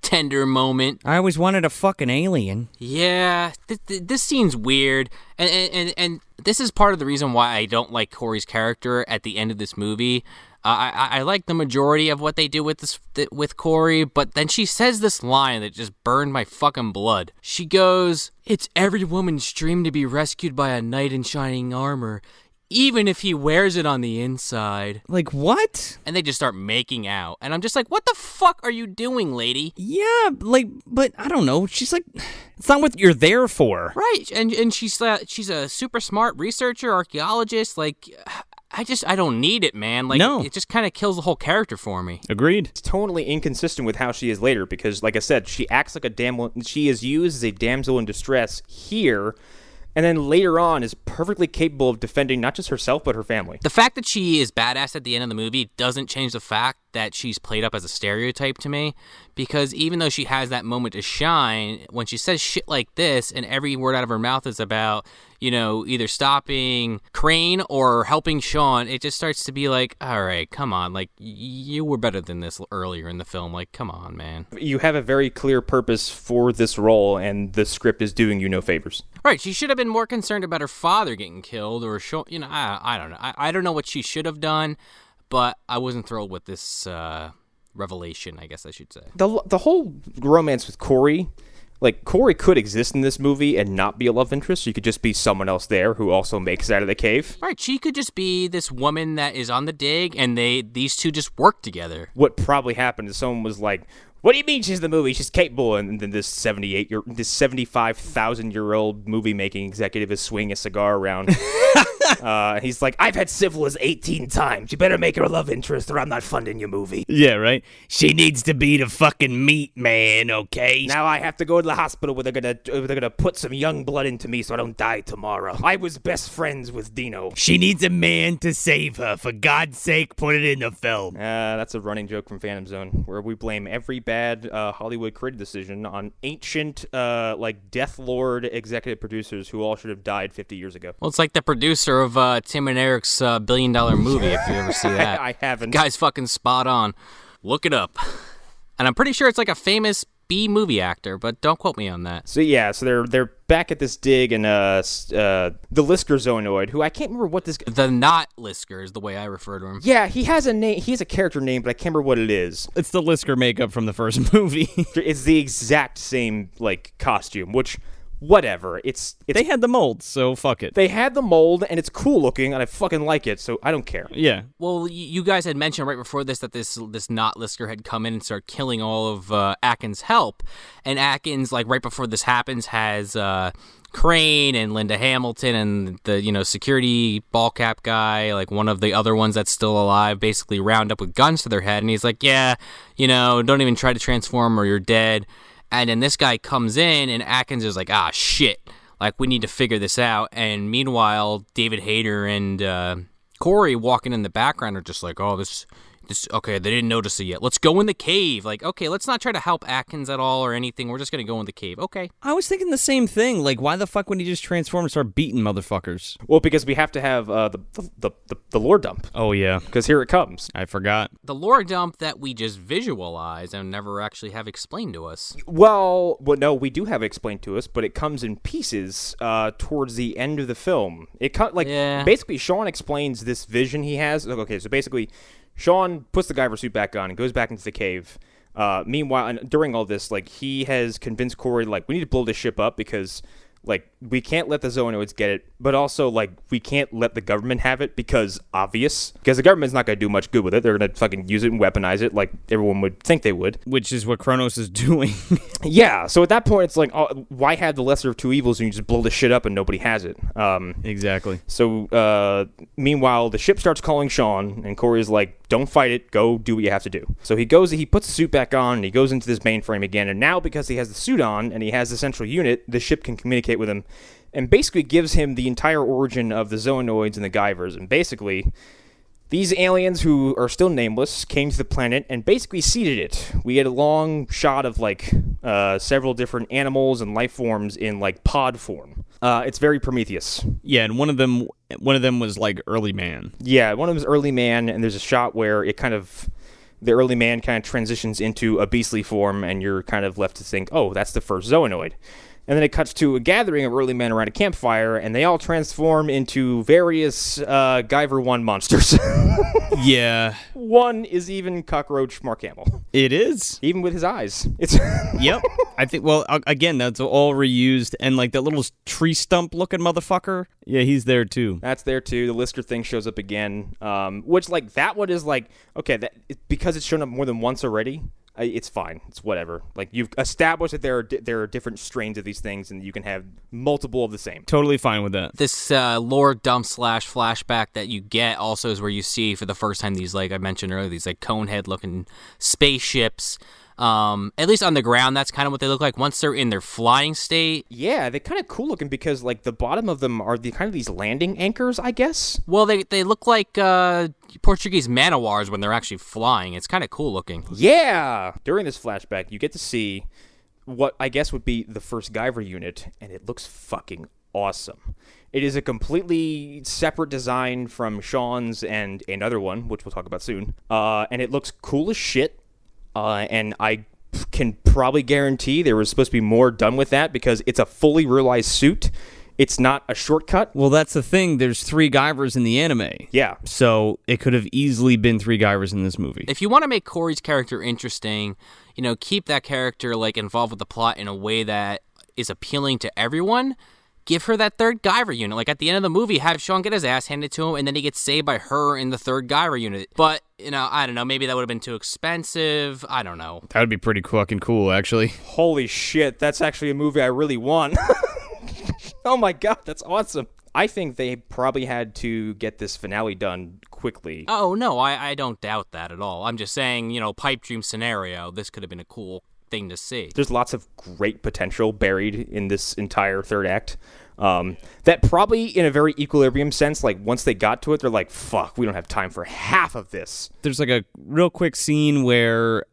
tender moment. I always wanted a fucking alien. Yeah, this scene's weird, and this is part of the reason why I don't like Corey's character at the end of this movie. I like the majority of what they do with Corey, but then she says this line that just burned my fucking blood. She goes, "It's every woman's dream to be rescued by a knight in shining armor, even if he wears it on the inside." Like, what? And they just start making out. And I'm just like, what the fuck are you doing, lady? Yeah, but I don't know. She's like, it's not what you're there for. Right. And she's a super smart researcher, archaeologist. Like, I don't need it, man. Like, no. It just kind of kills the whole character for me. Agreed. It's totally inconsistent with how she is later because, like I said, she acts like she is used as a damsel in distress here. And then later on is perfectly capable of defending not just herself, but her family. The fact that she is badass at the end of the movie doesn't change the fact that she's played up as a stereotype to me, because even though she has that moment to shine, when she says shit like this and every word out of her mouth is about, either stopping Crane or helping Sean, it just starts to be like, all right, come on, like, you were better than this earlier in the film, like, come on, man. You have a very clear purpose for this role, and the script is doing you no favors. Right, she should have been more concerned about her father getting killed, or Sean, I don't know. I don't know what she should have done, but I wasn't thrilled with this revelation, I guess I should say. The whole romance with Corey, like, Corey could exist in this movie and not be a love interest. She could just be someone else there who also makes it out of the cave. Right, she could just be this woman that is on the dig, and these two just work together. What probably happened is someone was like, what do you mean she's in the movie? She's capable. And then this 75,000-year-old movie-making executive is swinging a cigar around. He's like, I've had syphilis 18 times. You better make her a love interest or I'm not funding your movie. Yeah, right? She needs to be the fucking meat man, okay? Now I have to go to the hospital where they're gonna put some young blood into me so I don't die tomorrow. I was best friends with Dino. She needs a man to save her. For God's sake, put it in the film. That's a running joke from Phantom Zone, where we blame every bad Hollywood creative decision on ancient, Death Lord executive producers who all should have died 50 years ago. Well, it's like the producer of Tim and Eric's $1 billion movie, if you ever see that. I haven't. Guy's fucking spot on. Look it up. And I'm pretty sure it's like a famous B-movie actor, but don't quote me on that. So they're back at this dig, and the Lisker Zoanoid, who I can't remember what this... The not Lisker is the way I refer to him. Yeah, he has a name. He has a character name, but I can't remember what it is. It's the Lisker makeup from the first movie. It's the exact same, costume, which... Whatever. It's they had the mold, so fuck it. They had the mold, and it's cool looking, and I fucking like it, so I don't care. Yeah. Well, you guys had mentioned right before this that this not Lisker had come in and started killing all of Atkins' help, and Atkins, right before this happens, has Crane and Linda Hamilton and the security ball cap guy, one of the other ones that's still alive, basically round up with guns to their head, and he's like, yeah, don't even try to transform or you're dead. And then this guy comes in, and Atkins is like, ah, shit. We need to figure this out. And meanwhile, David Hayter and Corey walking in the background are just like, oh, this, okay, they didn't notice it yet. Let's go in the cave. Okay, let's not try to help Atkins at all or anything. We're just going to go in the cave. Okay. I was thinking the same thing. Why the fuck wouldn't he just transform and start beating motherfuckers? Well, because we have to have the lore dump. Oh, yeah. Because here it comes. I forgot. The lore dump that we just visualize and never actually have explained to us. Well, no, we do have it explained to us, but it comes in pieces towards the end of the film. Basically, Sean explains this vision he has. Okay, so basically... Sean puts the Guyver suit back on and goes back into the cave. Meanwhile, and during all this, he has convinced Corey, we need to blow this ship up because, we can't let the Zoanoids get it, but also, we can't let the government have it because obvious. Because the government's not going to do much good with it. They're going to fucking use it and weaponize it like everyone would think they would. Which is what Kronos is doing. Yeah, so at that point, it's why have the lesser of two evils and you just blow the shit up and nobody has it? Exactly. So, meanwhile, the ship starts calling Sean, and Corey's like, don't fight it, go do what you have to do. So he puts the suit back on, and he goes into this mainframe again, and now because he has the suit on, and he has the central unit, the ship can communicate with him, and basically gives him the entire origin of the Zoanoids and the Guyvers, and basically... These aliens, who are still nameless, came to the planet and basically seeded it. We had a long shot of, several different animals and life forms in, pod form. It's very Prometheus. Yeah, and one of them was, early man. Yeah, one of them is early man, and there's a shot where the early man kind of transitions into a beastly form, and you're kind of left to think, oh, that's the first Zoanoid. And then it cuts to a gathering of early men around a campfire, and they all transform into various Guyver 1 monsters. Yeah. One is even Cockroach Mark Hamill. It is. Even with his eyes. Yep. I think, again, that's all reused. And, that little tree stump-looking motherfucker, yeah, he's there, too. That's there, too. The Lisker thing shows up again, which, that one is, okay, because it's shown up more than once already, it's fine. It's whatever. You've established that there are different strains of these things, and you can have multiple of the same. Totally fine with that. This lore dump / flashback that you get also is where you see for the first time these, I mentioned earlier, these cone head looking spaceships. At least on the ground, that's kind of what they look like. Once they're in their flying state. Yeah, they're kind of cool looking because, like, the bottom of them are the kind of these landing anchors, I guess. Well, they look like Portuguese manowars when they're actually flying. It's kind of cool looking. Yeah! During this flashback, you get to see what I guess would be the first Guyver unit, and it looks fucking awesome. It is a completely separate design from Sean's and another one, which we'll talk about soon. And it looks cool as shit. And I can probably guarantee there was supposed to be more done with that because it's a fully realized suit. It's not a shortcut. Well, that's the thing. There's 3 Guyvers in the anime. Yeah. So it could have easily been 3 Guyvers in this movie. If you want to make Corey's character interesting, keep that character involved with the plot in a way that is appealing to everyone. Give her that 3rd Guyver unit. Like, at the end of the movie, have Sean get his ass handed to him, and then he gets saved by her in the 3rd Guyver unit. But, I don't know. Maybe that would have been too expensive. I don't know. That would be pretty fucking cool, actually. Holy shit, that's actually a movie I really want. Oh my god, that's awesome. I think they probably had to get this finale done quickly. Oh, no, I don't doubt that at all. I'm just saying, pipe dream scenario, this could have been a cool thing to see. There's lots of great potential buried in this entire 3rd act. That probably, in a very equilibrium sense, like, once they got to it, they're like, fuck, we don't have time for half of this. There's like a real quick scene where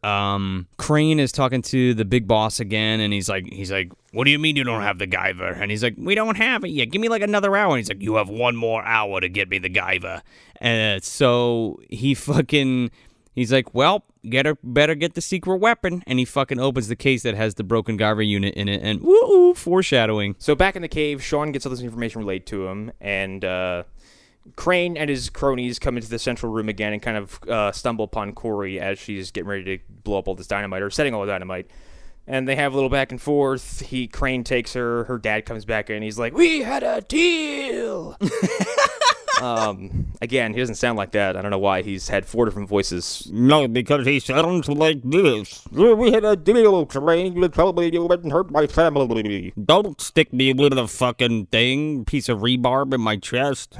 Crane is talking to the big boss again, and he's like, what do you mean you don't have the Guyver? And he's like, we don't have it yet. Give me another hour. And he's like, you have 1 more hour to get me the Guyver. And so he's like, well, better get the secret weapon. And he fucking opens the case that has the broken Guyver unit in it. And woo, foreshadowing. So back in the cave, Sean gets all this information relayed to him. And Crane and his cronies come into the central room again and kind of stumble upon Corey as she's getting ready to blow up all this dynamite, or setting all the dynamite. And they have a little back and forth. Crane takes her dad comes back in, he's like, we had a deal! Again, he doesn't sound like that. I don't know why. He's had 4 different voices. No, because he sounds like this. We had a deal, Crane. You probably wouldn't hurt my family. Don't stick me with a fucking piece of rebarb in my chest.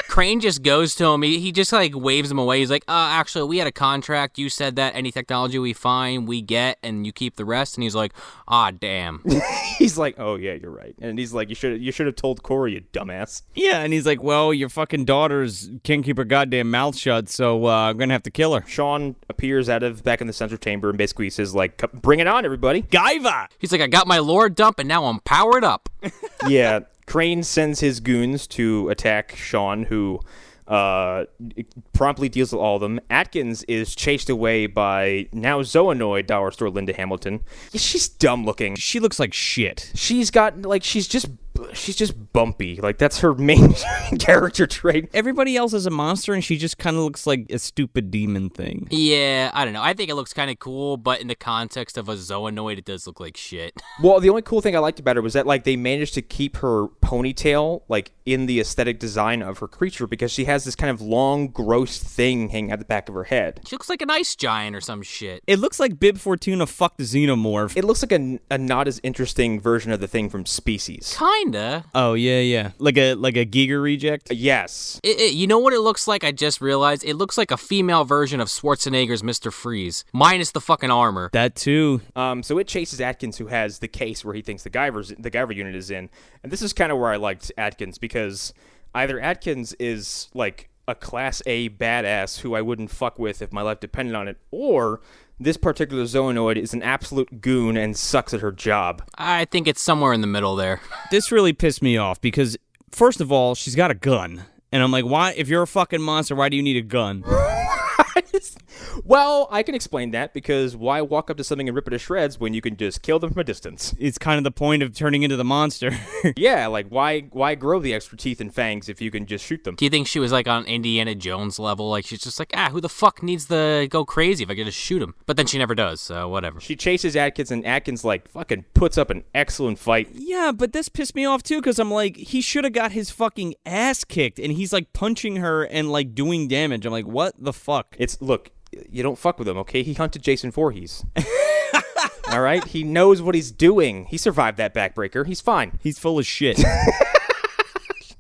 Crane just goes to him. He just waves him away. He's like, actually, we had a contract. You said that any technology we find, we get, and you keep the rest. And he's like, damn. He's like, oh yeah, you're right. And he's like, you should have told Corey, you dumbass. Yeah, and he's like, well, your fucking daughters can't keep her goddamn mouth shut, so I'm gonna have to kill her. Sean appears back in the central chamber and basically says, bring it on, everybody. Guyver! He's like, I got my lore dump, and now I'm powered up. Yeah. Crane sends his goons to attack Sean, who promptly deals with all of them. Atkins is chased away by now Zoanoid dollar store Linda Hamilton. Yeah, she's dumb looking. She looks like shit. She's got, she's just bumpy. That's her main character trait. Everybody else is a monster, and she just kind of looks like a stupid demon thing. Yeah, I don't know. I think it looks kind of cool, but in the context of a Zoanoid, it does look like shit. Well, the only cool thing I liked about her was that, they managed to keep her ponytail, in the aesthetic design of her creature, because she has this kind of long, gross thing hanging out the back of her head. She looks like an ice giant or some shit. It looks like Bib Fortuna fucked the Xenomorph. It looks like a not as interesting version of the thing from Species. Kinda. Oh, yeah. Like a Giga reject? Yes. You know what it looks like? I just realized. It looks like a female version of Schwarzenegger's Mr. Freeze. Minus the fucking armor. That too. So it chases Atkins, who has the case where he thinks the Guyver unit is in. And this is kind of where I liked Atkins, because either Atkins is, a Class A badass who I wouldn't fuck with if my life depended on it, or this particular Zoanoid is an absolute goon and sucks at her job. I think it's somewhere in the middle there. This really pissed me off because, first of all, she's got a gun. And I'm like, why? If you're a fucking monster, why do you need a gun? Well, I can explain that, because why walk up to something and rip it to shreds when you can just kill them from a distance? It's kind of the point of turning into the monster. Yeah, why grow the extra teeth and fangs if you can just shoot them? Do you think she was on Indiana Jones level? She's just who the fuck needs to go crazy if I can just shoot him? But then she never does, so whatever. She chases Atkins, and Atkins fucking puts up an excellent fight. Yeah, but this pissed me off too, because I'm like, he should have got his fucking ass kicked, and he's punching her and doing damage. I'm like, what the fuck? Look, you don't fuck with him, okay? He hunted Jason Voorhees. All right? He knows what he's doing. He survived that backbreaker. He's fine. He's full of shit.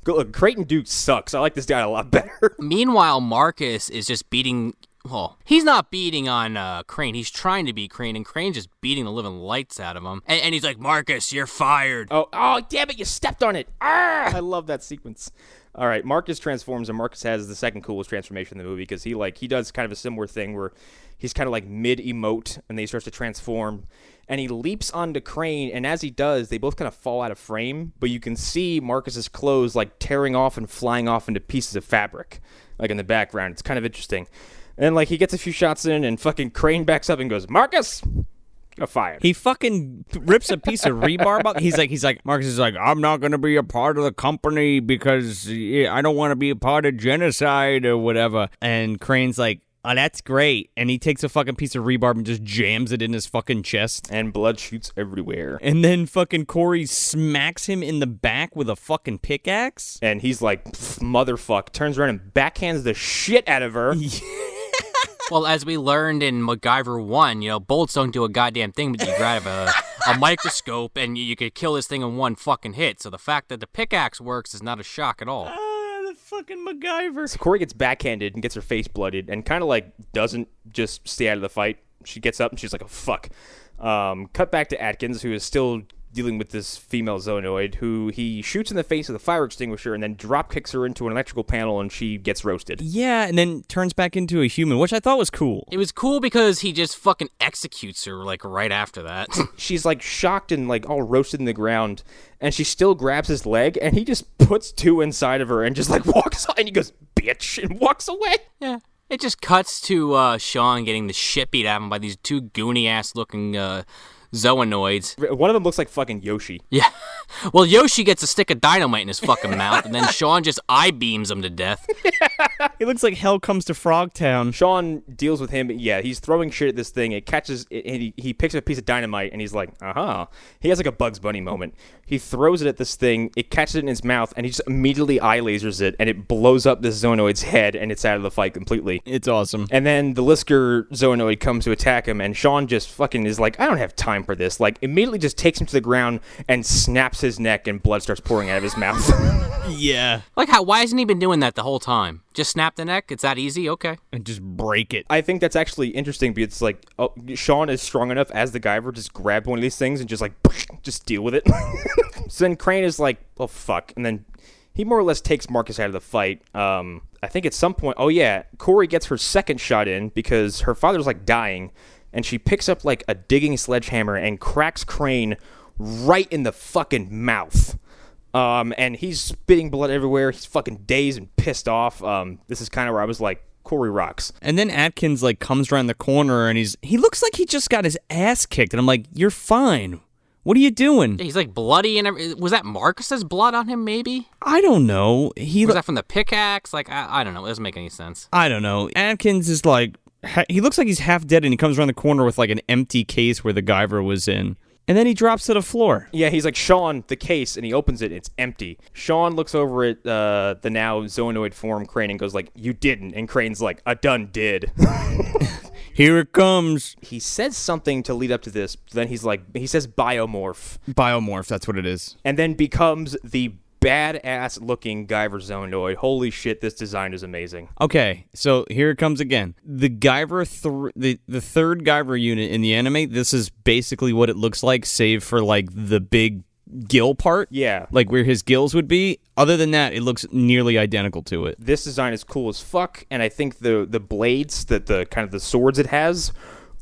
Look, Creighton Duke sucks. I like this guy a lot better. Meanwhile, Marcus is just beating Well, he's not beating on Crane. He's trying to beat Crane, and Crane's just beating the living lights out of him. And he's like, Marcus, you're fired. Oh, damn it, you stepped on it. I love that sequence. All right, Marcus transforms, and Marcus has the second coolest transformation in the movie because he does kind of a similar thing where he's kind of like mid-emote, and then he starts to transform, and he leaps onto Crane, and as he does, they both kind of fall out of frame, but you can see Marcus's clothes like tearing off and flying off into pieces of fabric, like in the background. It's kind of interesting. And like he gets a few shots in, and fucking Crane backs up and goes, Marcus, you're fired. He fucking rips a piece of rebar off. He's like, Marcus is like, I'm not going to be a part of the company because I don't want to be a part of genocide or whatever. And Crane's like, oh, that's great. And he takes a fucking piece of rebar and just jams it in his fucking chest. And blood shoots everywhere. And then fucking Corey smacks him in the back with a fucking pickaxe. And he's like, motherfuck, turns around and backhands the shit out of her. Well, as we learned in MacGyver 1, bullets don't do a goddamn thing, but you grab a microscope and you could kill this thing in one fucking hit. So the fact that the pickaxe works is not a shock at all. The fucking MacGyver. So Corey gets backhanded and gets her face blooded and kind of like doesn't just stay out of the fight. She gets up and she's like, oh, fuck. Cut back to Atkins, who is still dealing with this female zoonoid, who he shoots in the face with a fire extinguisher and then drop kicks her into an electrical panel and she gets roasted. Yeah, and then turns back into a human, which I thought was cool. It was cool because he just fucking executes her like right after that. She's like shocked and like all roasted in the ground, and she still grabs his leg and he just puts two inside of her and just like walks on and he goes, bitch, and walks away. Yeah. It just cuts to Sean getting the shit beat out of him by these two goony-ass looking zoonoids. One of them looks like fucking Yoshi. Yeah. Well, Yoshi gets a stick of dynamite in his fucking mouth, and then Sean just eye-beams him to death. He looks like hell comes to Frogtown. Sean deals with him. Yeah, he's throwing shit at this thing. It catches, and he picks up a piece of dynamite, and he's like, uh-huh. He has like a Bugs Bunny moment. He throws it at this thing. It catches it in his mouth, and he just immediately eye lasers it, and it blows up this zoonoid's head, and it's out of the fight completely. It's awesome. And then the Lisker zoonoid comes to attack him, and Sean just fucking is like, I don't have time for this. Like, immediately just takes him to the ground and snaps his neck, and blood starts pouring out of his mouth. Yeah. Like, why hasn't he been doing that the whole time? Just snap the neck? It's that easy? Okay. And just break it. I think that's actually interesting because it's like, Sean is strong enough as the Guyver, just grab one of these things and just like, just deal with it. So then Crane is like, oh fuck. And then he more or less takes Marcus out of the fight. I think at some point, Corey gets her second shot in because her father's like dying, and she picks up like a digging sledgehammer and cracks Crane right in the fucking mouth. And he's spitting blood everywhere. He's fucking dazed and pissed off. This is kind of where I was like, Corey rocks. And then Atkins like comes around the corner and he looks like he just got his ass kicked. And I'm like, you're fine. What are you doing? He's like bloody and was that Marcus's blood on him maybe? I don't know. Was that from the pickaxe? Like, I don't know. It doesn't make any sense. I don't know. Atkins is like, he looks like he's half dead and he comes around the corner with like an empty case where the Guyver was in. And then he drops to the floor. Yeah, he's like, Sean, the case, and he opens it. It's empty. Sean looks over at the now zoonoid form Crane and goes like, you didn't. And Crane's like, I done did. Here it comes. He says something to lead up to this. Then he says biomorph. Biomorph, that's what it is. And then becomes the badass looking Guyver zoonoid. Holy shit, this design is amazing. Okay, so here it comes again. The Guyver, the third Guyver unit in the anime, this is basically what it looks like, save for like the big gill part. Yeah. Like where his gills would be. Other than that, it looks nearly identical to it. This design is cool as fuck, and I think the blades, the kind of the swords it has,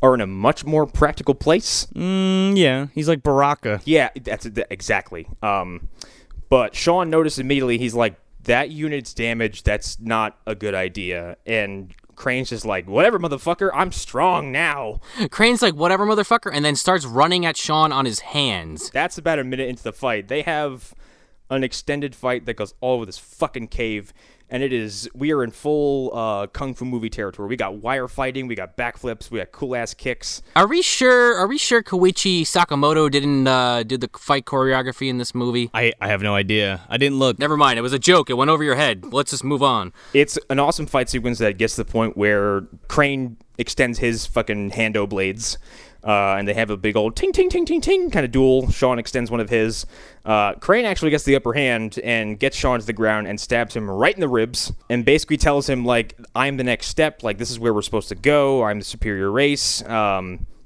are in a much more practical place. Yeah, he's like Baraka. Yeah, that's exactly. But Sean noticed immediately, he's like, that unit's damaged, that's not a good idea. And Crane's just like, whatever, motherfucker, I'm strong now. Crane's like, whatever, motherfucker, and then starts running at Sean on his hands. That's about a minute into the fight. They have an extended fight that goes all over this fucking cave. And we are in full Kung Fu movie territory. We got wire fighting, we got backflips, we got cool-ass kicks. Are we sure Koichi Sakamoto didn't do the fight choreography in this movie? I have no idea. I didn't look. Never mind, it was a joke. It went over your head. Let's just move on. It's an awesome fight sequence that gets to the point where Crane extends his fucking hando blades. and they have a big old ting, ting, ting, ting, ting kind of duel. Sean extends one of his. Crane actually gets the upper hand and gets Sean to the ground and stabs him right in the ribs and basically tells him, like, I'm the next step. Like, this is where we're supposed to go. I'm the superior race.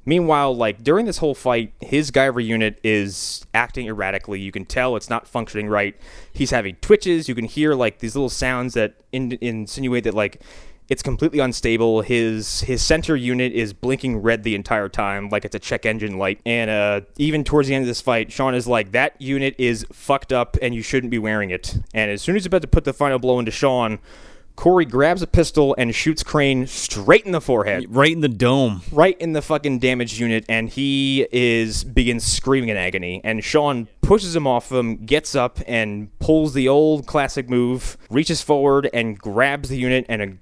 Meanwhile, like, during this whole fight, his Guyver unit is acting erratically. You can tell it's not functioning right. He's having twitches. You can hear, like, these little sounds that insinuate that, like, it's completely unstable. His center unit is blinking red the entire time, like it's a check engine light. And even towards the end of this fight, Sean is like, that unit is fucked up and you shouldn't be wearing it. And as soon as he's about to put the final blow into Sean, Corey grabs a pistol and shoots Crane straight in the forehead. Right in the dome. Right in the fucking damaged unit, and he begins screaming in agony. And Sean pushes him off him, gets up, and pulls the old classic move, reaches forward and grabs the unit and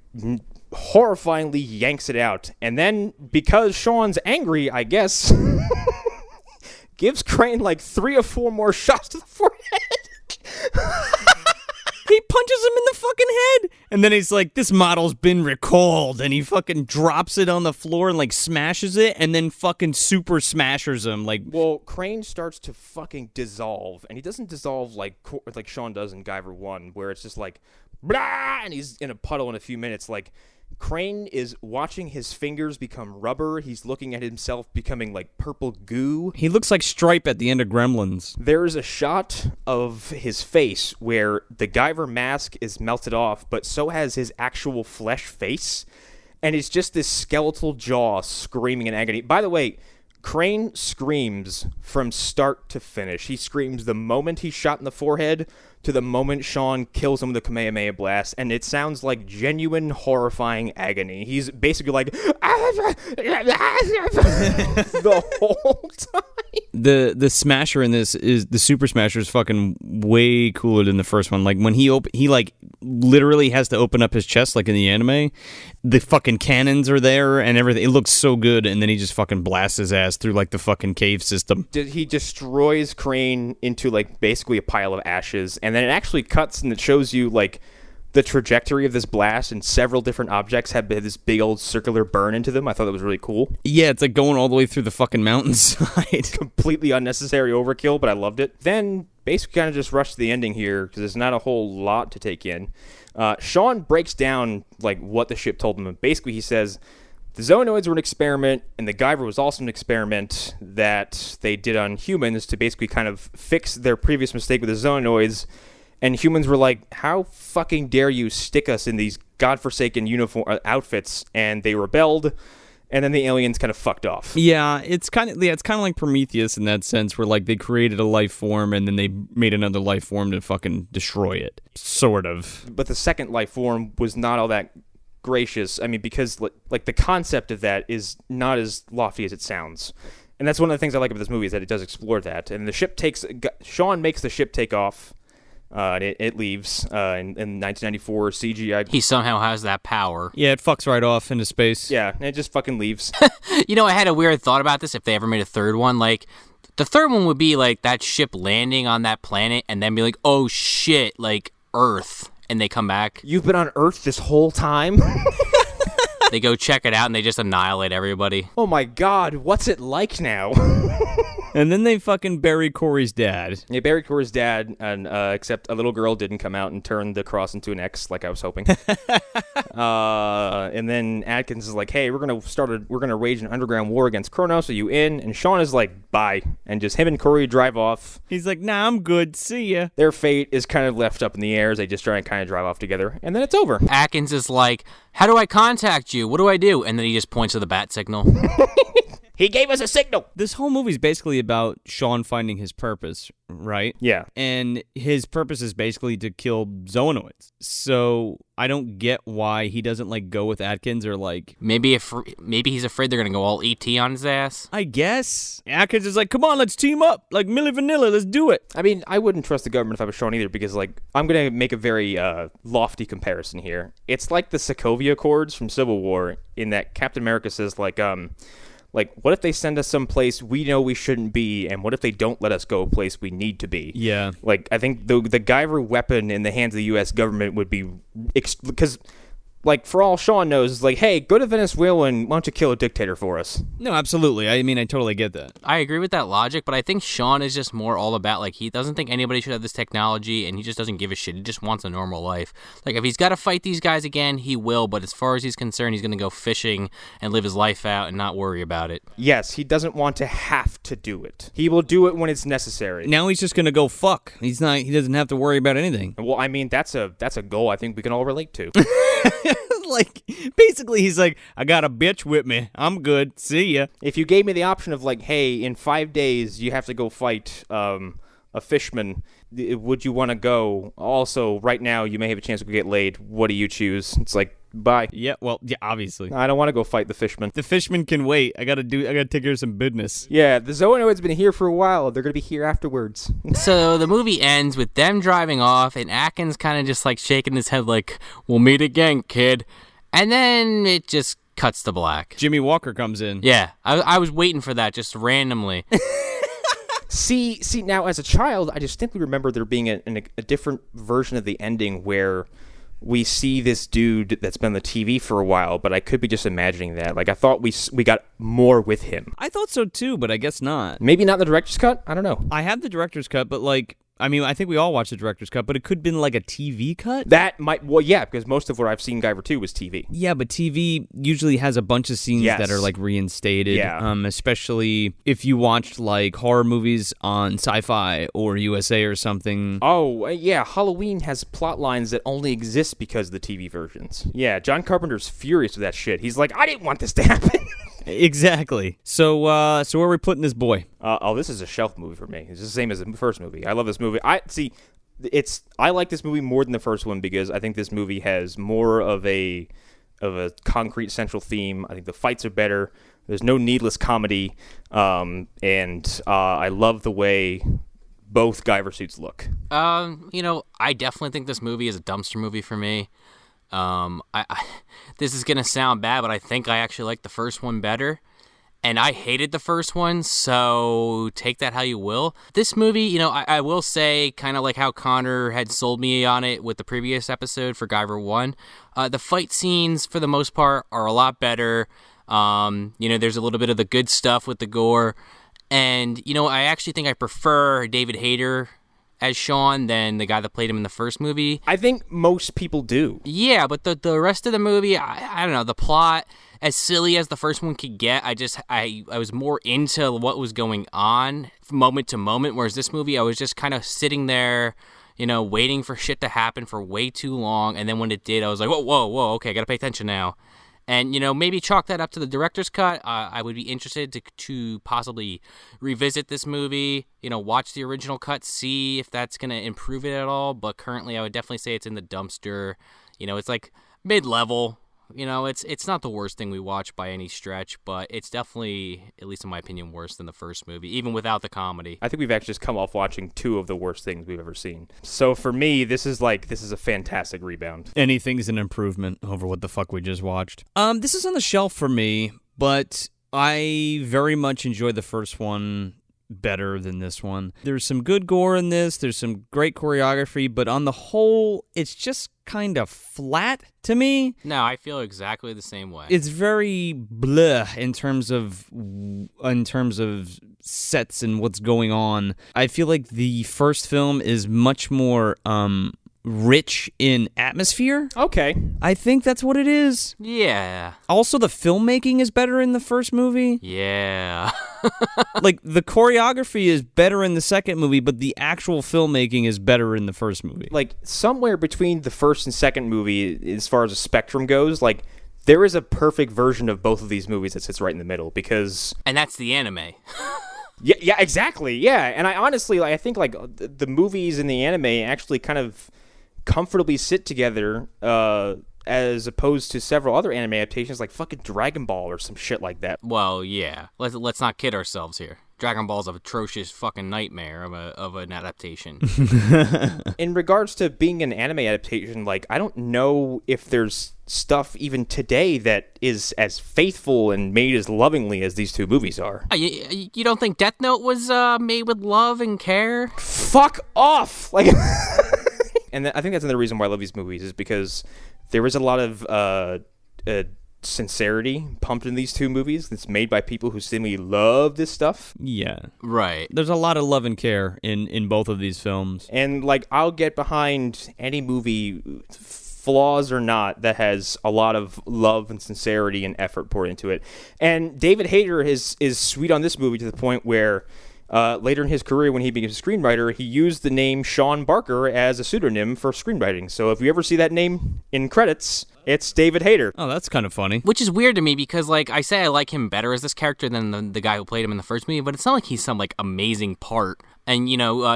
horrifyingly yanks it out. And then, because Sean's angry, I guess, gives Crane like 3 or 4 more shots to the forehead. He punches him in the fucking head. And then he's like, this model's been recalled. And he fucking drops it on the floor and like smashes it and then fucking super smashers him. Like, well, Crane starts to fucking dissolve. And he doesn't dissolve like Sean does in Guyver 1, where it's just like, blah, and he's in a puddle in a few minutes. Like, Crane is watching his fingers become rubber. He's looking at himself becoming like purple goo. he looks like Stripe at the end of Gremlins. There's a shot of his face where the Guyver mask is melted off, but so has his actual flesh face. And it's just this skeletal jaw screaming in agony. By the way, Crane screams from start to finish. He screams the moment he's shot in the forehead to the moment Sean kills him with a Kamehameha blast, and it sounds like genuine, horrifying agony. He's basically like the whole time. The smasher in this is the super smasher is fucking way cooler than the first one. Like when he like literally has to open up his chest like in the anime. The fucking cannons are there and everything. It looks so good, and then he just fucking blasts his ass through like the fucking cave system. He destroys Crane into like basically a pile of ashes, and then it actually cuts and it shows you like the trajectory of this blast, and several different objects have this big old circular burn into them. I thought that was really cool. Yeah, it's like going all the way through the fucking mountainside. Completely unnecessary overkill, but I loved it. Then basically kind of just rushed to the ending here because there's not a whole lot to take in. Sean breaks down like what the ship told him. Basically, he says the Zoonoids were an experiment, and the Guyver was also an experiment that they did on humans to basically kind of fix their previous mistake with the Zoonoids. And humans were like, how fucking dare you stick us in these godforsaken outfits? And they rebelled, and then the aliens kind of fucked off. Yeah, it's kind of like Prometheus in that sense, where like they created a life form and then they made another life form to fucking destroy it, sort of. But the second life form was not all that gracious. I mean, because like the concept of that is not as lofty as it sounds. And that's one of the things I like about this movie, is that it does explore that. And Sean makes the ship take off. And it leaves in 1994 CGI. He somehow has that power. Yeah, it fucks right off into space. Yeah, and it just fucking leaves. You know, I had a weird thought about this if they ever made a third one. Like, the third one would be like that ship landing on that planet and then be like, oh shit, like Earth. And they come back. You've been on Earth this whole time? They go check it out and they just annihilate everybody. Oh my god, what's it like now? And then they fucking bury Corey's dad. They buried Corey's dad, and except a little girl didn't come out and turn the cross into an X like I was hoping. And then Atkins is like, "Hey, we're gonna wage an underground war against Kronos. Are you in?" And Sean is like, "Bye," and just him and Corey drive off. He's like, "Nah, I'm good. See ya." Their fate is kind of left up in the air as they just try and kind of drive off together, and then it's over. Atkins is like, how do I contact you? What do I do? And then he just points to the bat signal. He gave us a signal. This whole movie's basically about Sean finding his purpose, right? Yeah. And his purpose is basically to kill Zoonoids. So I don't get why he doesn't like go with Atkins or like... Maybe he's afraid they're going to go all ET on his ass. I guess. Atkins is like, come on, let's team up. Like Milli Vanilli, let's do it. I mean, I wouldn't trust the government if I was Sean either, because like, I'm going to make a very lofty comparison here. It's like the Sokovia Accords from Civil War, in that Captain America says like, what if they send us someplace we know we shouldn't be, and what if they don't let us go a place we need to be? Yeah. Like, I think the Guyver weapon in the hands of the U.S. government would be... because like, for all Sean knows, is like, hey, go to Venezuela and why don't you kill a dictator for us? No, absolutely. I mean, I totally get that. I agree with that logic, but I think Sean is just more all about, like, he doesn't think anybody should have this technology, and he just doesn't give a shit. He just wants a normal life. Like, if he's got to fight these guys again, he will, but as far as he's concerned, he's going to go fishing and live his life out and not worry about it. Yes, he doesn't want to have to do it. He will do it when it's necessary. Now he's just going to go fuck. He doesn't have to worry about anything. Well, I mean, that's a goal I think we can all relate to. Like, basically, he's like, I got a bitch with me. I'm good. See ya. If you gave me the option of, like, hey, in 5 days, you have to go fight a fishman, would you want to go? Also, right now, you may have a chance to get laid. What do you choose? It's like, bye. Yeah, well, yeah, obviously. I don't want to go fight the fishman. The fishman can wait. I gotta take care of some business. Yeah, the Zoonoid's been here for a while. They're gonna be here afterwards. So the movie ends with them driving off, and Atkins kind of just like shaking his head like, we'll meet again, kid. And then it just cuts to black. Jimmy Walker comes in. Yeah, I was waiting for that just randomly. See, now as a child, I distinctly remember there being a different version of the ending where we see this dude that's been on the TV for a while, but I could be just imagining that. Like, I thought we got more with him. I thought so too, but I guess not. Maybe not the director's cut? I don't know. I have the director's cut, but like, I mean, I think we all watched the director's cut, but it could have been like a TV cut? That might, well, yeah, because most of what I've seen Guyver 2 was TV. Yeah, but TV usually has a bunch of scenes that are like reinstated. Yeah. Especially if you watched like horror movies on Sci-Fi or USA or something. Oh, yeah, Halloween has plot lines that only exist because of the TV versions. Yeah, John Carpenter's furious with that shit. He's like, I didn't want this to happen. Exactly. So where are we putting this boy? This is a shelf movie for me. It's the same as the first movie. I love this movie. I like this movie more than the first one because I think this movie has more of a concrete central theme. I think the fights are better. There's no needless comedy, and I love the way both Guyver suits look. I definitely think this movie is a dumpster movie for me. This is gonna sound bad, but I think I actually like the first one better, and I hated the first one, so take that how you will. This movie, I will say, kind of like how Connor had sold me on it with the previous episode for Guyver 1, the fight scenes, for the most part, are a lot better. There's a little bit of the good stuff with the gore, and, I actually think I prefer David Hayter as Sean than the guy that played him in the first movie. I think most people do. Yeah, but the rest of the movie, I don't know, the plot, as silly as the first one could get, I was more into what was going on moment to moment, whereas this movie, I was just kind of sitting there, waiting for shit to happen for way too long, and then when it did, I was like, whoa, okay, I gotta pay attention now. And, maybe chalk that up to the director's cut. I would be interested to possibly revisit this movie, watch the original cut, see if that's going to improve it at all. But currently, I would definitely say it's in the dumpster. It's like mid-level. It's not the worst thing we watch by any stretch, but it's definitely, at least in my opinion, worse than the first movie, even without the comedy. I think we've actually just come off watching two of the worst things we've ever seen. So for me, this is a fantastic rebound. Anything's an improvement over what the fuck we just watched. This is on the shelf for me, but I very much enjoyed the first one better than this one. There's some good gore in this, there's some great choreography, but on the whole, it's just kind of flat to me. No, I feel exactly the same way. It's very bleh in terms of sets and what's going on. I feel like the first film is much more rich in atmosphere. Okay. I think that's what it is. Yeah. Also, the filmmaking is better in the first movie. Yeah. Like, the choreography is better in the second movie, but the actual filmmaking is better in the first movie. Like, somewhere between the first and second movie, as far as the spectrum goes, like, there is a perfect version of both of these movies that sits right in the middle, because... And that's the anime. Yeah, exactly, yeah. And I honestly, I think, like, the movies and the anime actually kind of comfortably sit together, as opposed to several other anime adaptations like fucking Dragon Ball or some shit like that. Well, yeah. Let's not kid ourselves here. Dragon Ball's an atrocious fucking nightmare of an adaptation. In regards to being an anime adaptation, like, I don't know if there's stuff even today that is as faithful and made as lovingly as these two movies are. You don't think Death Note was made with love and care? Fuck off! Like... And I think that's another reason why I love these movies, is because there is a lot of sincerity pumped in these two movies. It's made by people who seemingly love this stuff. Yeah. Right. There's a lot of love and care in both of these films. And, like, I'll get behind any movie, flaws or not, that has a lot of love and sincerity and effort poured into it. And David Hayter is sweet on this movie to the point where later in his career, when he became a screenwriter, he used the name Sean Barker as a pseudonym for screenwriting. So if you ever see that name in credits, it's David Hayter. Oh, that's kind of funny. Which is weird to me because, like, I say I like him better as this character than the guy who played him in the first movie, but it's not like he's some, like, amazing part. And,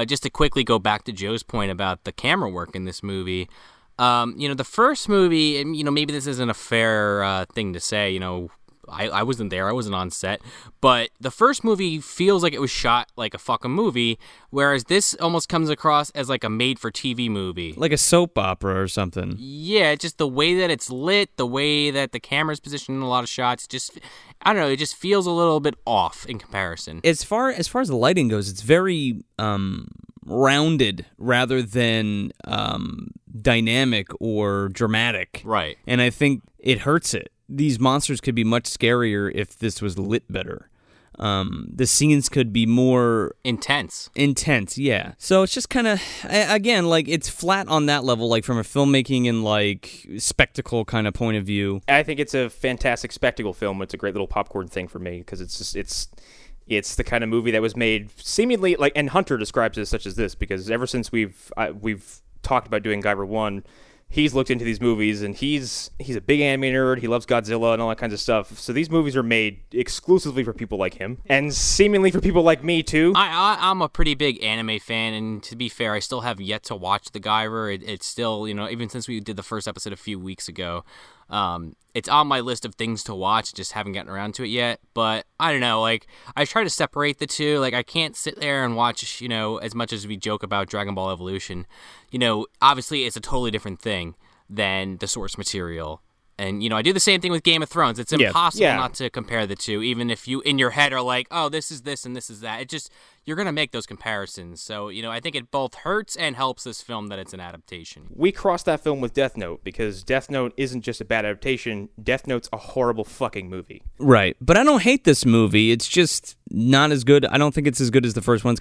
just to quickly go back to Joe's point about the camera work in this movie, the first movie, and, maybe this isn't a fair thing to say, I wasn't there. I wasn't on set. But the first movie feels like it was shot like a fucking movie, whereas this almost comes across as like a made-for-TV movie. Like a soap opera or something. Yeah, just the way that it's lit, the way that the camera's positioned in a lot of shots, just, I don't know, it just feels a little bit off in comparison. As far as the lighting goes, it's very rounded rather than dynamic or dramatic. Right. And I think it hurts it. These monsters could be much scarier if this was lit better. The scenes could be more intense, yeah. So it's just kind of, again, like, it's flat on that level, like from a filmmaking and like spectacle kind of point of view. I think it's a fantastic spectacle film. It's a great little popcorn thing for me because it's the kind of movie that was made seemingly like, and Hunter describes it as such as this, because ever since we've talked about doing Guyver 1, he's looked into these movies, and he's a big anime nerd. He loves Godzilla and all that kinds of stuff. So these movies are made exclusively for people like him, and seemingly for people like me, too. I'm a pretty big anime fan, and to be fair, I still have yet to watch The Guyver. It's still, even since we did the first episode a few weeks ago, it's on my list of things to watch, just haven't gotten around to it yet. But I don't know, like, I try to separate the two. Like, I can't sit there and watch, as much as we joke about Dragon Ball Evolution, obviously it's a totally different thing than the source material. And, I do the same thing with Game of Thrones. It's impossible not to compare the two, even if you, in your head, are like, oh, this is this and this is that. It just, you're going to make those comparisons. So, I think it both hurts and helps this film that it's an adaptation. We crossed that film with Death Note, because Death Note isn't just a bad adaptation. Death Note's a horrible fucking movie. Right. But I don't hate this movie. It's just not as good. I don't think it's as good as the first one. It's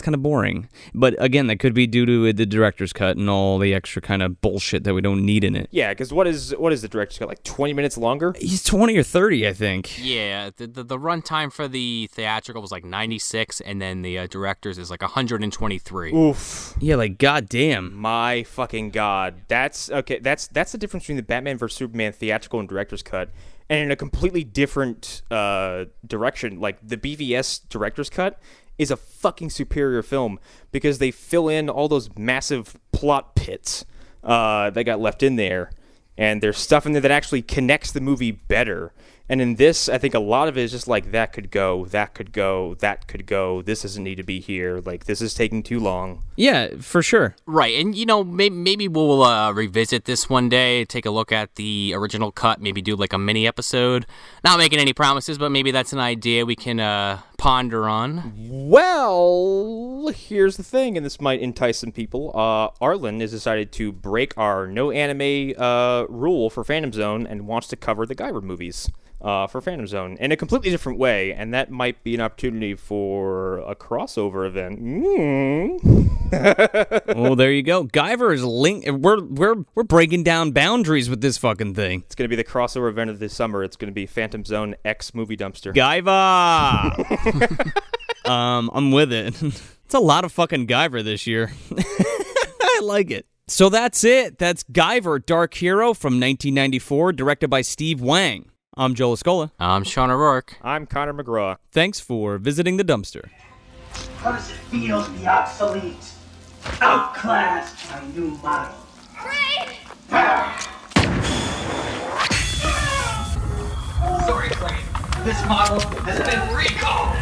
kind of boring. But again, that could be due to the director's cut and all the extra kind of bullshit that we don't need in it. Yeah, because what is the director's cut, like 20 minutes longer? He's 20 or 30, I think. Yeah, the runtime for the theatrical was like 96, and then the director's is like 123. Oof. Yeah, like, goddamn. My fucking god. That's okay. That's the difference between the Batman vs Superman theatrical and director's cut, and in a completely different direction. Like, the BVS director's cut is a fucking superior film because they fill in all those massive plot pits that got left in there, and there's stuff in there that actually connects the movie better. And in this, I think a lot of it is just like, that could go, that could go, that could go, this doesn't need to be here, like, this is taking too long. Yeah, for sure. Right, and maybe we'll revisit this one day, take a look at the original cut, maybe do like a mini episode. Not making any promises, but maybe that's an idea we can ponder on. Well, here's the thing, and this might entice some people. Arlen has decided to break our no anime rule for Phantom Zone and wants to cover the Guyver movies for Phantom Zone in a completely different way, and that might be an opportunity for a crossover event. Well, there you go. Guyver is linked. We're breaking down boundaries with this fucking thing. It's going to be the crossover event of this summer. It's going to be Phantom Zone X Movie Dumpster. Guyver! I'm with it. It's a lot of fucking Guyver this year. I like it. So that's it. That's Guyver, Dark Hero from 1994, directed by Steve Wang. I'm Joel Escola. I'm Sean O'Rourke. I'm Connor McGraw. Thanks for visiting the dumpster. How does it feel to be obsolete? Outclassed by new model. Crane! Sorry, Crane. This model has been recalled.